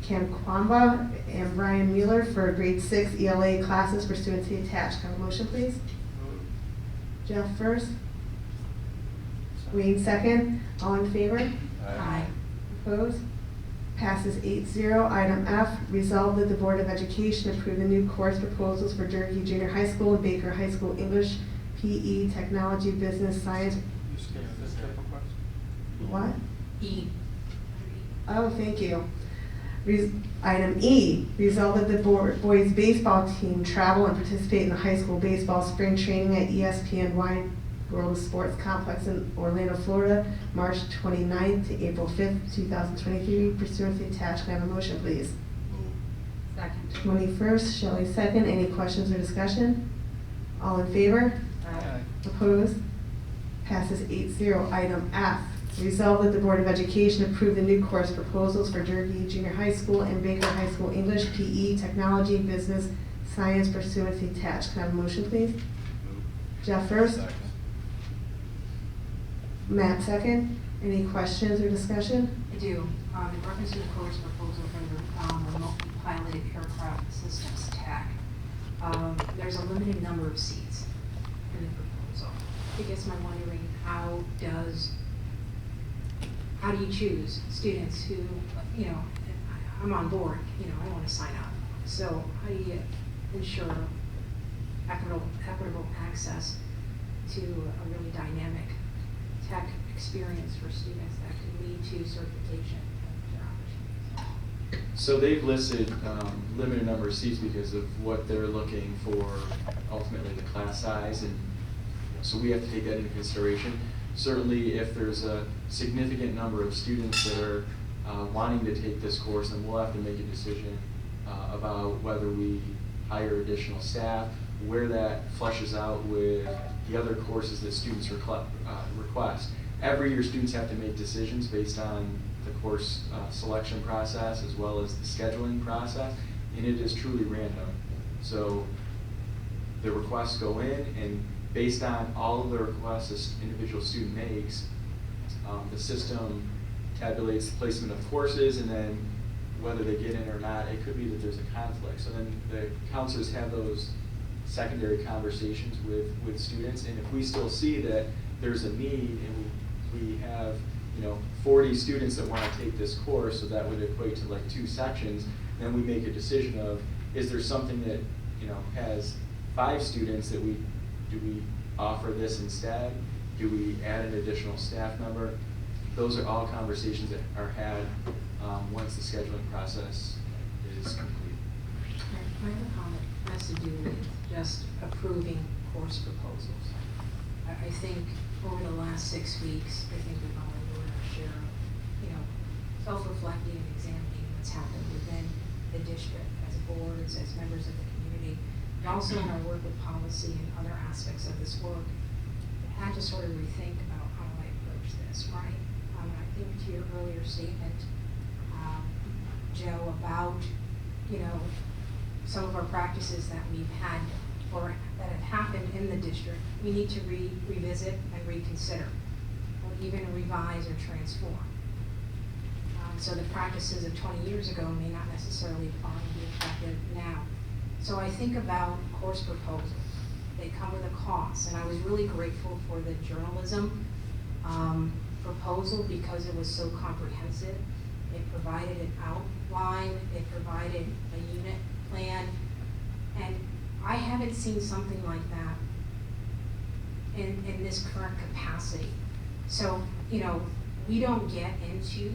Kamkwamba and Brian Mueller for grade 6 ELA classes pursuant to the attached. Can I have a motion, please? Move. Jeff first. Wayne second. All in favor? Aye. Opposed? Passes 8-0. Item F, resolve that the Board of Education approve the new course proposals for Durkee Junior High School and Baker High School English, PE, Technology, Business, Science. What? E. Oh, thank you. Item E, resolve that the boys baseball team travel and participate in the high school baseball spring training at ESPN Wide World of Sports Complex in Orlando, Florida, March 29th to April 5th, 2023, pursuant to the attached. Can I have a motion, please? Second. Tony first, Shelley second. Any questions or discussion? All in favor? Aye. Opposed? Passes 8-0. Item F, resolve that the Board of Education approve the new course proposals for Durkee Junior High School and Baker High School English, PE, Technology, Business, Science, pursuant to the attached. Can I have a motion, please? Jeff first. Matt second. Any questions or discussion? I do. In reference to the course proposal for the remotely piloted aircraft systems TAC, there's a limited number of seats in the proposal. I guess I'm wondering how do you choose students who, I'm on board, I want to sign up. So how do you ensure equitable access to a really dynamic tech experience for students that could lead to certification of their opportunities? So they've listed limited number of seats because of what they're looking for, ultimately the class size, and so we have to take that into consideration. Certainly if there's a significant number of students that are wanting to take this course, then we'll have to make a decision about whether we hire additional staff, where that fleshes out with the other courses that students request. Every year students have to make decisions based on the course selection process as well as the scheduling process, and it is truly random. So the requests go in, and based on all of the requests this individual student makes, the system tabulates the placement of courses, and then whether they get in or not, it could be that there's a conflict. So then the counselors have those secondary conversations with students, and if we still see that there's a need and we have 40 students that want to take this course, so that would equate to like 2 sections, then we make a decision of, is there something that has 5 students that do we offer this instead? Do we add an additional staff member? Those are all conversations that are had once the scheduling process is complete. My other comment has to do with just approving course proposals. I think over the last 6 weeks, I think we've all enjoyed our share of, self-reflecting and examining what's happened within the district as boards, as members of the community, and also in our work with policy and other aspects of this work. I had to sort of rethink about how do I approach this, right? I think to your earlier statement, Joe, about, some of our practices that we've had or that have happened in the district, we need to revisit and reconsider, or even revise or transform. So the practices of 20 years ago may not necessarily be effective now. So I think about course proposals. They come with a cost, and I was really grateful for the journalism proposal because it was so comprehensive. It provided an outline, it provided a unit plan, and I haven't seen something like that in this current capacity. So, we don't get into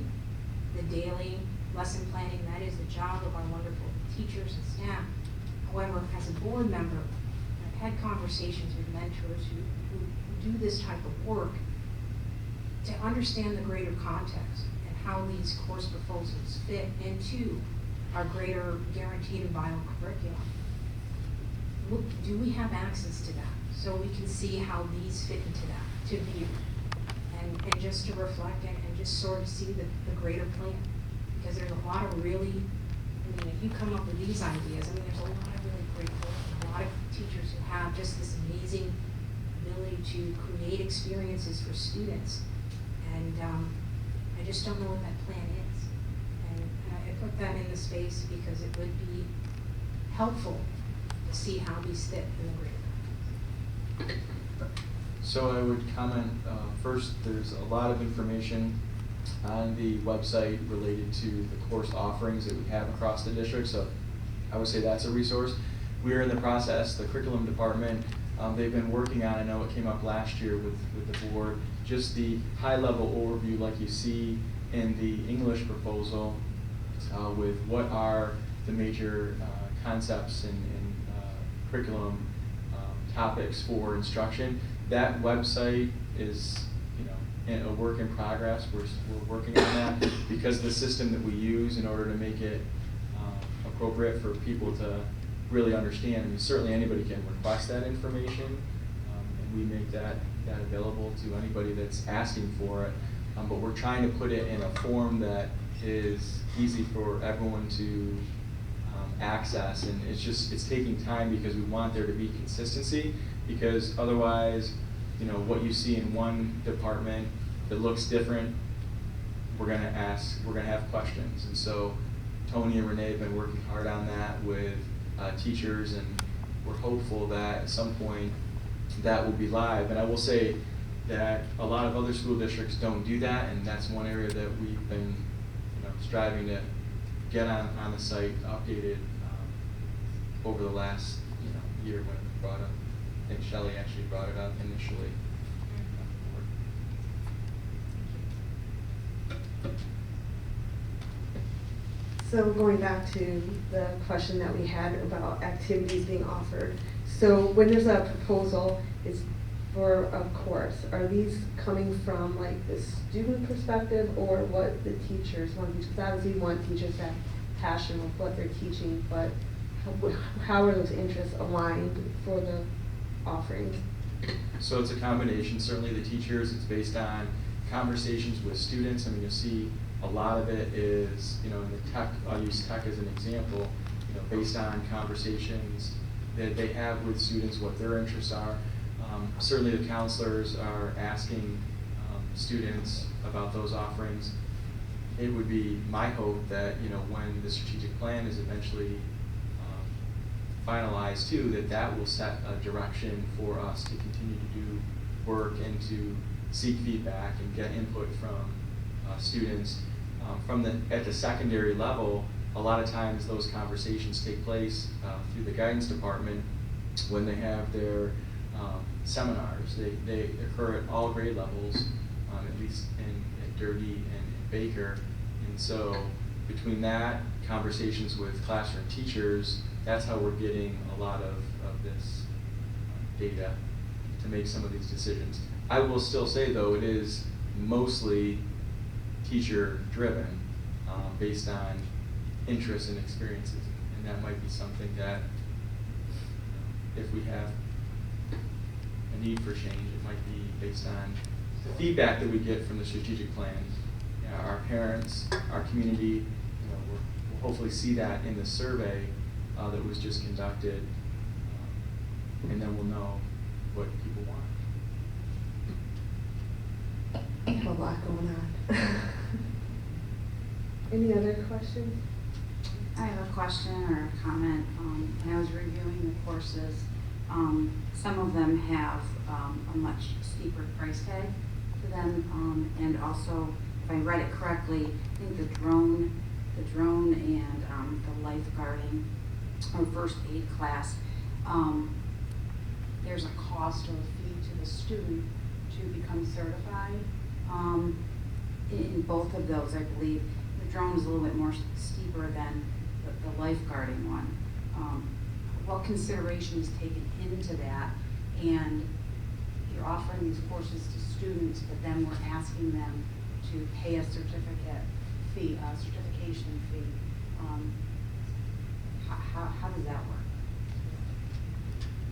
the daily lesson planning. That is the job of our wonderful teachers and staff. However, as a board member, I've had conversations with mentors who do this type of work to understand the greater context and how these course proposals fit into our greater guaranteed and vital curriculum. Do we have access to that so we can see how these fit into that, to view, and just to reflect and just sort of see the greater plan? Because there's a lot of really, if you come up with these ideas, there's a lot of really great work, and a lot of teachers who have just this amazing ability to create experiences for students. And I just don't know what that plan is. And I put that in the space because it would be helpful to see how these fit in the greater. So I would comment, first, there's a lot of information on the website related to the course offerings that we have across the district, so I would say that's a resource. We are in the process, the curriculum department, they've been working on, I know it came up last year with the board, just the high-level overview like you see in the English proposal with what are the major concepts and curriculum topics for instruction. That website is, a work in progress. We're working on that because the system that we use in order to make it appropriate for people to really understand. I mean, certainly anybody can request that information, and we make that available to anybody that's asking for it. But we're trying to put it in a form that is easy for everyone to access, and it's taking time because we want there to be consistency, because otherwise, what you see in one department that looks different, we're gonna have questions. And so Tony and Renee have been working hard on that with teachers, and we're hopeful that at some point that will be live. And I will say that a lot of other school districts don't do that, and that's one area that we've been striving to get on the site updated over the last year when it was brought up. I think Shelley actually brought it up initially. So going back to the question that we had about activities being offered. So when there's a proposal, it's for a course. Are these coming from like the student perspective or what the teachers want to teach? Because obviously we want teachers to have passion with what they're teaching, but how are those interests aligned for the offerings? So it's a combination. Certainly the teachers, it's based on conversations with students. I mean, you'll see a lot of it is, in the tech, I'll use tech as an example, based on conversations that they have with students, what their interests are. Certainly the counselors are asking students about those offerings. It would be my hope that, when the strategic plan is eventually finalized too, that will set a direction for us to continue to do work and to seek feedback and get input from students. At the secondary level, a lot of times those conversations take place through the guidance department when they have their seminars. They occur at all grade levels, at least at Derby and Baker. And so between that, conversations with classroom teachers, that's how we're getting a lot of this data to make some of these decisions. I will still say though, it is mostly teacher driven, based on interests and experiences, and that might be something that if we have a need for change, it might be based on the feedback that we get from the strategic plan. Our parents, our community, we'll hopefully see that in the survey that was just conducted, and then we'll know what people want. I have a lot going on. Any other questions? I have a question or a comment. When I was reviewing the courses, some of them have a much steeper price tag to them, and also, if I read it correctly, I think the drone and the lifeguarding or first aid class, there's a cost or a fee to the student to become certified. In both of those, I believe the drone is a little bit more steeper than the lifeguarding one. What consideration is taken into that? And you're offering these courses to students, but then we're asking them to pay a certification fee. How does that work?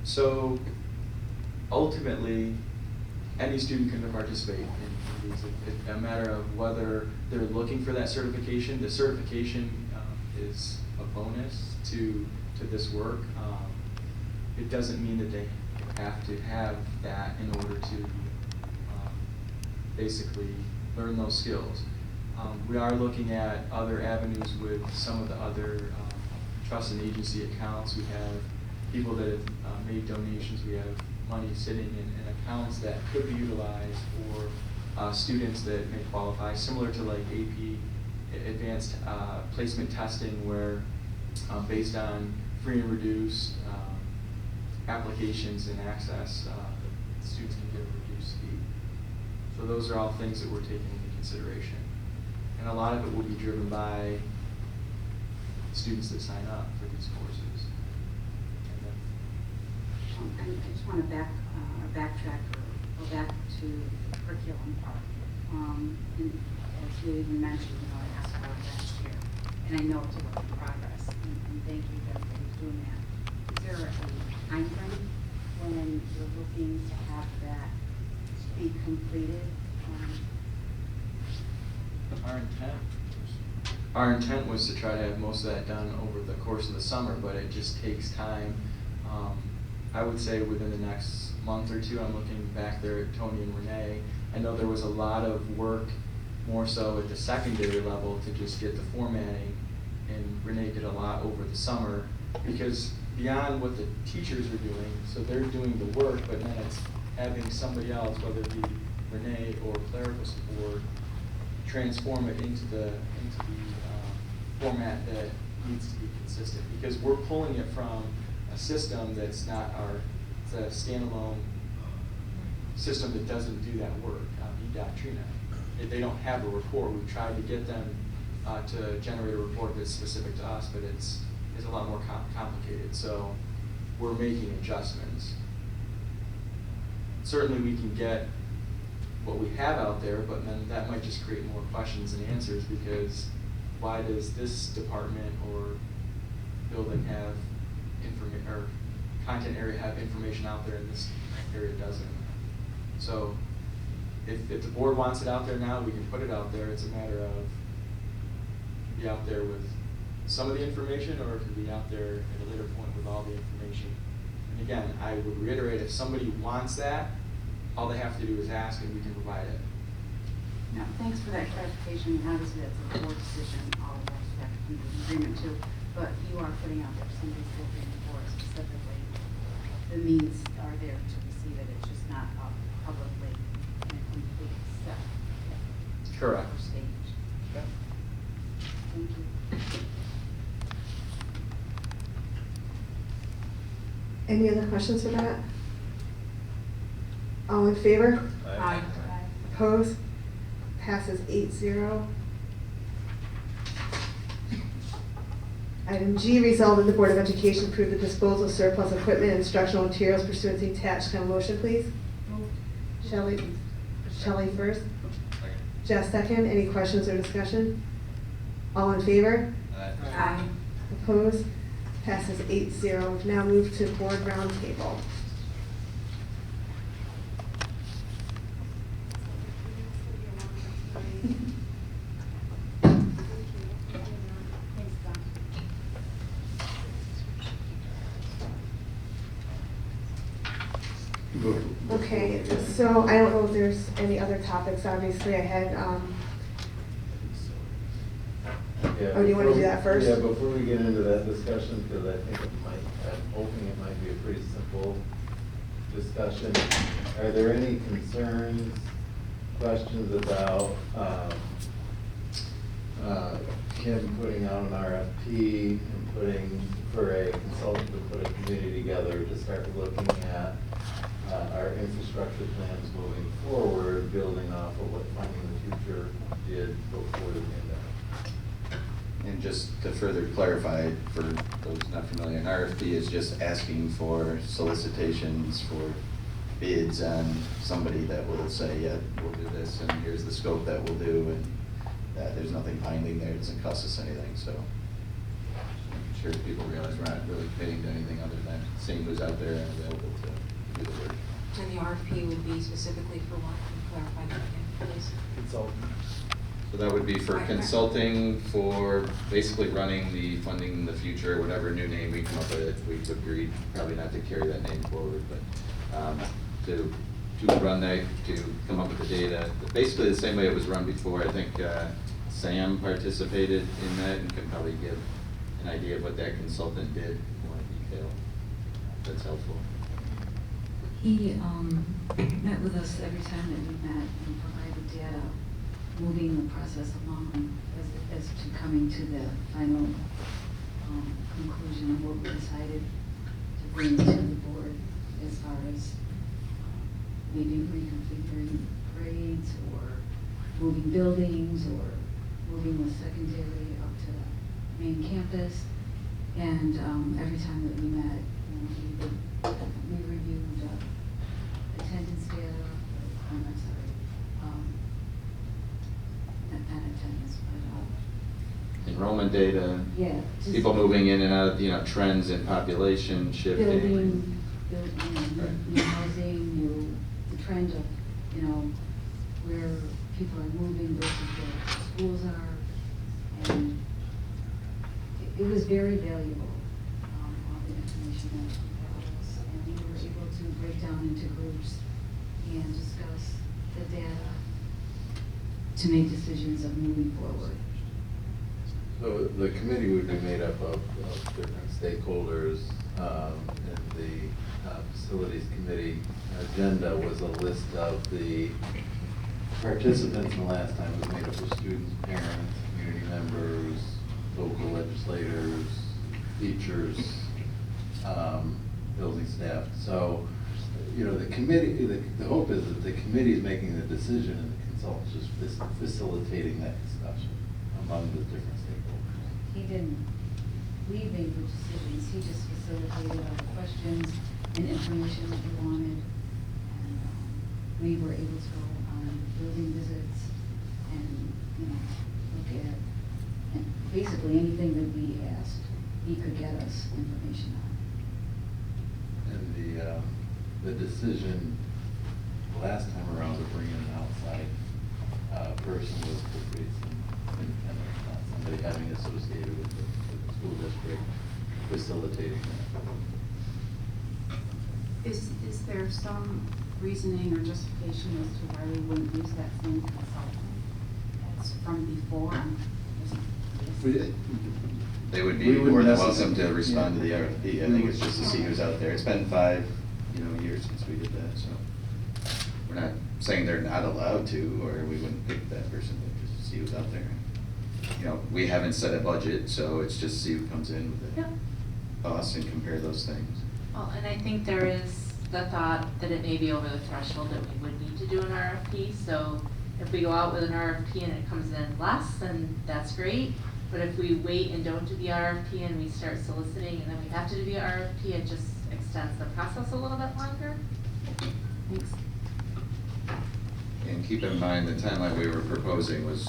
So ultimately, any student can participate in these. It's a matter of whether they're looking for that certification. The certification is a bonus to this work. It doesn't mean that they have to have that in order to basically learn those skills. We are looking at other avenues with some of the other trust and agency accounts. We have people that have made donations. We have money sitting in accounts that could be utilized for students that may qualify, similar to like AP advanced placement testing, where based on free and reduced applications and access, students can get a reduced fee. So those are all things that we're taking into consideration. And a lot of it will be driven by students that sign up for these courses. I just want to backtrack or go back to the curriculum part. And as you even mentioned, I asked about it last year, and I know it's a work in progress, and thank you for everybody doing that. Is there a time frame when you're looking to have that be completed? Our intent was to try to have most of that done over the course of the summer, but it just takes time. I would say within the next month or two. I'm looking back there at Tony and Renee. I know there was a lot of work, more so at the secondary level, to just get the formatting, and Renee did a lot over the summer, because beyond what the teachers are doing, so they're doing the work, but then it's having somebody else, whether it be Renee or clerical support, transform it into the format that needs to be consistent, because we're pulling it from a system that's not it's a standalone system that doesn't do that work. E-Doctrina. If they don't have a report, we've tried to get them to generate a report that's specific to us, but it's a lot more complicated. So we're making adjustments. Certainly we can get what we have out there, but then that might just create more questions and answers, because why does this department or building have information, or content area have information out there and this area doesn't? So if the board wants it out there now, we can put it out there. It's a matter of it can be out there with some of the information, or it can be out there at a later point with all the information. And again, I would reiterate, if somebody wants that, all they have to do is ask and we can provide it. No, thanks for that clarification. Obviously, that's a board decision. All of us have to come to an agreement too. But you are putting out there, somebody's looking for specifically, the means are there to receive it. It's just not up publicly in a complete step. Correct. Or stage. Okay. Thank you. Any other questions for that? All in favor? Aye. Opposed? Passes 8-0. Item G, resolved that the Board of Education approve the disposal of surplus equipment and instructional materials pursuant to the attached. Can I have a motion, please? Shelley first. Jeff second. Any questions or discussion? All in favor? Aye. Opposed? Passes 8-0. Now move to board roundtable. Okay, so I don't know if there's any other topics. Obviously, I had, Yeah, oh, do you want to do that first? Yeah, before we get into that discussion, because I think I'm hoping it might be a pretty simple discussion. Are there any concerns, questions about Kim putting out an RFP and putting for a consultant to put a committee together to start looking at our infrastructure plans moving forward, building off of what Finding the Future did before the pandemic? And just to further clarify, for those not familiar, an RFP is just asking for solicitations for bids on somebody that will say, yeah, we'll do this, and here's the scope that we'll do, and there's nothing binding there, it doesn't cost us anything, so I'm sure people realize we're not really committing to anything other than seeing who's out there and available to do the work. And the RFP would be specifically for what? Can you clarify that again, please? Consultant. So that would be for consulting, for basically running the Funding the Future, whatever new name we come up with. We've agreed probably not to carry that name forward, but to run that, to come up with the data. Basically the same way it was run before. I think Sam participated in that and can probably give an idea of what that consultant did in more detail. If that's helpful. He met with us every time that we met and provided data, moving the process along as to coming to the final conclusion of what we decided to bring to the board as far as maybe reconfiguring grades or moving buildings or moving the secondary up to the main campus. And every time that we met, we reviewed attendance data, not attendance, but Enrollment data. yeah, just People moving in and out, trends in population shifting. building, Right. new housing, the trend of, where people are moving versus where schools are. And it was very valuable, all the information that he brought us. And we were able to break down into groups and discuss the data to make decisions of moving forward. So the committee would be made up of different stakeholders, and the facilities committee agenda was a list of the participants, and the last time was made up of students, parents, community members, local legislators, teachers, building staff. So, the committee, the hope is that the committee is making the decision and the consultants just facilitating that discussion among the different stakeholders. He didn't lead me with decisions, he just facilitated all the questions and information that we wanted. And we were able to go on building visits and, look at, and basically anything that we asked, he could get us information on. And the decision last time around to bring in an outside person was to create some independence, not somebody having associated with the school district facilitating that. Is there some reasoning or justification as to why we wouldn't use that same consultant as from before? They would We be wouldn't more than necessarily- welcome to respond to the yeah. RFP. I think it's just to see who's out there. It's been 5, years since we did that, so we're not saying they're not allowed to, or we wouldn't pick that person, but just see who's out there. We haven't set a budget, so it's just see who comes in with Yep. us and compare those things. Well, and I think there is the thought that it may be over the threshold that we would need to do an RFP, so if we go out with an RFP and it comes in less, then that's great. But if we wait and don't do the RFP and we start soliciting and then we have to do the RFP, it just extends the process a little bit longer. Thanks. And keep in mind, the timeline we were proposing was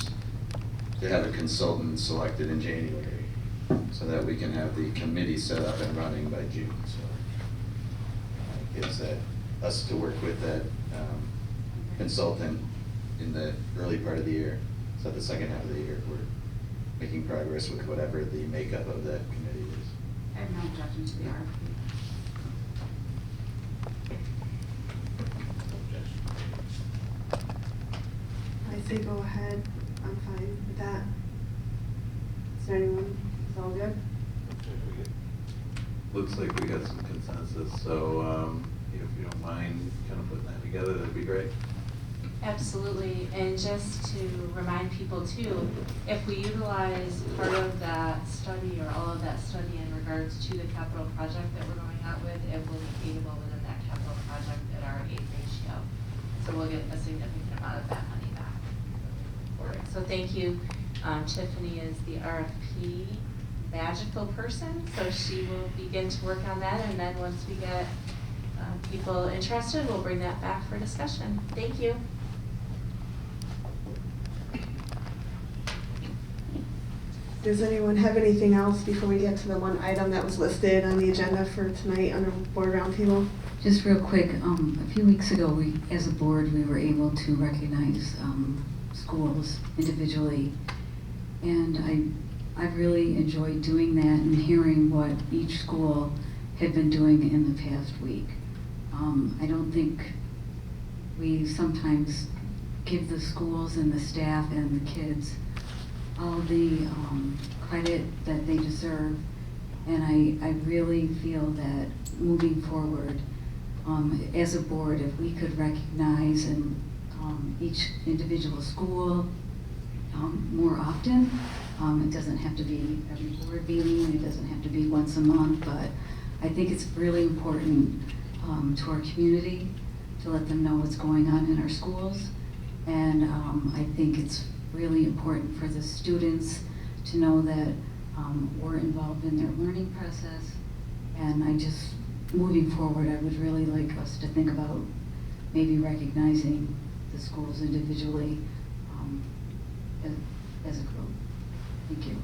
to have a consultant selected in January, so that we can have the committee set up and running by June, so. Gives us to work with that consultant in the early part of the year, so the second half of the year, we're making progress with whatever the makeup of that committee is. I have no objection to the RFP. I say go ahead, I'm fine with that. Is there anyone, is all good? Looks like we got some consensus, so if you don't mind kind of putting that together, that'd be great. Absolutely, and just to remind people too, if we utilize part of that study or all of that study in regards to the capital project that we're going out with, it will be able within that capital project at our 8 ratio. So we'll get a significant amount of that money back for it. So thank you. Tiffany is the RFP magical person, so she will begin to work on that, and then once we get people interested, we'll bring that back for discussion. Thank you. Does anyone have anything else before we get to the one item that was listed on the agenda for tonight under board roundtable? Just real quick, a few weeks ago, as a board, we were able to recognize schools individually. And I really enjoyed doing that and hearing what each school had been doing in the past week. I don't think we sometimes give the schools and the staff and the kids all the credit that they deserve. And I really feel that moving forward, as a board, if we could recognize in each individual school more often. It doesn't have to be every board meeting, it doesn't have to be once a month, but I think it's really important to our community to let them know what's going on in our schools. And I think it's really important for the students to know that we're involved in their learning process. And I just, moving forward, I would really like us to think about maybe recognizing the schools individually as a group. Thank you.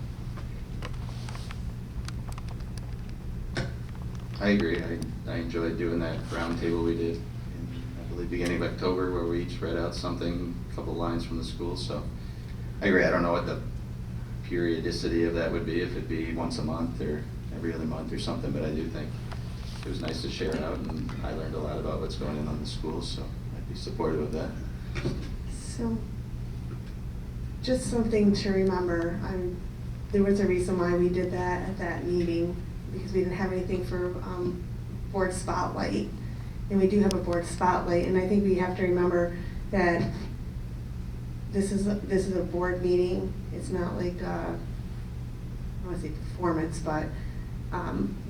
I agree. I enjoyed doing that roundtable we did in, I believe, beginning of October, where we each read out something, a couple lines from the school. So I agree. I don't know what the periodicity of that would be, if it'd be once a month or every other month or something, but I do think it was nice to share out, and I learned a lot about what's going on in the schools, so I'd be supportive of that. So, just something to remember, there was a reason why we did that at that meeting, because we didn't have anything for board spotlight. And we do have a board spotlight, and I think we have to remember that this is a board meeting. It's not like I don't want to say performance, but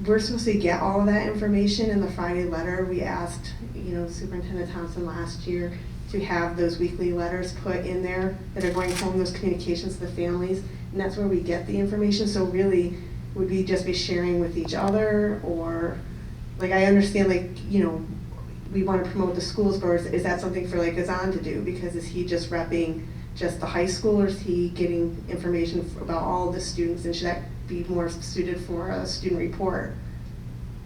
we're supposed to get all of that information in the Friday letter. We asked, Superintendent Thompson last year to have those weekly letters put in there that are going home, those communications to the families, and that's where we get the information. So really, would we just be sharing with each other, or, like, I understand, like, we want to promote the schools, but is that something for, like, Azan to do? Because is he just repping just the high school, or is he getting information about all the students, and should that be more suited for a student report?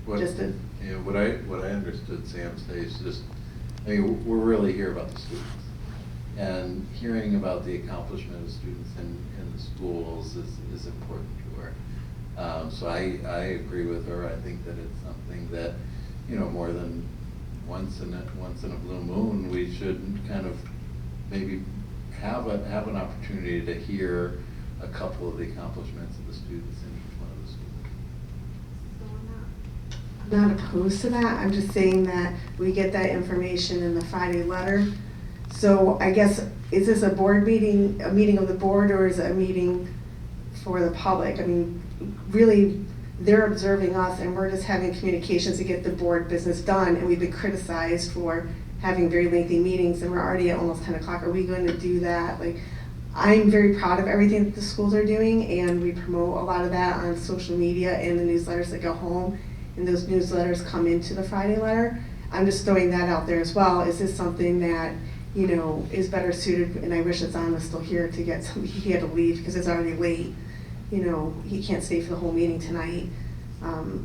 What I understood Sam say is just, we're really here about the students, and hearing about the accomplishment of students in the schools is important to her. So I agree with her. I think that it's something that, more than once in a blue moon, we should kind of maybe have an opportunity to hear a couple of the accomplishments of the students in each one of the schools. I'm not opposed to that. I'm just saying that we get that information in the Friday letter. So I guess, is this a board meeting, a meeting of the board, or is it a meeting for the public? I mean, really, they're observing us, and we're just having communications to get the board business done, and we've been criticized for having very lengthy meetings, and we're already at almost 10 o'clock. Are we going to do that? Like, I'm very proud of everything that the schools are doing, and we promote a lot of that on social media and the newsletters that go home, and those newsletters come into the Friday letter. I'm just throwing that out there as well. Is this something that, is better suited, and I wish Azan was still here to get some, he had to leave because it's already late. He can't stay for the whole meeting tonight.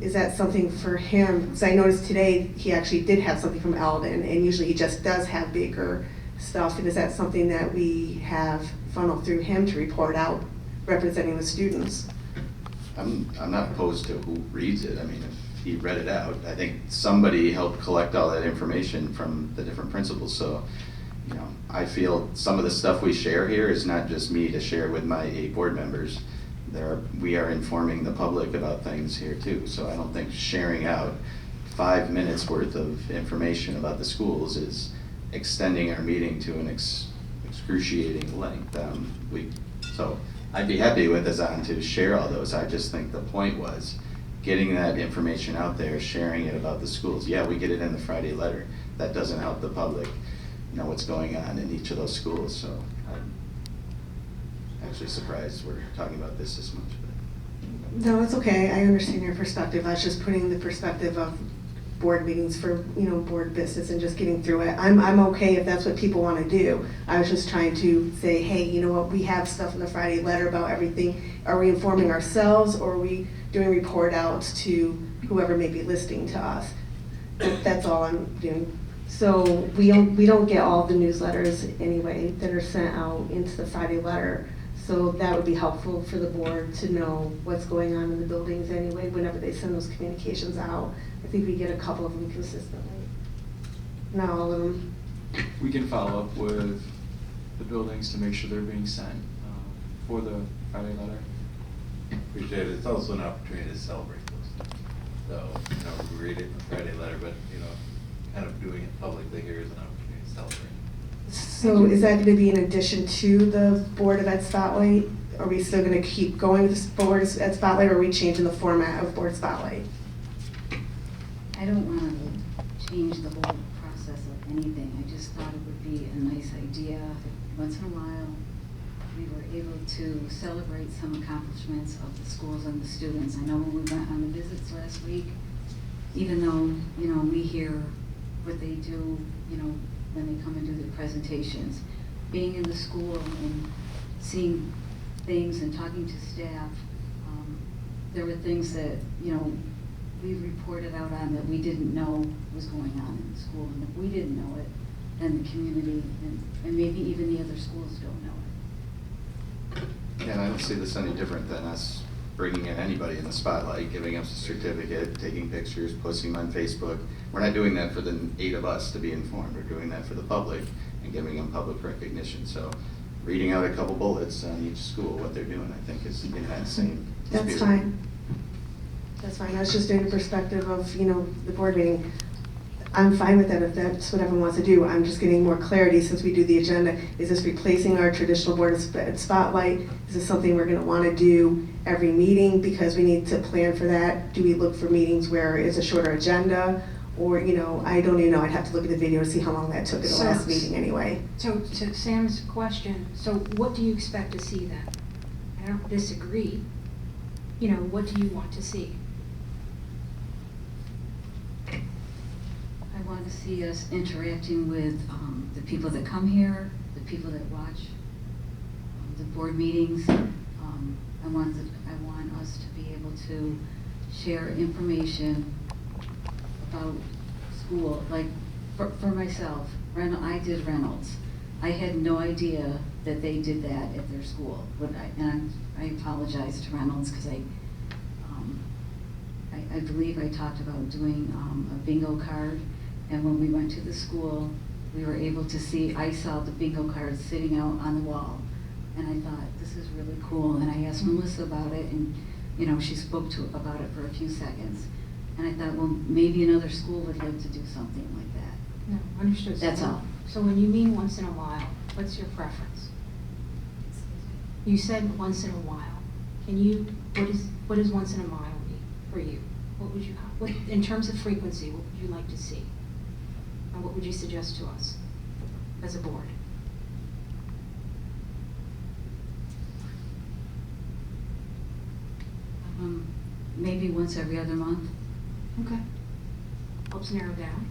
Is that something for him? Because I noticed today he actually did have something from Eldon, and usually he just does have bigger stuff. And is that something that we have funneled through him to report out, representing the students? I'm not opposed to who reads it. I mean, if he read it out, I think somebody helped collect all that information from the different principals. So, I feel some of the stuff we share here is not just me to share with my 8 board members. We are informing the public about things here too. So I don't think sharing out 5 minutes worth of information about the schools is extending our meeting to an excruciating length. So I'd be happy with Azan to share all those. I just think the point was getting that information out there, sharing it about the schools. Yeah, we get it in the Friday letter. That doesn't help the public know what's going on in each of those schools. So I'm actually surprised we're talking about this much. But. No, it's okay. I understand your perspective. I was just putting the perspective of board meetings for, board business and just getting through it. I'm okay if that's what people want to do. I was just trying to say, hey, you know what, we have stuff in the Friday letter about everything. Are we informing ourselves, or are we doing report outs to whoever may be listening to us? That's all I'm doing. So we don't get all the newsletters anyway that are sent out into the Friday letter. So that would be helpful for the board to know what's going on in the buildings anyway, whenever they send those communications out. I think we get a couple of them consistently. Not all of them. We can follow up with the buildings to make sure they're being sent for the Friday letter. Appreciate it. It's also an opportunity to celebrate those things. So, we read it in the Friday letter, but, kind of doing it publicly here is an opportunity to celebrate. So is that gonna be in addition to the Board of Ed Spotlight? Are we still gonna keep going with this Board of Ed Spotlight, or are we changing the format of Board Spotlight? I don't want to change the whole process of anything. I just thought it would be a nice idea if once in a while we were able to celebrate some accomplishments of the schools and the students. I know when we went on the visits last week, even though, you know, we hear what they do, you know, when they come and do their presentations, being in the school and seeing things and talking to staff, there were things that, you know, we reported out on that we didn't know was going on in the school. And if we didn't know it, then the community and maybe even the other schools don't know it. Yeah, and I don't see this any different than us bringing in anybody in the spotlight, giving us a certificate, taking pictures, posting them on Facebook. We're not doing that for the 8 of us to be informed. We're doing that for the public and giving them public recognition. So reading out a couple bullets on each school, what they're doing, I think is in that same spirit. That's fine. That's fine. I was just doing a perspective of, you know, the board meeting. I'm fine with that if that's what everyone wants to do. I'm just getting more clarity since we do the agenda. Is this replacing our traditional Board of Ed Spotlight? Is this something we're gonna wanna do every meeting because we need to plan for that? Do we look for meetings where it's a shorter agenda? Or, you know, I don't even know. I'd have to look at the video to see how long that took at the last meeting anyway. So to Sam's question, so what do you expect to see then? I don't disagree. You know, what do you want to see? I want to see us interacting with the people that come here, the people that watch the board meetings. I want us to be able to share information about school. Like for myself, I did Reynolds. I had no idea that they did that at their school. And I apologize to Reynolds because I believe I talked about doing a bingo card. And when we went to the school, we were able to see, I saw the bingo cards sitting out on the wall. And I thought, this is really cool. And I asked Melissa about it, and you know, she spoke about it for a few seconds. And I thought, well, maybe another school would like to do something like that. No, understood. That's all. So when you mean once in a while, what's your preference? You said once in a while. Can you, what does once in a while mean for you? What would you, in terms of frequency, what would you like to see? And what would you suggest to us as a board? Maybe once every other month. Okay. Helps narrow down.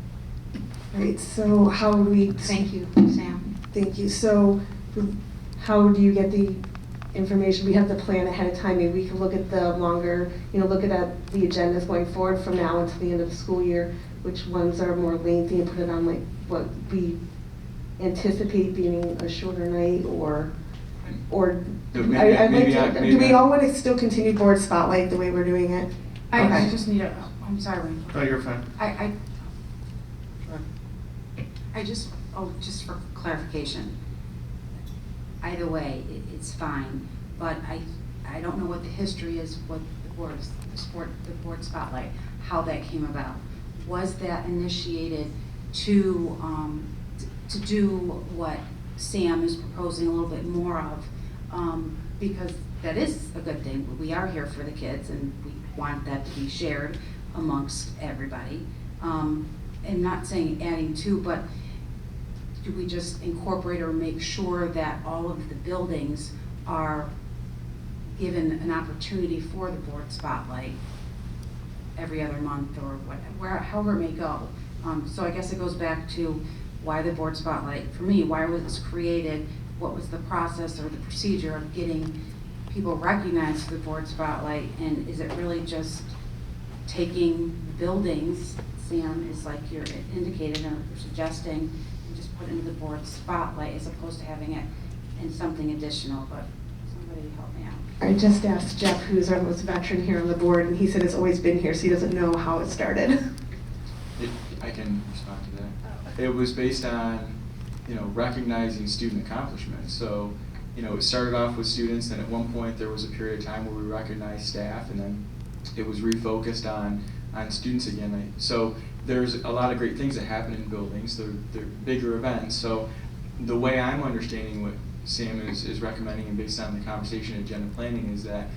Right, so how do we? Thank you, Sam. Thank you. So how do you get the information? We have the plan ahead of time. Maybe we can look at the longer, you know, look at the agendas going forward from now until the end of the school year, which ones are more lengthy, and put it on like what we anticipate being a shorter night, or Do we all want to still continue Board Spotlight the way we're doing it? I just need I'm sorry. Oh, you're fine. Just for clarification. Either way, it's fine, but I don't know what the history is, what the board spotlight, how that came about. Was that initiated to do what Sam is proposing a little bit more of? Because that is a good thing. We are here for the kids, and we want that to be shared amongst everybody. And not saying adding to, but do we just incorporate or make sure that all of the buildings are given an opportunity for the board spotlight every other month, or whatever, however it may go? So I guess it goes back to why the board spotlight. For me, why was this created? What was the process or the procedure of getting people recognized for the board spotlight? And is it really just taking buildings, Sam, is like you're indicated or you're suggesting, and just put into the board spotlight as opposed to having it in something additional? But somebody help me out. I just asked Jeff, who's our most veteran here on the board, and he said it's always been here, so he doesn't know how it started. I can respond to that. It was based on, you know, recognizing student accomplishments. So, you know, it started off with students, and at one point there was a period of time where we recognized staff, and then it was refocused on students again. So there's a lot of great things that happen in buildings. They're bigger events. So the way I'm understanding what Sam is recommending, and based on the conversation at Agenda Planning, is that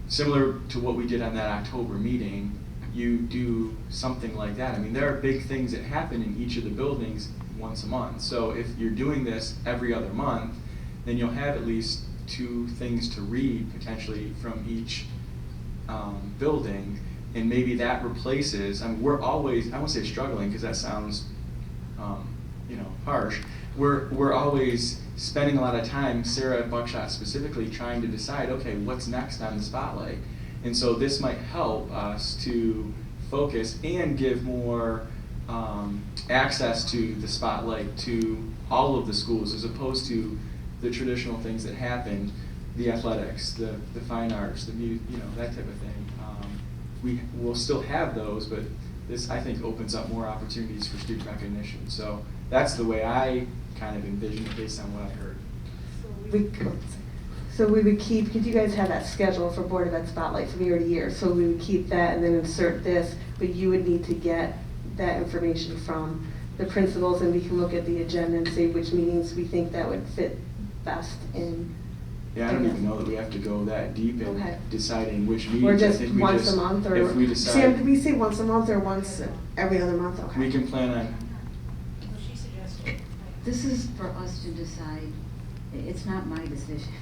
similar to what we did on that October meeting, you do something like that. I mean, there are big things that happen in each of the buildings once a month. So if you're doing this every other month, then you'll have at least 2 things to read potentially from each building, and maybe that replaces, I mean, we're always, I won't say struggling because that sounds harsh. We're always spending a lot of time, Sarah at Buckshot specifically, trying to decide, okay, what's next on the spotlight? And so this might help us to focus and give more access to the spotlight to all of the schools, as opposed to the traditional things that happen, the athletics, the fine arts, the that type of thing. We will still have those, but this, I think, opens up more opportunities for student recognition. So that's the way I kind of envision it based on what I heard. So we would keep, because you guys have that schedule for Board Event Spotlight from year to year, so we would keep that and then insert this, but you would need to get that information from the principals, and we can look at the agenda and see which meetings we think that would fit best in. Yeah, I don't even know that we have to go that deep in deciding which meetings. Or just I think we once a month, or if we decide, Sam, did we say once a month or once every other month? Okay. we can plan on. This is for us to decide. It's not my decision.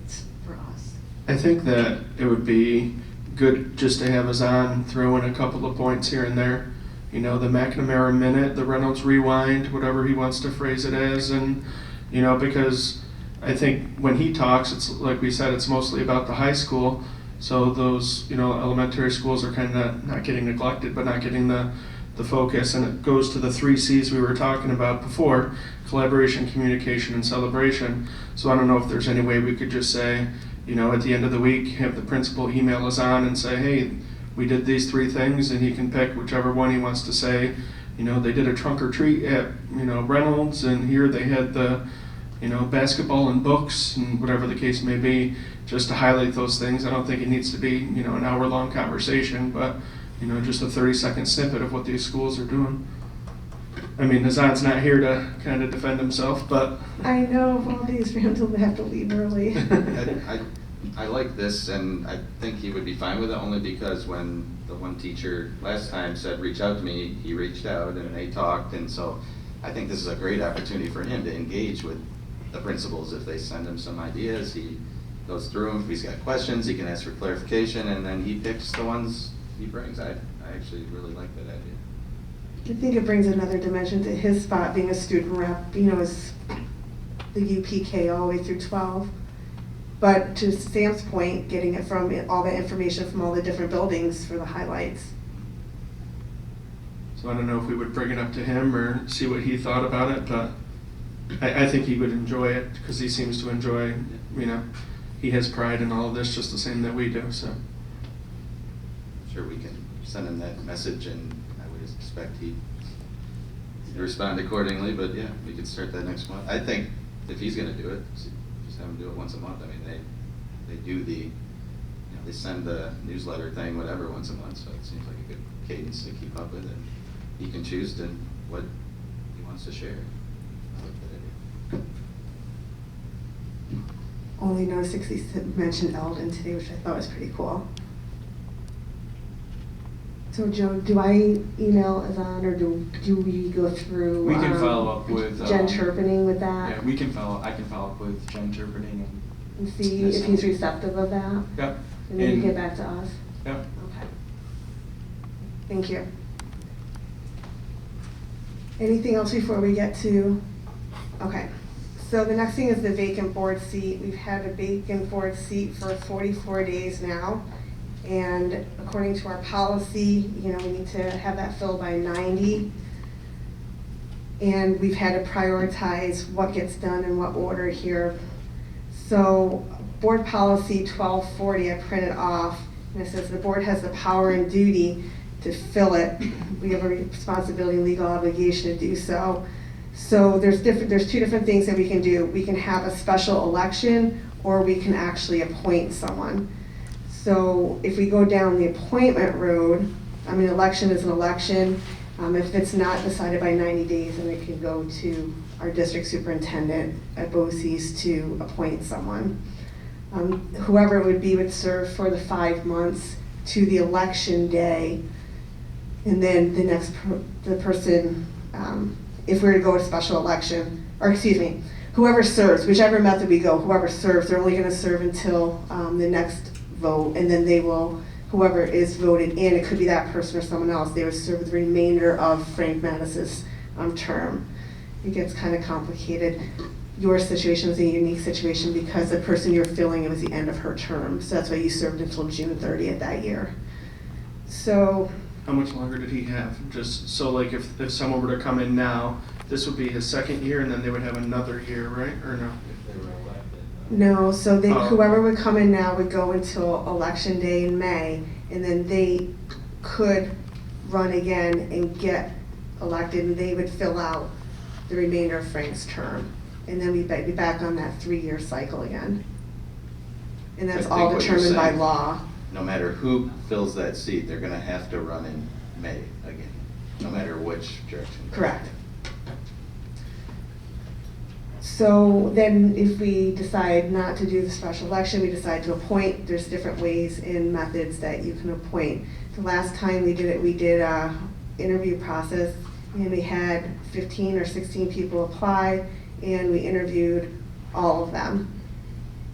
It's for us. I think that it would be good just to have us on, throw in a couple of points here and there. The McNamara Minute, the Reynolds Rewind, whatever he wants to phrase it as, and, because I think when he talks, it's like we said, it's mostly about the high school. So those, elementary schools are kind of not getting neglected, but not getting the focus. And it goes to the 3 C's we were talking about before: collaboration, communication, and celebration. So I don't know if there's any way we could just say, at the end of the week, have the principal email us on and say, hey, we did these 3 things, and he can pick whichever one he wants to say. They did a trunk or treat at, Reynolds, and here they had the, basketball and books, and whatever the case may be, just to highlight those things. I don't think it needs to be, an hour-long conversation, but, just a 30-second snippet of what these schools are doing. I mean, Hazan's not here to kind of defend himself, but... I know, all these for him to have to leave early. I like this, and I think he would be fine with it, only because when the one teacher last time said reach out to me, he reached out and they talked, and so I think this is a great opportunity for him to engage with the principals. If they send him some ideas, he goes through them. If he's got questions, he can ask for clarification, and then he picks the ones he brings. I actually really like that idea. I think it brings another dimension to his spot, being a student rep, as the UPK all the way through 12. But to Sam's point, getting it from all the information from all the different buildings for the highlights. So I don't know if we would bring it up to him or see what he thought about it, but I think he would enjoy it, because he seems to enjoy, he has pride in all of this just the same that we do, so. Sure, we can send him that message, and I would expect he'd respond accordingly, but yeah, we could start that next month. I think if he's gonna do it, just have him do it once a month. I mean, they do the, they send the newsletter thing, whatever, once a month, so it seems like a good cadence to keep up with, and he can choose what he wants to share. I like that idea. Only noticed he mentioned Eldon today, which I thought was pretty cool. So Joe, do I email Azan, or do we go through? We can follow up with Jen Turpinning with that. Yeah, I can follow up with Jen Turpinning and see if he's receptive of that. Yep. And then you get back to us. Yep. Okay. Thank you. Anything else before we get to? Okay. So the next thing is the vacant board seat. We've had a vacant board seat for 44 days now. And according to our policy, we need to have that filled by 90. And we've had to prioritize what gets done in what order here. So board policy 1240, I printed off, and it says the board has the power and duty to fill it. We have a responsibility and legal obligation to do so. So there's 2 different things that we can do. We can have a special election, or we can actually appoint someone. So if we go down the appointment road, election is an election, If it's not decided by 90 days, then it can go to our district superintendent at BOCES to appoint someone. Whoever it would be would serve for the 5 months to the election day, and then the person, if we were to go to special election, or excuse me, whoever serves, whichever method we go, whoever serves, they're only gonna serve until the next vote, and then they will, whoever is voted in, it could be that person or someone else, they would serve the remainder of Frank Mattis's term. It gets kind of complicated. Your situation was a unique situation because the person you're filling, it was the end of her term, so that's why you served until June 30th that year. So. How much longer did he have? Just so like if someone were to come in now, this would be his second year and then they would have another year, right? Or no? If they were elected. No, so they, Oh. whoever would come in now would go until election day in May, and then they could run again and get elected, and they would fill out the remainder of Frank's term. And then we'd be back on that 3-year cycle again. And that's I all think what you're determined by saying, law. No matter who fills that seat, they're gonna have to run in May again, no matter which direction. Correct. So then if we decide not to do the special election, we decide to appoint, there's different ways and methods that you can appoint. The last time we did it, we did a interview process, and we had 15 or 16 people apply, and we interviewed all of them.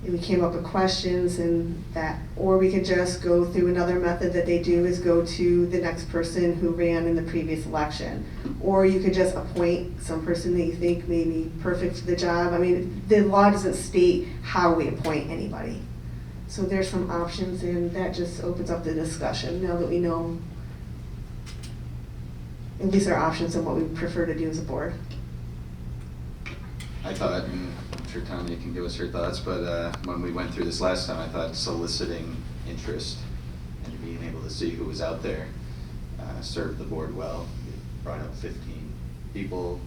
And we came up with questions and that, or we could just go through another method that they do is go to the next person who ran in the previous election. Or you could just appoint some person that you think may be perfect for the job. I mean, the law doesn't state how we appoint anybody. So there's some options, and that just opens up the discussion now that we know at least our options and what we prefer to do as a board. I thought, and I'm sure Tanya can give us her thoughts, but when we went through this last time, I thought soliciting interest and being able to see who was out there served the board well. We brought up 15 people.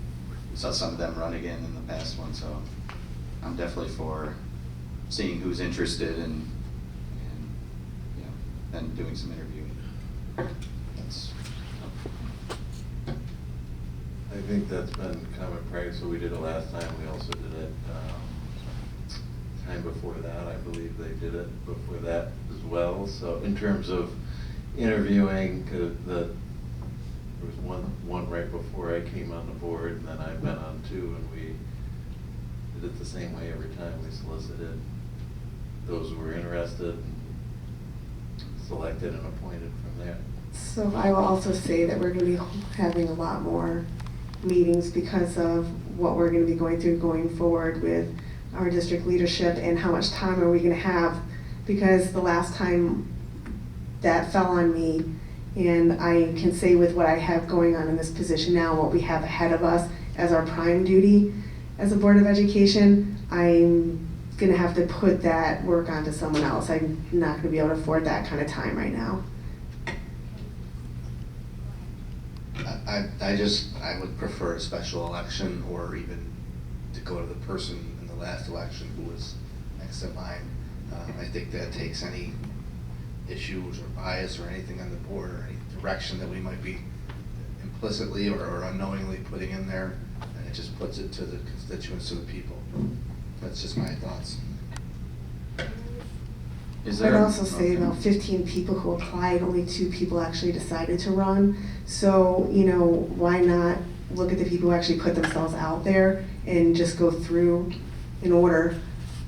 We saw some of them run again in the past one, so I'm definitely for seeing who's interested and you know, then doing some interviewing. That's, I think that's been common practice, so we did it last time, we also did it, time before that, I believe they did it before that as well, so in terms of interviewing, there was one right before I came on the board, and then I've been on 2, and we did it the same way every time, we solicited those who were interested, and selected and appointed from there. So I will also say that we're going to be having a lot more meetings because of what we're going to be going through going forward with our district leadership and how much time are we going to have, because the last time that fell on me, and I can say with what I have going on in this position now, what we have ahead of us as our prime duty as a Board of Education, I'm going to have to put that work onto someone else. I'm not going to be able to afford that kind of time right now. I would prefer a special election, or even to go to the person in the last election who was next in line. I think that takes any issues or bias or anything on the board or any direction that we might be implicitly or unknowingly putting in there, and it just puts it to the constituents, to the people. That's just my thoughts. I'd also say about 15 people who applied, only 2 people actually decided to run. So, you know, why not look at the people who actually put themselves out there and just go through in order,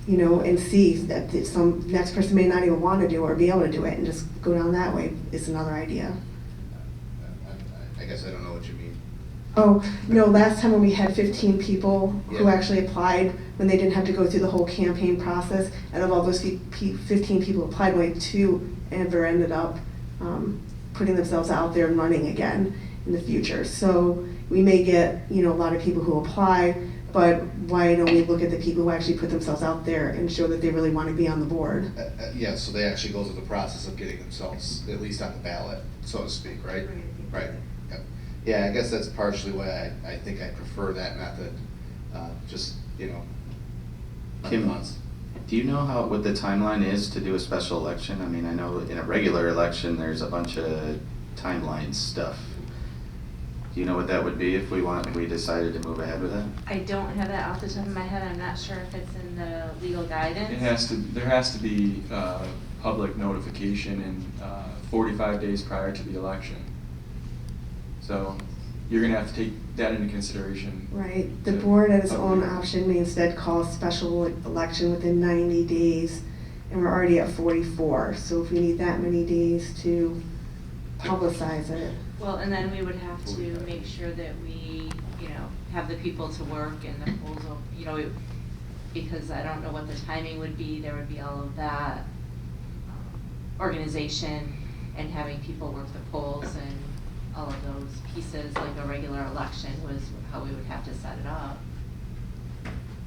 you know, and see that some next person may not even want to do or be able to do it, and just go down that way is another idea. I guess I don't know what you mean. Oh, no, last time when we had 15 people who Yeah. actually applied, when they didn't have to go through the whole campaign process, out of all those 15 people who applied, only 2 ever ended up putting themselves out there and running again in the future. So we may get, you know, a lot of people who apply, but why don't we look at the people who actually put themselves out there and show that they really want to be on the board? Yeah, so they actually go through the process of getting themselves at least on the ballot, so to speak, right? Right. Yep. Yeah, I guess that's partially why I think I prefer that method. Just, you know, Kim, months. do you know what the timeline is to do a special election? I mean, I know in a regular election, there's a bunch of timeline stuff. Do you know what that would be if we decided to move ahead with that? I don't have that off the top of my head, I'm not sure if it's in the legal guidance. There has to be public notification in 45 days prior to the election. So you're gonna have to take that into consideration. Right, the to board at its own publicly- option may instead call a special election within 90 days, and we're already at 44, so if we need that many days to publicize it. Well, and then we would have to make sure that we, have the people to work and the polls, because I don't know what the timing would be, there would be all of that organization and having people work the polls and all of those pieces, like a regular election was how we would have to set it up.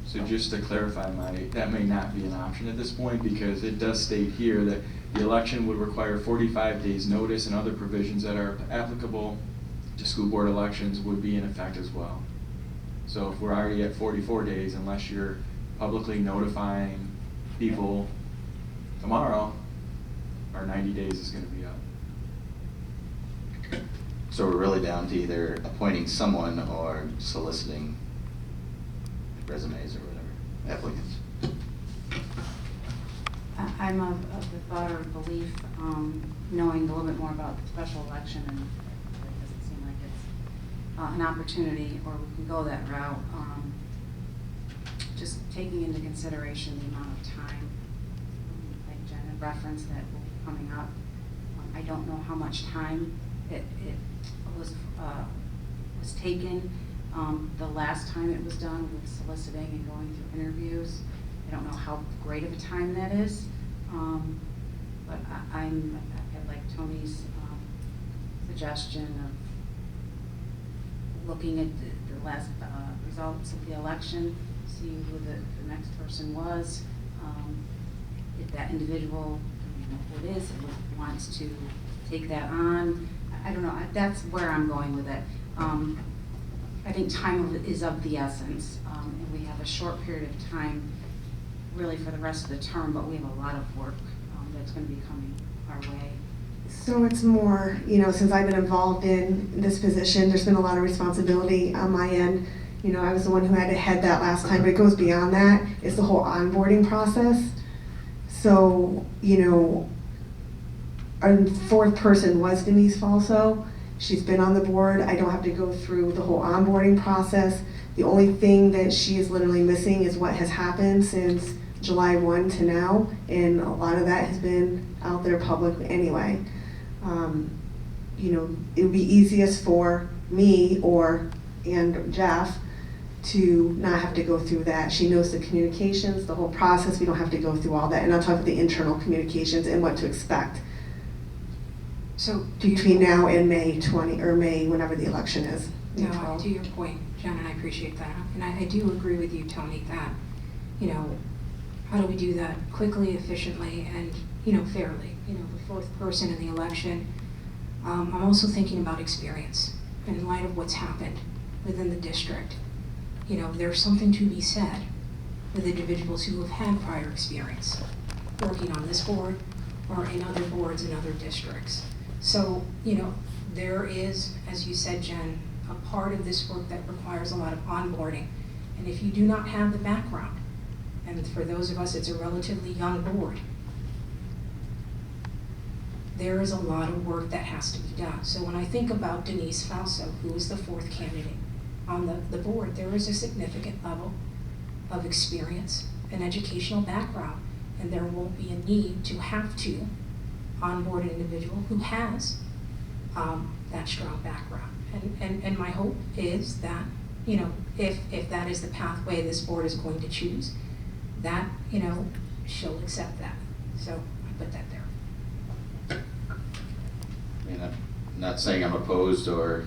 So just to clarify, that may not be an option at this point, because it does state here that the election would require 45 days notice, and other provisions that are applicable to school board elections would be in effect as well. So if we're already at 44 days, unless you're publicly notifying people tomorrow, our 90 days is gonna be up. So we're really down to either appointing someone or soliciting resumes or whatever, applicants. I'm of the thought or belief, knowing a little bit more about the special election, and it doesn't seem like it's an opportunity, or we can go that route. Just taking into consideration the amount of time, like Jen had referenced, that will be coming up. I don't know how much time it was taken. The last time it was done with soliciting and going through interviews. I don't know how great of a time that is, but I like Tony's suggestion of looking at the last results of the election, see who the next person was. If that individual, who it is, wants to take that on, I don't know. That's where I'm going with it. I think time is of the essence, and we have a short period of time really for the rest of the term, but we have a lot of work that's going to be coming our way. So it's more, since I've been involved in this position, there's been a lot of responsibility on my end. I was the one who had to head that last time, but it goes beyond that. It's the whole onboarding process. So, our fourth person was Denise Falso. She's been on the board. I don't have to go through the whole onboarding process. The only thing that she is literally missing is what has happened since July 1 to now, and a lot of that has been out there public anyway. It would be easiest for me and Jeff to not have to go through that. She knows the communications, the whole process. We don't have to go through all that. And I'll talk about the internal communications and what to expect. So between now and May 20, or May, whenever the election is. No, to your point, Jen, and I appreciate that. And I do agree with you, Tony, that, how do we do that quickly, efficiently, and, fairly? The fourth person in the election. I'm also thinking about experience in light of what's happened within the district. There's something to be said with individuals who have had prior experience working on this board or in other boards in other districts. So, there is, as you said, Jen, a part of this work that requires a lot of onboarding. And if you do not have the background, and for those of us, it's a relatively young board, there is a lot of work that has to be done. So when I think about Denise Falso, who is the fourth candidate on the board, there is a significant level of experience and educational background, and there won't be a need to have to onboard an individual who has that strong background. And my hope is that, if that is the pathway this board is going to choose, that, she'll accept that. So I put that there. I'm not saying I'm opposed or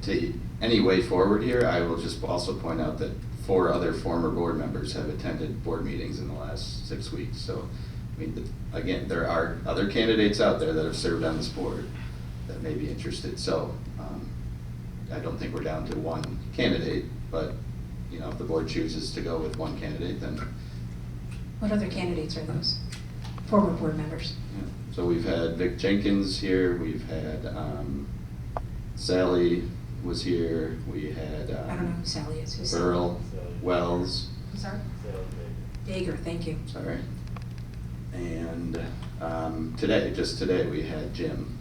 to any way forward here. I will just also point out that 4 other former board members have attended board meetings in the last 6 weeks. So, again, there are other candidates out there that have served on this board that may be interested. So, I don't think we're down to one candidate, but, if the board chooses to go with one candidate, then. What other candidates are those? Former board members. Yeah. So we've had Vic Jenkins here, we've had Sally was here, we had, I don't know who Sally is. Who's Sally? Earl, Wells, I'm sorry? Dager, thank you. sorry. And, just today, we had Jim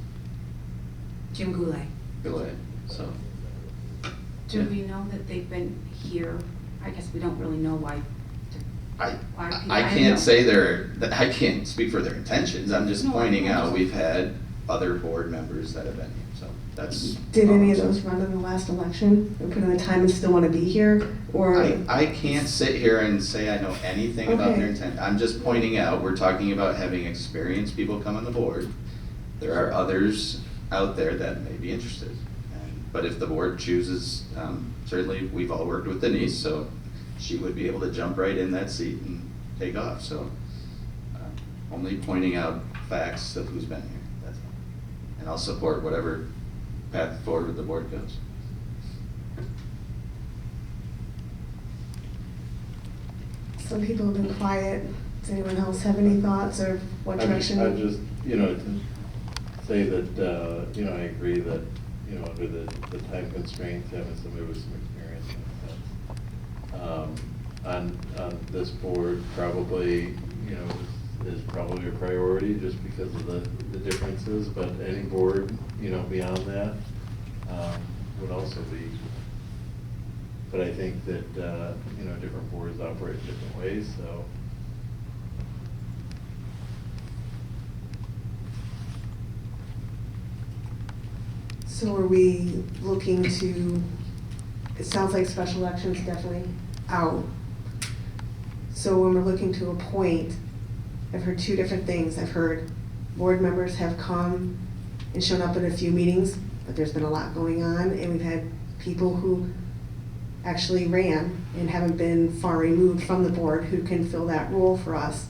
Jim Goulet. Goulet, so. Do yeah. we know that they've been here? I guess we don't really know why. I can't say I can't speak for their intentions, I'm just No, pointing I out, we've had other board members that have been here, so that's. Did any of those run in the last election and put in the time and still want to be here, or? I can't sit here and say I know anything about their Okay. intent. I'm just pointing out, we're talking about having experienced people come on the board. There are others out there that may be interested. But if the board chooses, certainly, we've all worked with Denise, so she would be able to jump right in that seat and take off. So only pointing out facts of who's been here, that's all. And I'll support whatever path forward the board goes. Some people have been quiet. Does anyone else have any thoughts or what direction? I just, to say that, I agree that, under the time constraints, having somebody with some experience makes sense. On this board, probably, is probably a priority just because of the differences, but any board, beyond that, would also be. But I think that, different boards operate different ways, so. So are we looking to, it sounds like special elections definitely out. So when we're looking to appoint, I've heard two different things. I've heard board members have come and shown up at a few meetings, but there's been a lot going on, and we've had people who actually ran and haven't been far removed from the board who can fill that role for us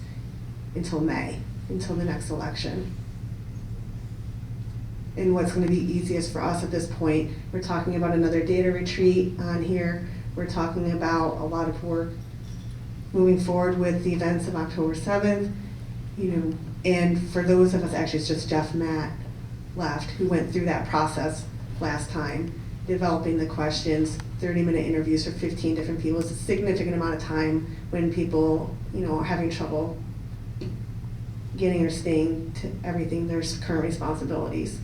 until May, until the next election. And what's going to be easiest for us at this point, we're talking about another data retreat on here. We're talking about a lot of work moving forward with the events of October 7th, and for those of us, actually it's just Jeff Matt left, who went through that process last time, developing the questions, 30-minute interviews for 15 different people. It's a significant amount of time when people, are having trouble getting or staying to everything, their current responsibilities.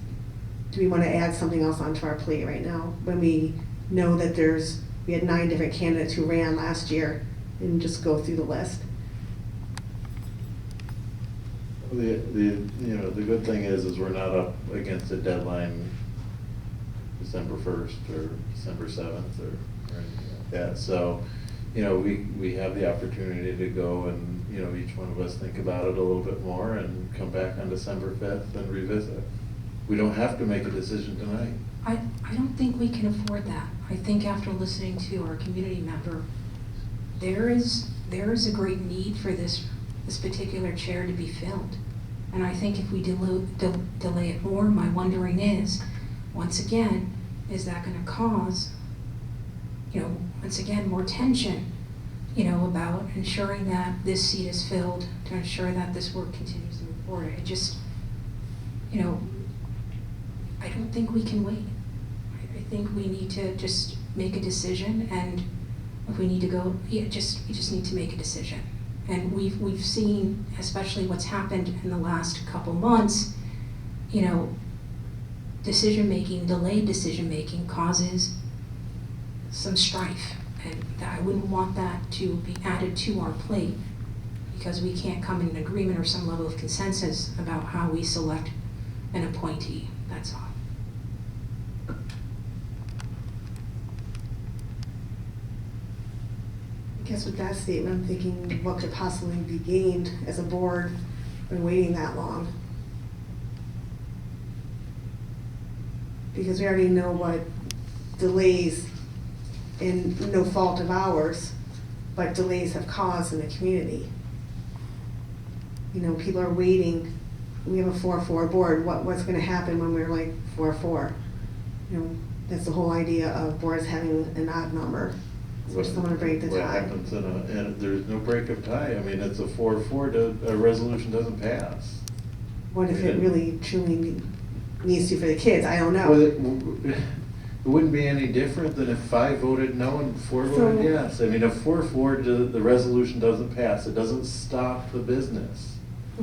Do we want to add something else onto our plate right now when we know that we had 9 different candidates who ran last year, and just go through the list? The good thing is we're not up against a deadline December 1st or December 7th or anything like that. So, we have the opportunity to go and, each one of us think about it a little bit more and come back on December 5th and revisit. We don't have to make a decision tonight. I don't think we can afford that. I think after listening to our community member, there is a great need for this particular chair to be filled. And I think if we delay it more, my wondering is, once again, is that going to cause, once again, more tension, about ensuring that this seat is filled, to ensure that this work continues to move forward. It just, I don't think we can wait. I think we need to just make a decision, and if we need to go, we just need to make a decision. And we've seen, especially what's happened in the last couple months, delayed decision-making causes some strife. And I wouldn't want that to be added to our plate because we can't come in an agreement or some level of consensus about how we select an appointee, that's all. I guess with that statement, I'm thinking what could possibly be gained as a board by waiting that long? Because we already know what delays, and no fault of ours, but delays have caused in the community. People are waiting. We have a 4-4 board. What's going to happen when we're like 4-4? That's the whole idea of boards having an odd number. For someone to break the tie. What happens and there's no break of tie. I mean, it's a 4-4, a resolution doesn't pass. What if it really truly needs to for the kids? I don't know. Well, it wouldn't be any different than if 5 voted no and 4 voted So- yes. I mean, if 4-4, the resolution doesn't pass, it doesn't stop the business.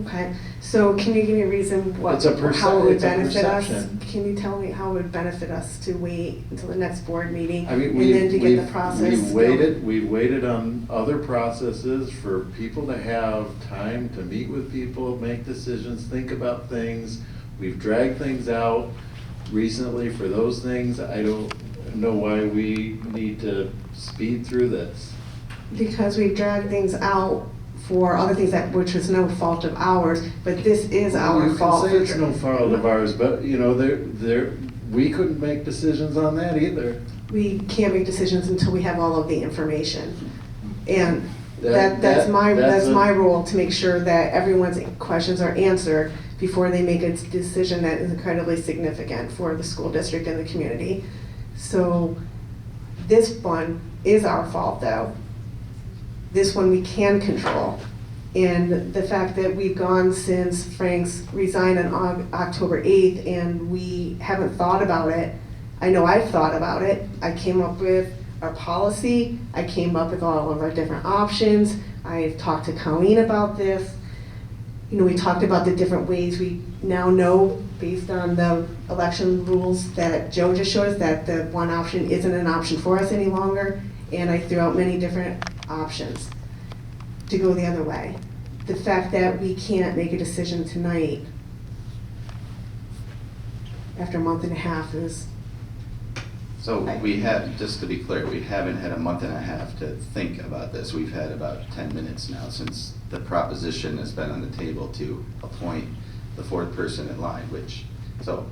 Okay, so can you give me a reason It's a how it would it's a benefit us? perception. Can you tell me how it would benefit us to wait until the next board meeting I and mean, then to get the process? We've waited on other processes for people to have time to meet with people, make decisions, think about things. We've dragged things out recently for those things. I don't know why we need to speed through this. Because we've dragged things out for other things which was no fault of ours, but this is our fault. You can say it's no fault of ours, but you know, we couldn't make decisions on that either. We can't make decisions until we have all of the information. And That's that's my role, to make sure that everyone's questions are answered before they make a decision that is incredibly significant for the school district and the community. So this one is our fault though. This one we can control. And the fact that we've gone since Frank's resigned on October 8th and we haven't thought about it. I know I've thought about it. I came up with our policy. I came up with all of our different options. I've talked to Colleen about this. You know, we talked about the different ways we now know, based on the election rules that Joe just showed us, that the one option isn't an option for us any longer. And I threw out many different options to go the other way. The fact that we can't make a decision tonight after a month and a half is... So we have, just to be clear, we haven't had a month and a half to think about this. We've had about 10 minutes now since the proposition has been on the table to appoint the 4th person in line, so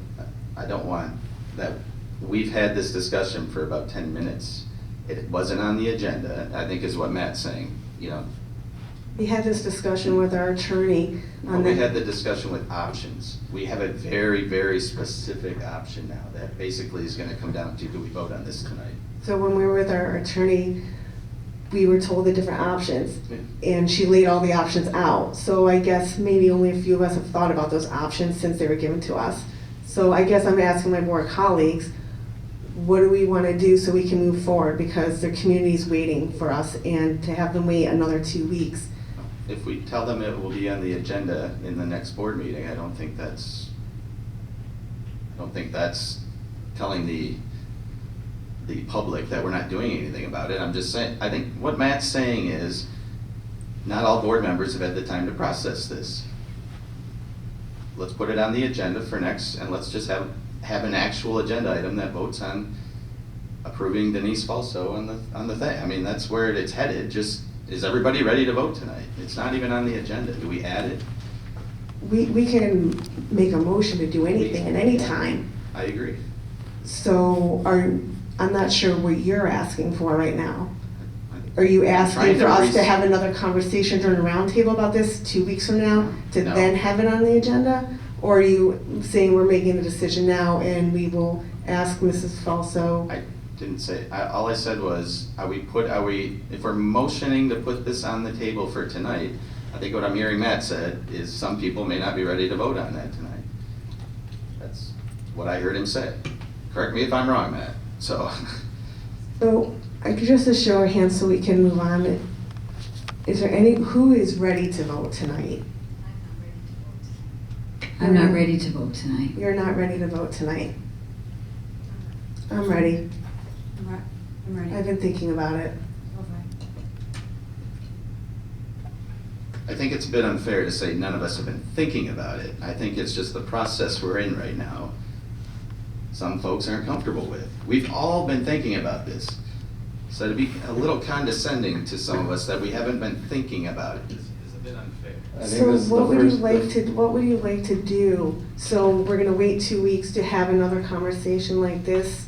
I don't want that. We've had this discussion for about 10 minutes. It wasn't on the agenda, I think is what Matt's saying, you know. We had this discussion with our attorney on We had the discussion with options. We have a very, very specific option now that basically is gonna come down to, do we vote on this tonight? So when we were with our attorney, we were told the different options, and she laid all the options out. So I guess maybe only a few of us have thought about those options since they were given to us. So I guess I'm asking my board colleagues, what do we want to do so we can move forward? Because the community's waiting for us, and to have them wait another 2 weeks. If we tell them it will be on the agenda in the next board meeting, I don't think that's telling the public that we're not doing anything about it. I'm just saying, I think what Matt's saying is, not all board members have had the time to process this. Let's put it on the agenda for next, and let's just have an actual agenda item that votes on approving Denise Falso on the thing. I mean, that's where it's headed. Just, is everybody ready to vote tonight? It's not even on the agenda. Do we add it? We can make a motion to do anything at any time. I agree. So I'm not sure what you're asking for right now. Are you trying asking to for us to res- have another conversation during a roundtable about this 2 weeks from now, to No. then have it on the agenda? Or are you saying we're making the decision now and we will ask Mrs. Falso? I didn't say, all I said was, if we're motioning to put this on the table for tonight, I think what I'm hearing Matt said is some people may not be ready to vote on that tonight. That's what I heard him say. Correct me if I'm wrong, Matt, so. So, just to show our hands so we can move on, is there who is ready to vote tonight? I'm not ready to vote tonight. You're not ready to vote tonight? I'm ready. I'm ready. I've been thinking about it. I think it's a bit unfair to say none of us have been thinking about it. I think it's just the process we're in right now. Some folks aren't comfortable with. We've all been thinking about this. So to be a little condescending to some of us that we haven't been thinking about it is a bit unfair. So what would you like to do? So we're gonna wait 2 weeks to have another conversation like this?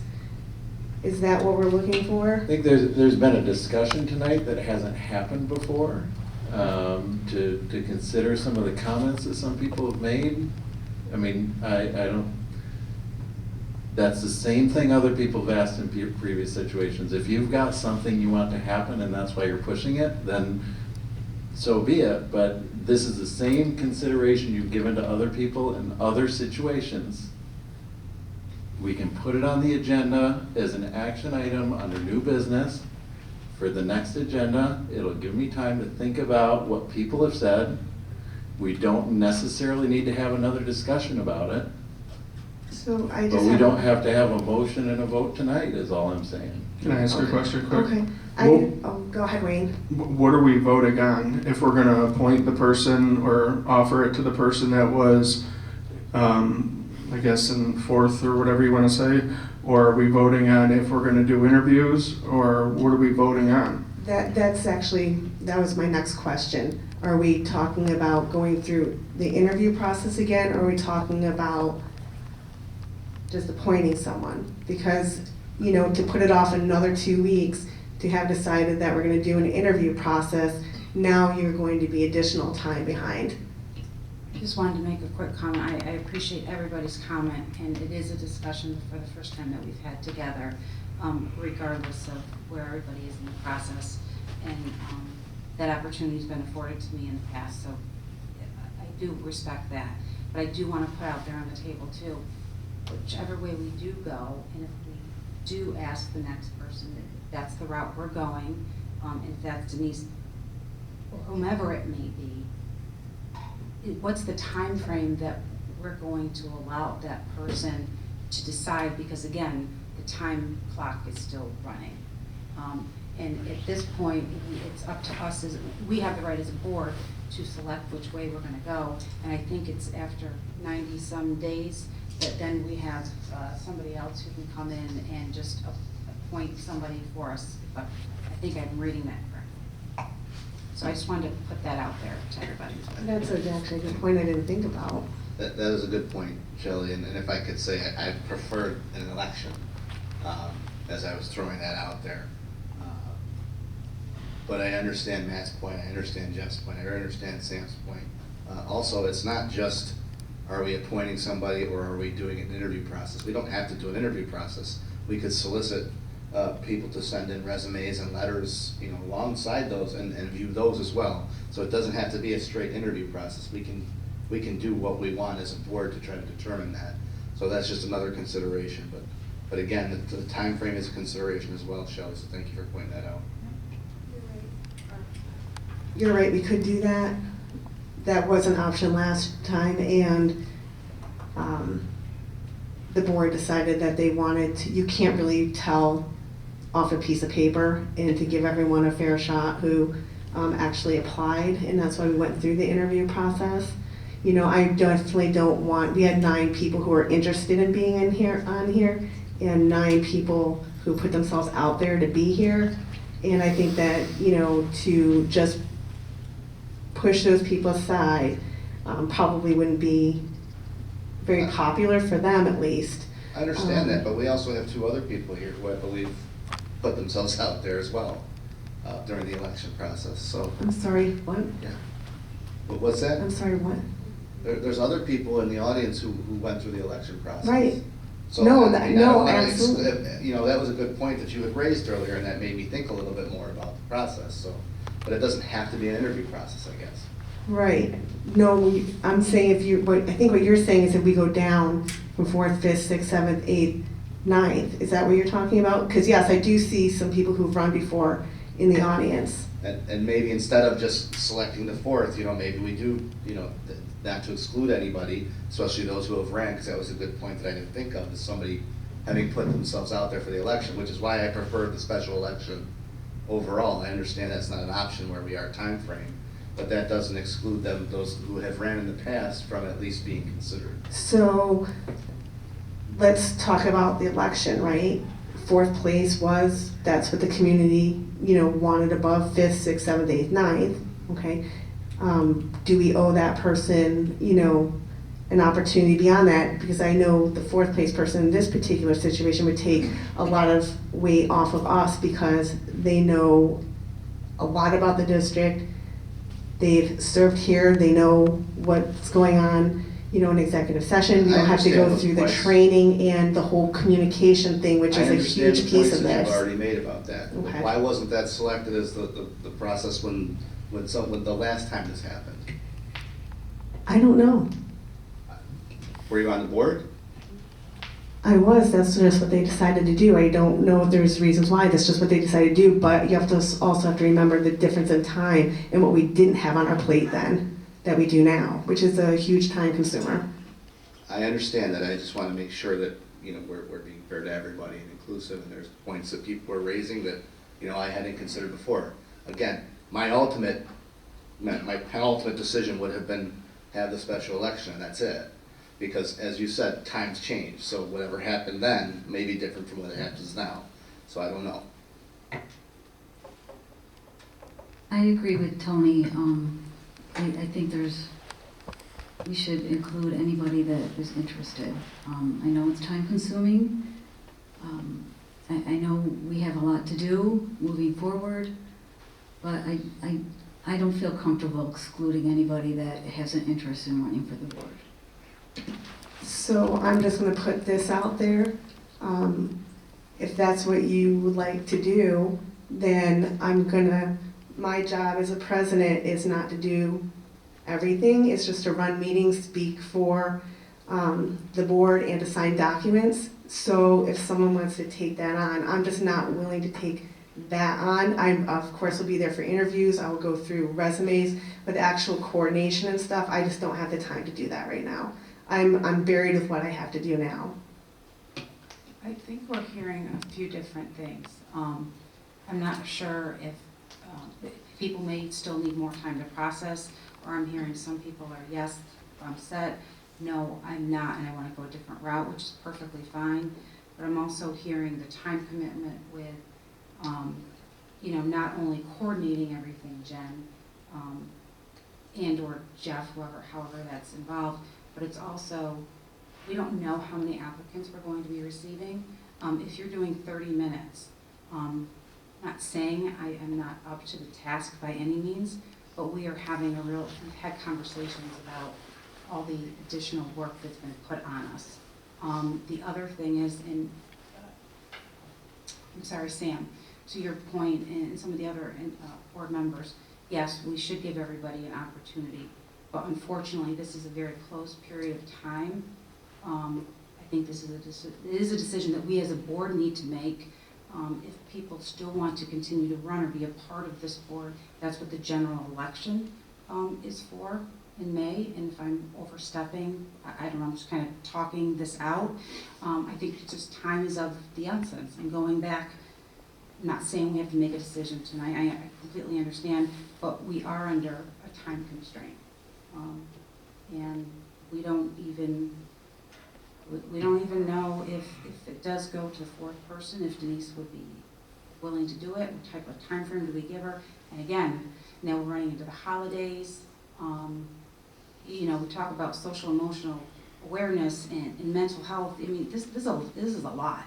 Is that what we're looking for? I think there's been a discussion tonight that hasn't happened before, to consider some of the comments that some people have made. I mean, I don't, that's the same thing other people have asked in previous situations. If you've got something you want to happen and that's why you're pushing it, then so be it. But this is the same consideration you've given to other people in other situations. we can put it on the agenda as an action item under new business for the next agenda. It'll give me time to think about what people have said. We don't necessarily need to have another discussion about it. So I But just we don't have to have a motion and a vote tonight, is all I'm saying. Can I ask you a question quick? Okay. Go ahead, Wayne. What are we voting on? If we're gonna appoint the person or offer it to the person that was, I guess in fourth or whatever you wanna say? Or are we voting on if we're gonna do interviews, or what are we voting on? That was my next question. Are we talking about going through the interview process again, or are we talking about just appointing someone? Because, to put it off another 2 weeks, to have decided that we're gonna do an interview process, now you're going to be additional time behind. I just wanted to make a quick comment. I appreciate everybody's comment, and it is a discussion for the first time that we've had together, regardless of where everybody is in the process. And that opportunity's been afforded to me in the past, so I do respect that. But I do want to put out there on the table too, whichever way we do go, and if we do ask the next person, if that's the route we're going, and if that's Denise, or whomever it may be, what's the time frame that we're going to allow that person to decide? Because again, the time clock is still running. And at this point, it's up to us, we have the right as a board to select which way we're gonna go. And I think it's after 90-some days that then we have somebody else who can come in and just appoint somebody for us. But I think I'm reading that correctly. So I just wanted to put that out there to everybody. That's actually a good point I didn't think about. That is a good point, Shelley, and if I could say, I preferred an election, as I was throwing that out there. But I understand Matt's point, I understand Jeff's point, I understand Sam's point. Also, it's not just, are we appointing somebody or are we doing an interview process? We don't have to do an interview process. We could solicit people to send in resumes and letters, alongside those and view those as well. So it doesn't have to be a straight interview process. We can do what we want as a board to try to determine that. So that's just another consideration. But again, the time frame is a consideration as well, Shelley. So thank you for pointing that out. You're right, we could do that. That was an option last time, and the board decided that they wanted to, you can't really tell off a piece of paper, and to give everyone a fair shot who actually applied, and that's why we went through the interview process. I definitely don't want, we had 9 people who were interested in being on here, and 9 people who put themselves out there to be here. And I think that, to just push those people aside probably wouldn't be very popular for them, at least. I understand that, but we also have 2 other people here who I believe put themselves out there as well during the election process. So I'm sorry, what? Yeah. What's that? I'm sorry, what? There's other people in the audience who went through the election process. Right. So No, absolutely. That was a good point that you had raised earlier, and that made me think a little bit more about the process. So, but it doesn't have to be an interview process, I guess. Right. No, I'm saying I think what you're saying is if we go down from 4th, 5th, 6th, 7th, 8th, 9th, is that what you're talking about? Because yes, I do see some people who've run before in the audience. And maybe instead of just selecting the 4th, maybe we do, not to exclude anybody, especially those who have ran, because that was a good point that I didn't think of, is somebody having put themselves out there for the election, which is why I prefer the special election overall. I understand that's not an option where we are time frame, but that doesn't exclude those who have ran in the past from at least being considered. So let's talk about the election, right? 4th place that's what the community, wanted above 5th, 6th, 7th, 8th, 9th, okay? Do we owe that person, an opportunity beyond that? Because I know the 4th place person in this particular situation would take a lot of weight off of us because they know a lot about the district. They've served here, they know what's going on, in executive session. We don't have to go through the training and the whole communication thing, which is a huge piece of I understand the points that this. you've already made about that. Okay. Why wasn't that selected as the process when the last time this happened? I don't know. Were you on the board? I was, that's just what they decided to do. I don't know if there's reasons why, that's just what they decided to do, but you have to also have to remember the difference in time and what we didn't have on our plate then, that we do now, which is a huge time consumer. I understand that, I just want to make sure that, we're being fair to everybody and inclusive, and there's points that people are raising that, I hadn't considered before. Again, my penultimate decision would have been have the special election, and that's it. Because as you said, times change, so whatever happened then may be different from what happens now. So I don't know. I agree with Tony. I think we should include anybody that is interested. I know it's time consuming. I know we have a lot to do moving forward, but I don't feel comfortable excluding anybody that has an interest in running for the board. So I'm just gonna put this out there. If that's what you would like to do, then my job as a president is not to do everything. It's just to run meetings, speak for the board, and to sign documents. So if someone wants to take that on, I'm just not willing to take that on. I, of course, will be there for interviews. I will go through resumes, but the actual coordination and stuff, I just don't have the time to do that right now. I'm buried with what I have to do now. I think we're hearing a few different things. I'm not sure if people may still need more time to process, or I'm hearing some people are, yes, I'm set, no, I'm not, and I want to go a different route, which is perfectly fine. But I'm also hearing the time commitment with, not only coordinating everything, Jen, and or Jeff, however that's involved, but it's also, we don't know how many applicants we're going to be receiving. If you're doing 30 minutes, not saying I am not up to the task by any means, but we've had conversations about all the additional work that's been put on us. The other thing is, I'm sorry, Sam, to your point, and some of the other board members, yes, we should give everybody an opportunity, but unfortunately, this is a very close period of time. I think it is a decision that we as a board need to make. If people still want to continue to run or be a part of this board, that's what the general election is for in May. And if I'm overstepping, I don't know, I'm just kind of talking this out. I think it's just time is of the essence, and going back, I'm not saying we have to make a decision tonight. I completely understand, but we are under a time constraint. And we don't even know if it does go to the fourth person, if Denise would be willing to do it, what type of time frame do we give her? And again, now we're running into the holidays. We talk about social emotional awareness and mental health. I mean, this is a lot.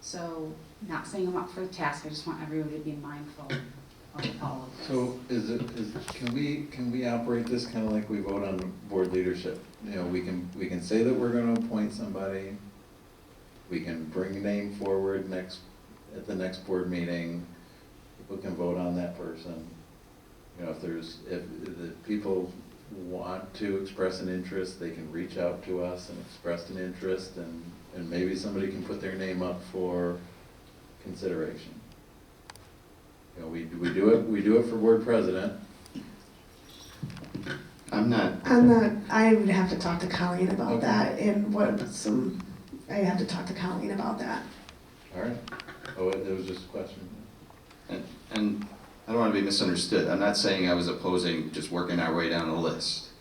So not saying I'm up for the task, I just want everybody to be mindful of all of this. So can we operate this kind of like we vote on board leadership? We can say that we're going to appoint somebody. We can bring a name forward at the next board meeting. People can vote on that person. If the people want to express an interest, they can reach out to us and express an interest, and maybe somebody can put their name up for consideration. We do it for board president. I would have to talk to Colleen about that, and I have to talk to Colleen about that. All right. Oh, it was just a question. And I don't want to be misunderstood. I'm not saying I was opposing just working our way down a list.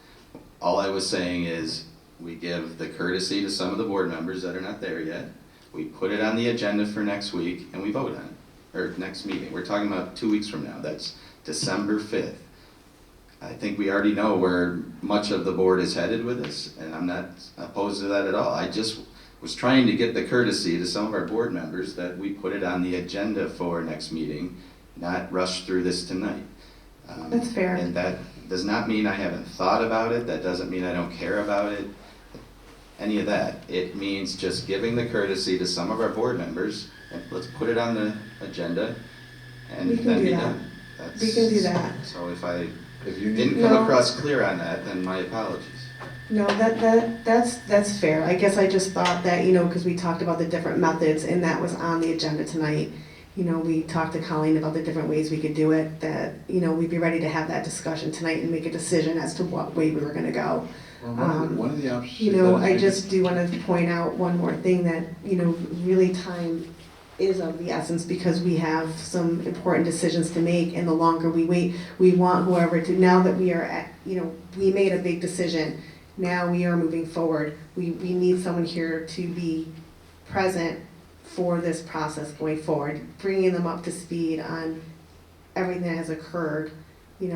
All I was saying is we give the courtesy to some of the board members that are not there yet. We put it on the agenda for next week and we vote on it, or next meeting. We're talking about 2 weeks from now. That's December 5th. I think we already know where much of the board is headed with this, and I'm not opposed to that at all. I just was trying to get the courtesy to some of our board members that we put it on the agenda for next meeting, not rush through this tonight. That's fair. And that does not mean I haven't thought about it. That doesn't mean I don't care about it. Any of that. It means just giving the courtesy to some of our board members, and let's put it on the agenda, and then be done. We can do that. So if you didn't come across clear on that, then my apologies. No, that's fair. I guess I just thought that, because we talked about the different methods and that was on the agenda tonight. We talked to Colleen about the different ways we could do it, that, we'd be ready to have that discussion tonight and make a decision as to what way we were gonna go. Well, one of the options. I just do want to point out one more thing that, really time is of the essence because we have some important decisions to make and the longer we wait, we want whoever to, now that we are at, we made a big decision, now we are moving forward. We need someone here to be present for this process going forward, bringing them up to speed on everything that has occurred. We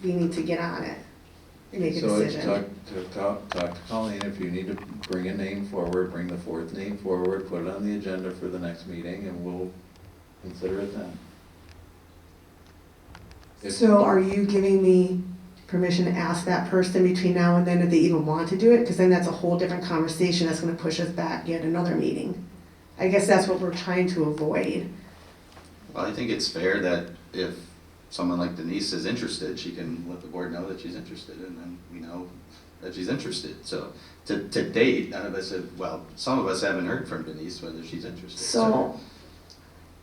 need to get on it and make a decision. So talk to Colleen, if you need to bring a name forward, bring the fourth name forward, put it on the agenda for the next meeting, and we'll consider it then. So are you giving me permission to ask that person between now and then if they even want to do it? Because then that's a whole different conversation that's going to push us back yet another meeting. I guess that's what we're trying to avoid. Well, I think it's fair that if someone like Denise is interested, she can let the board know that she's interested, and then we know that she's interested. So to date, none of us have, well, some of us haven't heard from Denise whether she's interested. So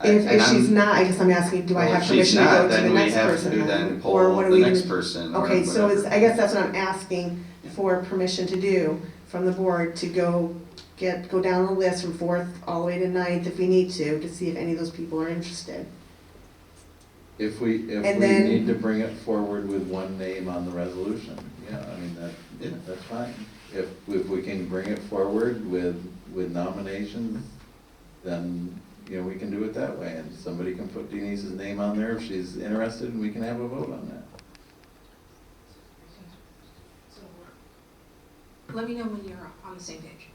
if she's not, I guess I'm asking, do I have permission to go to the next person? Then Or what do we the next do? person. Okay, so whatever. I guess that's what I'm asking for permission to do from the board, to go down the list from 4th all the way to 9th if we need to see if any of those people are interested. If we then- need to bring it forward with one name on the resolution, yeah, I mean, that's fine. If we can bring it forward with nominations, then, we can do it that way, and somebody can put Denise's name on there if she's interested, and we can have a vote on that. Let me know when you're on the same page.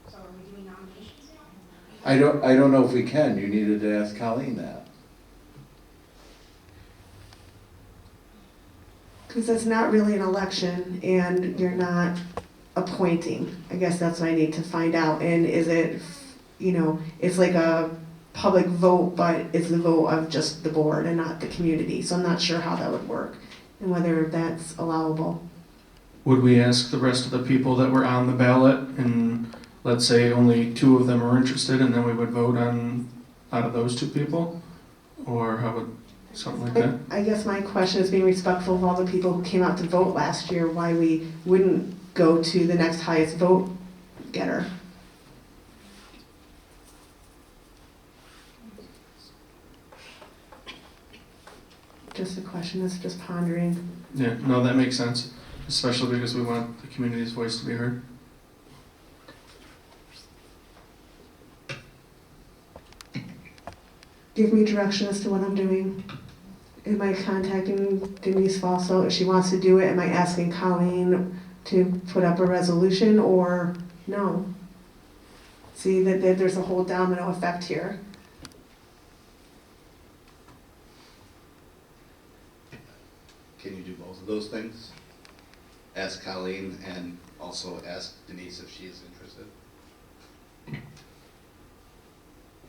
So are we doing nominations now? I don't know if we can, you needed to ask Colleen that. Because it's not really an election and you're not appointing. I guess that's what I need to find out. And is it, it's like a public vote, but it's the vote of just the board and not the community. So I'm not sure how that would work and whether that's allowable. Would we ask the rest of the people that were on the ballot, and let's say only 2 of them are interested, and then we would vote on out of those 2 people? Or how would something like that? I guess my question is being respectful of all the people who came out to vote last year, why we wouldn't go to the next highest vote getter. Just a question that's just pondering. Yeah, no, that makes sense, especially because we want the community's voice to be heard. Give me direction as to what I'm doing. Am I contacting Denise Falso if she wants to do it? Am I asking Colleen to put up a resolution, or no? See, that there's a whole domino effect here. Can you do both of those things? Ask Colleen and also ask Denise if she is interested?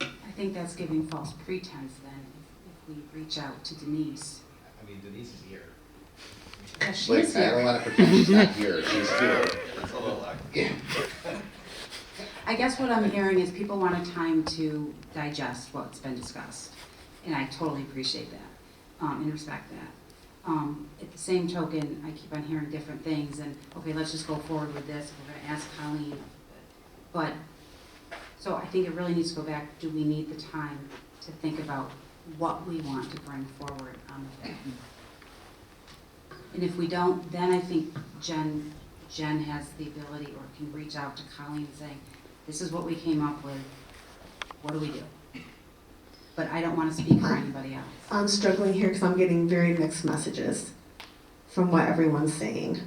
I think that's giving false pretense then, if we reach out to Denise. I mean, Denise is here. Yeah, she Like, is I don't here. wanna pretend she's not here, she's here. That's a little awkward. Yeah. I guess what I'm hearing is people want a time to digest what's been discussed, and I totally appreciate that, and respect that. At the same token, I keep on hearing different things, and okay, let's just go forward with this, we're gonna ask Colleen. But, so I think it really needs to go back, do we need the time to think about what we want to bring forward on the 5th? And if we don't, then I think Jen has the ability, or can reach out to Colleen and say, this is what we came up with, what do we do? But I don't want to speak for anybody else. I'm struggling here because I'm getting very mixed messages from what everyone's saying.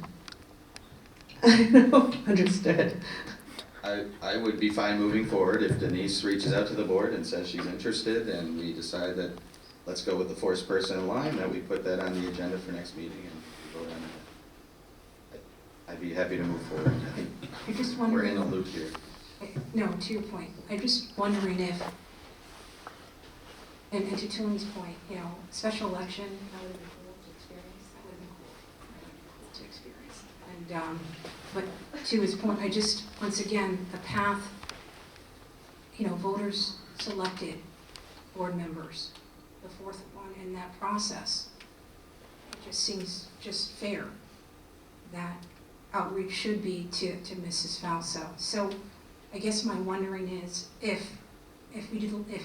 I know, understood. I would be fine moving forward if Denise reaches out to the board and says she's interested, and we decide that let's go with the 4th person in line, that we put that on the agenda for next meeting and vote on it. I'd be happy to move forward. I think I just we're wondering. in a loop here. No, to your point, I'm just wondering if, and to Tony's point, special election, that would have been cool to experience, that would have been cool to experience. And but to his point, I just, once again, the path, voters selected board members, the fourth one in that process. It just seems just fair that outreach should be to Mrs. Falso. So I guess my wondering is if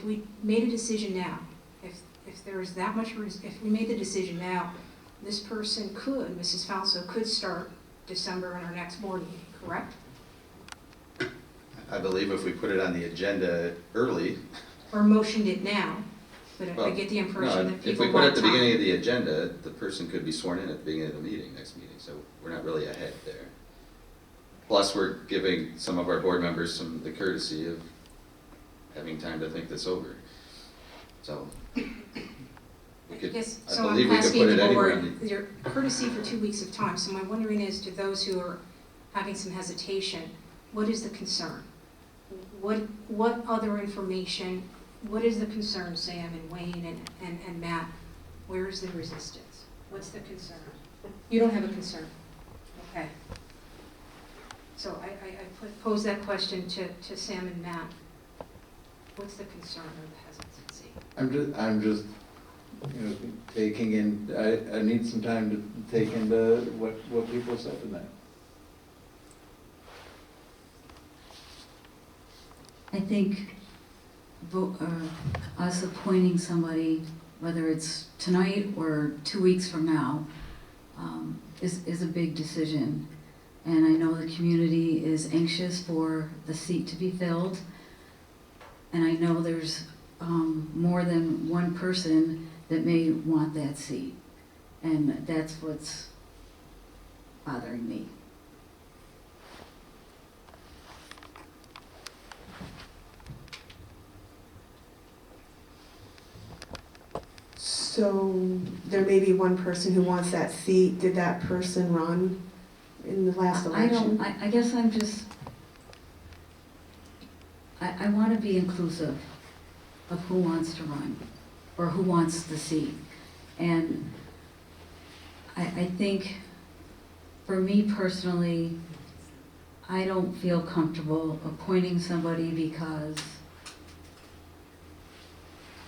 we made a decision now, if there is that much, if we made the decision now, this person could, Mrs. Falso could start December in our next board meeting, correct? I believe if we put it on the agenda early. Or motioned it now, but I get the impression that people want time. If we put it at the beginning of the agenda, the person could be sworn in at the beginning of the meeting, next meeting, so we're not really ahead there. Plus, we're giving some of our board members the courtesy of having time to think this over. So, I believe we could put it anywhere. Your courtesy for 2 weeks of time, so my wondering is, to those who are having some hesitation, what is the concern? What other information, what is the concern, Sam and Wayne and Matt? Where is the resistance? What's the concern? You don't have a concern, okay. So I pose that question to Sam and Matt. What's the concern or the hesitancy? I'm just, taking in, I need some time to take into what people said tonight. I think us appointing somebody, whether it's tonight or 2 weeks from now, is a big decision. And I know the community is anxious for the seat to be filled. And I know there's more than one person that may want that seat. And that's what's bothering me. So there may be one person who wants that seat. Did that person run in the last election? I guess I'm just, I want to be inclusive of who wants to run or who wants the seat. And I think for me personally, I don't feel comfortable appointing somebody because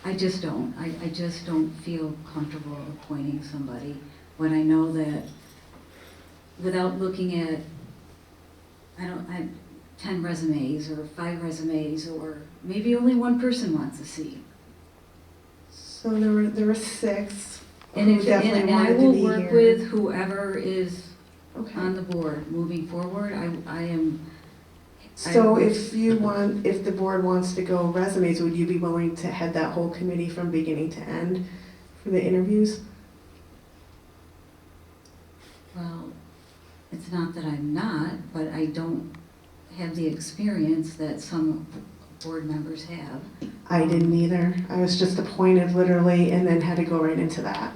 I just don't. I just don't feel comfortable appointing somebody when I know that without looking at, 10 resumes or 5 resumes, or maybe only one person wants a seat. So there were 6 And who definitely I wanted will to be work here. with whoever is Okay. on the board moving forward. I am. So if the board wants to go resumes, would you be willing to head that whole committee from beginning to end for the interviews? Well, it's not that I'm not, but I don't have the experience that some board members have. I didn't either. I was just appointed literally and then had to go right into that.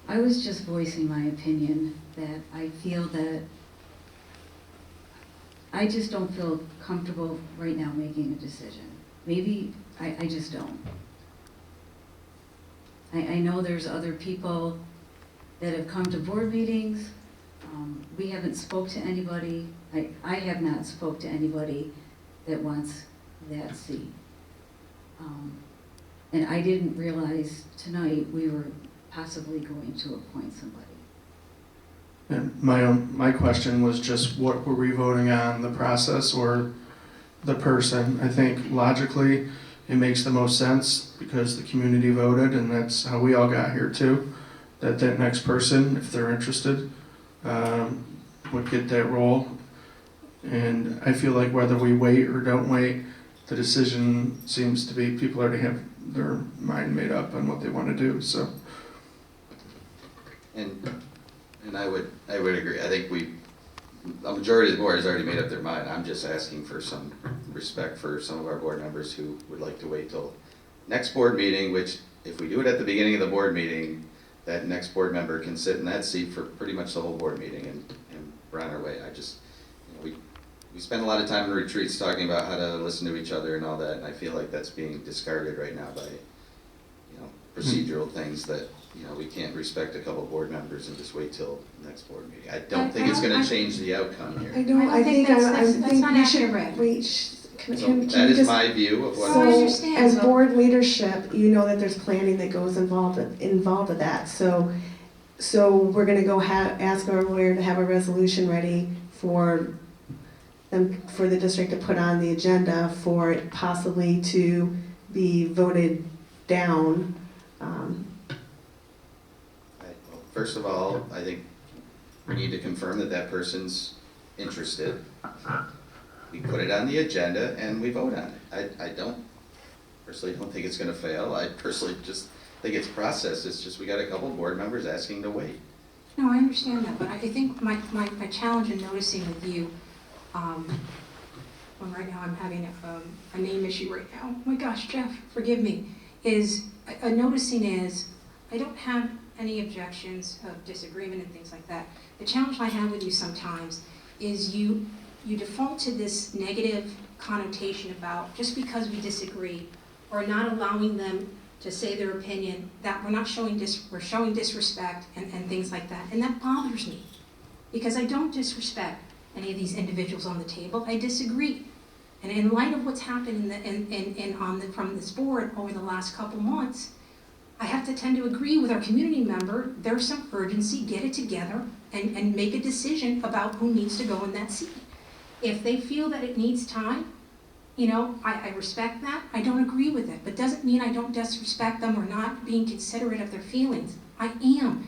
I was just voicing my opinion that I feel that I just don't feel comfortable right now making a decision. Maybe I just don't. I know there's other people that have come to board meetings. We haven't spoke to anybody. I have not spoke to anybody that wants that seat. And I didn't realize tonight we were possibly going to appoint somebody. And my question was just, what were we voting on, the process or the person? I think logically it makes the most sense because the community voted, and that's how we all got here too. That next person, if they're interested, would get that role. And I feel like whether we wait or don't wait, the decision seems to be people already have their mind made up on what they want to do. So. And I would agree. I think a majority of the board has already made up their mind. I'm just asking for some respect for some of our board members who would like to wait till next board meeting, which if we do it at the beginning of the board meeting, that next board member can sit in that seat for pretty much the whole board meeting, and we're on our way. We spend a lot of time in retreats talking about how to listen to each other and all that, and I feel like that's being discarded right now by, procedural things that you know, we can't respect a couple board members and just wait till next board meeting. I don't think it's gonna change the outcome here. I don't, I think, that's I think not we should, accurate. wait, can So can that you is just? my view of what. So I So, understand, as but- board leadership, you know that there's planning that goes involved with that. So we're gonna go ask our lawyer to have a resolution ready for them, for the district to put on the agenda for it possibly to be voted down. First of all, I think we need to confirm that that person's interested. We put it on the agenda and we vote on it. I personally don't think it's gonna fail. I personally just think it's processed. It's just we got a couple board members asking to wait. No, I understand that, but I think my challenge in noticing with you, when right now I'm having a name issue right now, oh my gosh, Jeff, forgive me, is, noticing is, I don't have any objections of disagreement and things like that. The challenge I have with you sometimes is you default to this negative connotation about just because we disagree or not allowing them to say their opinion, that we're showing disrespect and things like that. And that bothers me because I don't disrespect any of these individuals on the table. I disagree. And in light of what's happened from this board over the last couple months, I have to tend to agree with our community member. There's some urgency, get it together and make a decision about who needs to go in that seat. If they feel that it needs time, you know, I respect that. I don't agree with it, but doesn't mean I don't disrespect them or not being considerate of their feelings. I am.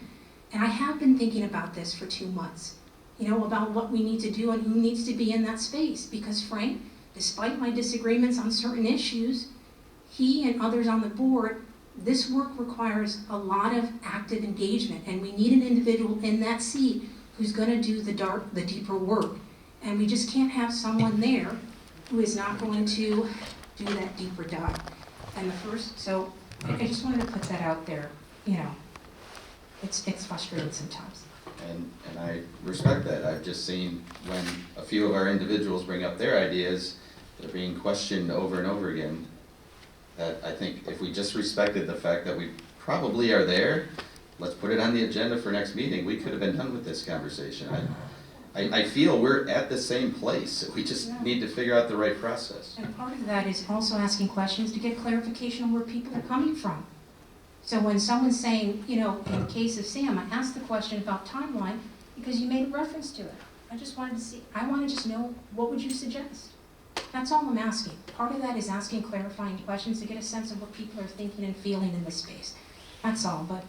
And I have been thinking about this for 2 months, you know, about what we need to do and who needs to be in that space. Because Frank, despite my disagreements on certain issues, he and others on the board, this work requires a lot of active engagement, and we need an individual in that seat who's going to do the deeper work. And we just can't have someone there who is not going to do that deeper dive. And so I just wanted to put that out there. You know, it's frustrating sometimes. And I respect that. I've just seen when a few of our individuals bring up their ideas, they're being questioned over and over again. That I think if we just respected the fact that we probably are there, let's put it on the agenda for next meeting, we could have been done with this conversation. I feel we're at the same place. We just need to figure out the right process. And part of that is also asking questions to get clarification on where people are coming from. So when someone's saying, you know, in the case of Sam, I asked the question about timeline because you made a reference to it. I just wanted to see, I want to just know, what would you suggest? That's all I'm asking. Part of that is asking clarifying questions to get a sense of what people are thinking and feeling in this space. That's all. But,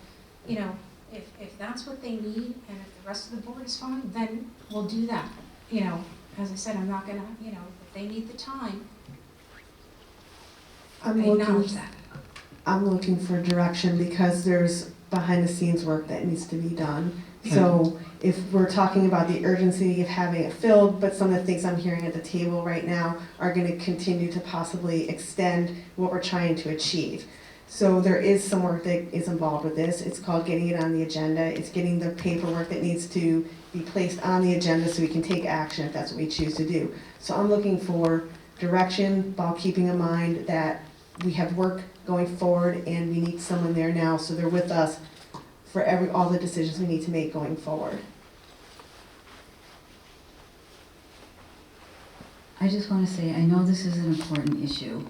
you know, if that's what they need and if the rest of the board is fine, then we'll do that. You know, as I said, I'm not going to, you know, if they need the time, I acknowledge that. I'm looking for direction because there's behind the scenes work that needs to be done. So if we're talking about the urgency of having it filled, but some of the things I'm hearing at the table right now are going to continue to possibly extend what we're trying to achieve. So there is some work that is involved with this. It's called getting it on the agenda. It's getting the paperwork that needs to be placed on the agenda so we can take action if that's what we choose to do. So I'm looking for direction while keeping in mind that we have work going forward and we need someone there now so they're with us for all the decisions we need to make going forward. I just want to say, I know this is an important issue.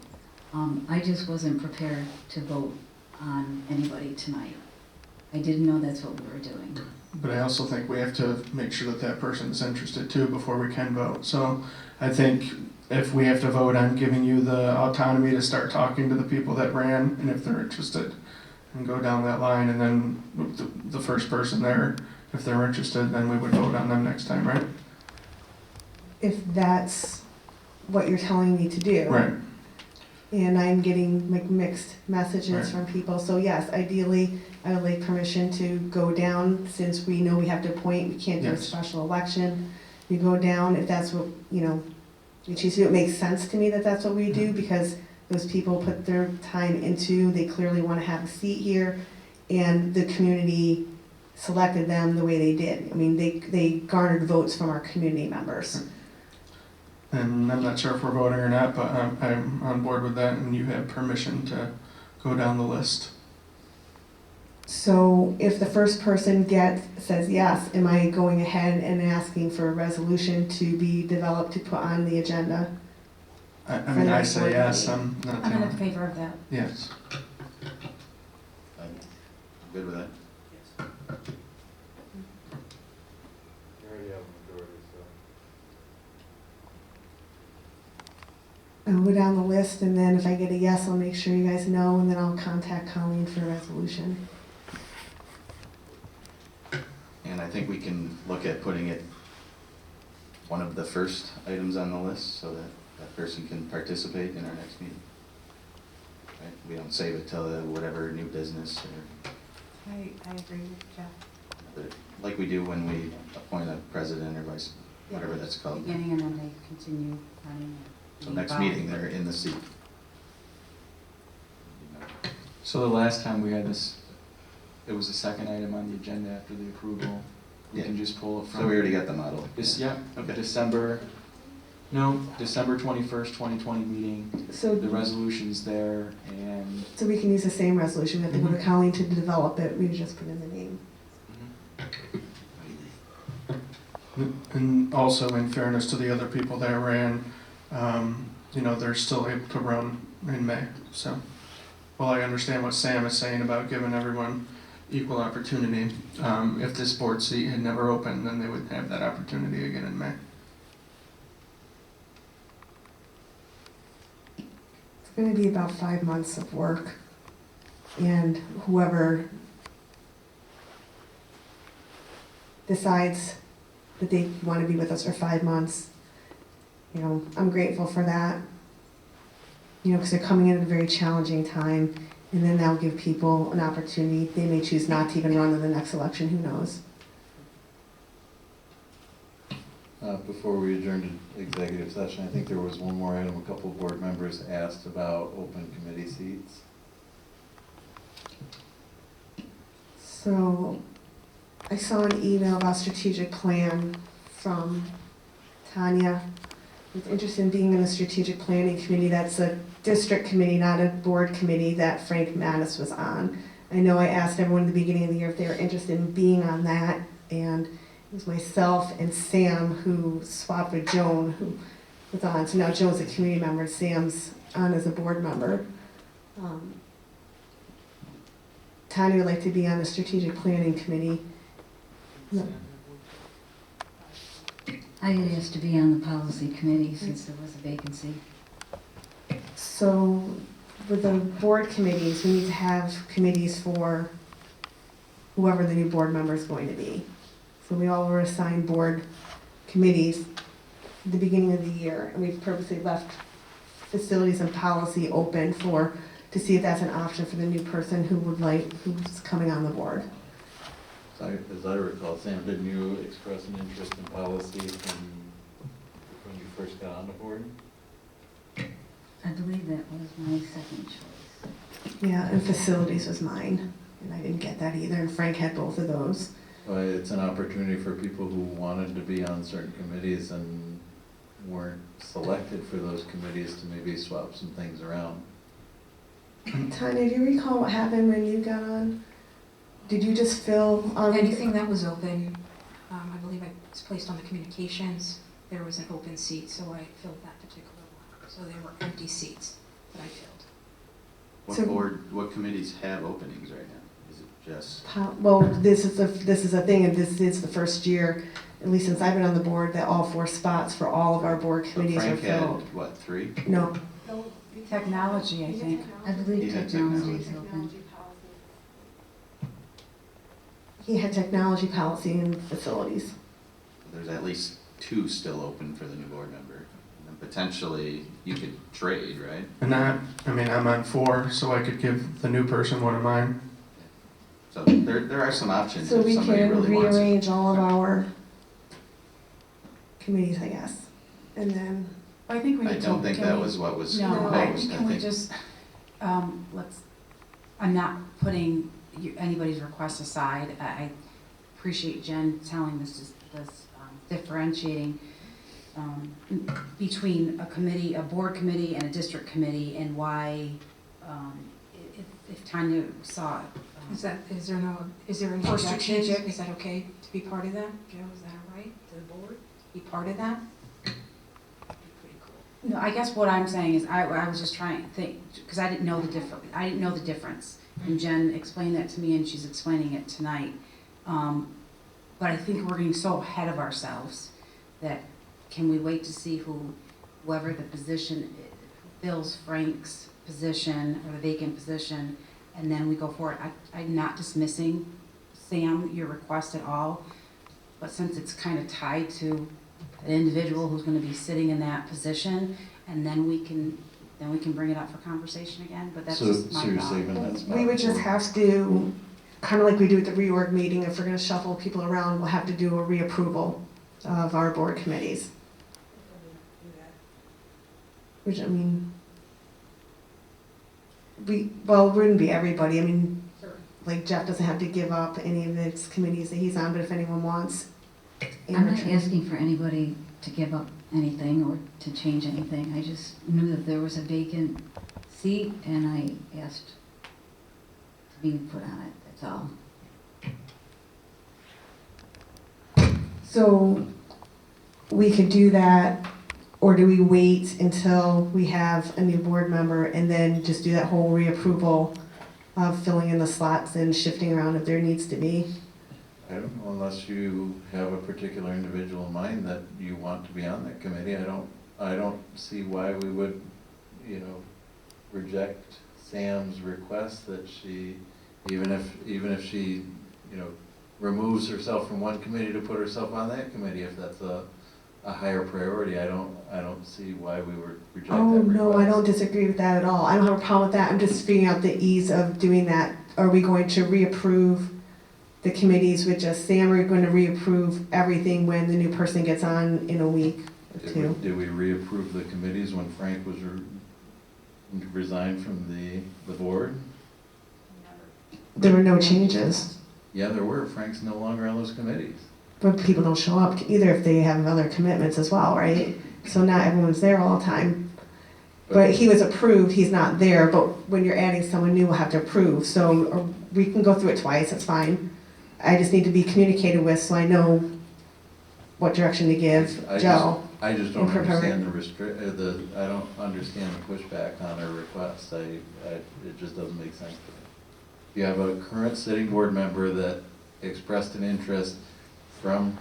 I just wasn't prepared to vote on anybody tonight. I didn't know that's what we were doing. But I also think we have to make sure that that person is interested too before we can vote. So I think if we have to vote on giving you the autonomy to start talking to the people that ran, and if they're interested, and go down that line, and then the first person there, if they're interested, then we would vote on them next time, right? If that's what you're telling me to do. Right. And I'm getting like mixed messages Right. from people. So yes, ideally, I would like permission to go down since we know we have to appoint, we can't do a Yes. special election. You go down if that's what, you know, you choose to do. It makes sense to me that that's what we do because those people put their time into, they clearly want to have a seat here, and the community selected them the way they did. I mean, they garnered votes from our community members. And I'm not sure if we're voting or not, but I'm on board with that, and you have permission to go down the list. So if the first person says yes, am I going ahead and asking for a resolution to be developed to put on the agenda? I mean, I say yes, I'm not I'm in the, favor of that. yes. I'm good with that. You already have a majority, so. I'll go down the list, and then if I get a yes, I'll make sure you guys know, and then I'll contact Colleen for a resolution. And I think we can look at putting it one of the first items on the list so that that person can participate in our next meeting. Right? We don't save it till whatever new business or, I agree with Jeff. like we do when we appoint a president or vice, whatever that's called. Beginning and then they continue running. So next meeting, they're in the seat. So the last time we had this, it was the second item on the agenda after the approval. We Yeah. can just pull it from. So we already got the model. Yeah, Okay. December 21st, 2020 meeting. So, The resolution's there, and so we can use the same resolution, we have to go to Colleen to develop it, we just put in the name. And also, in fairness to the other people that ran, you know, they're still able to run in May. So, while I understand what Sam is saying about giving everyone equal opportunity, if this board seat had never opened, then they would have that opportunity again in May. It's gonna be about 5 months of work, and whoever decides that they want to be with us for 5 months, you know, I'm grateful for that. You know, because they're coming in at a very challenging time, and then that'll give people an opportunity. They may choose not to even run in the next election, who knows? Before we adjourn to executive session, I think there was one more item. A couple of board members asked about open committee seats. So, I saw an email about strategic plan from Tanya. Who's interested in being in the strategic planning committee. That's a district committee, not a board committee that Frank Mattis was on. I know I asked everyone at the beginning of the year if they were interested in being on that, and it was myself and Sam who swapped with Joan, who was on. So now Joan's a community member, Sam's on as a board member. Tanya would like to be on the strategic planning committee. No. I had asked to be on the policy committee since there was a vacancy. So with the board committees, we need to have committees for whoever the new board member is going to be. So we all were assigned board committees at the beginning of the year, and we've purposely left facilities and policy open to see if that's an option for the new person who's coming on the board. As I recall, Sam, didn't you express an interest in policy when you first got on the board? I believe that was my second choice. Yeah, and facilities was mine, and I didn't get that either, and Frank had both of those. Well, it's an opportunity for people who wanted to be on certain committees and weren't selected for those committees to maybe swap some things around. Tanya, do you recall what happened when you got on? Did you just fill? Anything that was open, I believe I was placed on the communications, there was an open seat, so I filled that particular one. So there were empty seats that I filled. What committees have openings right now? Is it just? Well, this is a thing, and this is the first year, at least since I've been on the board, that all 4 spots for all of our board committees are Frank filled. had, what, 3? No, Technology, I think. I believe He had technology is open. he had technology, policy, and facilities. There's at least 2 still open for the new board member. And then potentially you could trade, right? And I'm on 4, so I could give the new person one of mine. So there are some options So if we somebody can really wants it. rearrange all of our committees, I guess, and then. I think we I need to. don't think can that we- was what was No, proposed. can we just, I'm not putting anybody's request aside. I appreciate Jen telling this differentiating between a board committee and a district committee, and why, if Tanya saw Is there any Or objection? strategic. Is that okay to be part of that? Joe, is that all right, to the board, be part of that? Pretty cool. No, I guess what I'm saying is, I was just trying to think, because I didn't know the difference. And Jen explained that to me, and she's explaining it tonight. But I think we're getting so ahead of ourselves that, can we wait to see whoever the position fills Frank's position or the vacant position, and then we go for it. I'm not dismissing, Sam, your request at all, but since it's kind of tied to an individual who's going to be sitting in that position, and then we can bring it up for conversation again, but that's just my you're thought. saying that's We would just have to, kind of like we do at the reorg meeting, if we're gonna shuffle people around, we'll have to do a reapproval of our board committees. Which, I mean, it wouldn't be everybody. I mean, like Jeff doesn't have to give up any of his committees that he's on, but if anyone wants. I'm not asking for anybody to give up anything or to change anything. I just knew that there was a vacant seat and I asked to be put on it, that's all. So we could do that, or do we wait until we have a new board member and then just do that whole reapproval of filling in the slots and shifting around if there needs to be? I don't know, unless you have a particular individual in mind that you want to be on that committee, I don't see why we would, reject Sam's request that she, even if she, removes herself from one committee to put herself on that committee, if that's a higher priority, I don't see why we would reject that Oh, request. no, I don't disagree with that at all. I don't have a problem with that. I'm just figuring out the ease of doing that. Are we going to reapprove the committees with just Sam, or are we going to reapprove everything when the new person gets on in a week or two? Did we reapprove the committees when Frank was resigned from the board? There were no changes, Yeah, there were. Frank's no longer on those committees. but people don't show up either if they have other commitments as well, right? So not everyone's there all the time. But he was approved, he's not there, but when you're adding someone new, we'll have to approve. So we can go through it twice, that's fine. I just need to be communicated with so I know what direction to give Joe. I just don't and prepare it. understand I don't understand the pushback on her request. It just doesn't make sense to me. You have a current sitting board member that expressed an interest from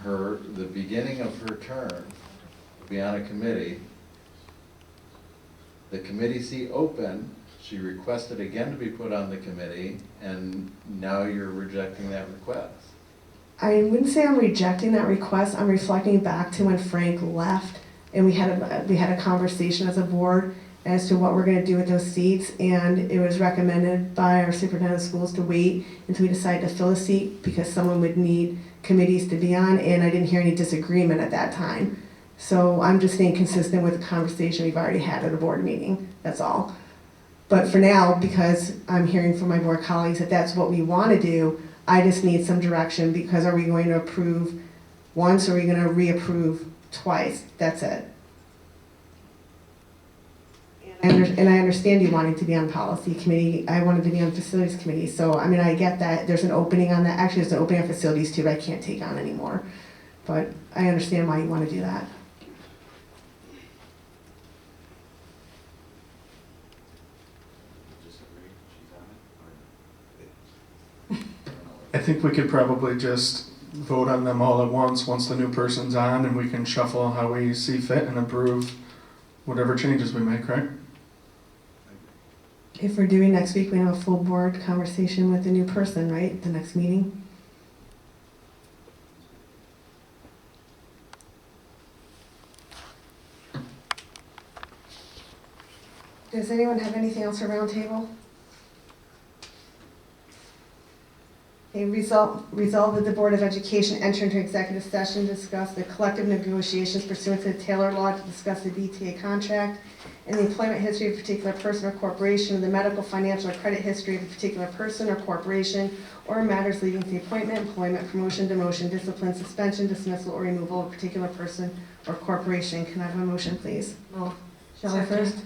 the beginning of her term to be on a committee. The committee seat open, she requested again to be put on the committee, and now you're rejecting that request. I wouldn't say I'm rejecting that request. I'm reflecting back to when Frank left, and we had a conversation as a board as to what we're going to do with those seats, and it was recommended by our superintendent of schools to wait until we decide to fill a seat because someone would need committees to be on, and I didn't hear any disagreement at that time. So I'm just staying consistent with the conversation we've already had at a board meeting, that's all. But for now, because I'm hearing from my board colleagues that that's what we want to do, I just need some direction, because are we going to approve once, or are we going to reapprove twice? That's it. And I understand you wanting to be on policy committee. I wanted to be on facilities committee. So, I mean, I get that there's an opening on that. Actually, there's an opening on facilities too, but I can't take on anymore. But I understand why you want to do that. I think we could probably just vote on them all at once the new person's on, and we can shuffle how we see fit and approve whatever changes we make, right? If we're doing next week, we have a full board conversation with the new person, right? The next meeting. Does anyone have anything else for roundtable? A resolve that the Board of Education enter into executive session to discuss the collective negotiations pursuant to the Taylor Law, to discuss the BTA contract and the employment history of a particular person or corporation, and the medical, financial, or credit history of a particular person or corporation, or matters leading to the appointment, employment, promotion, demotion, discipline, suspension, dismissal, or removal of a particular person or corporation. Can I have a motion, please? Shall I first?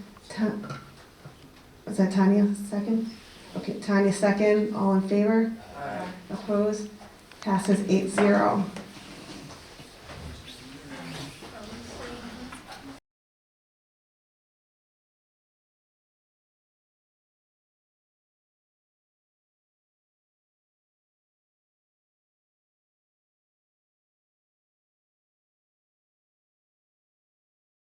Was that Tanya, second? Okay, Tanya second, all in favor? Opposed? Passes 8-0.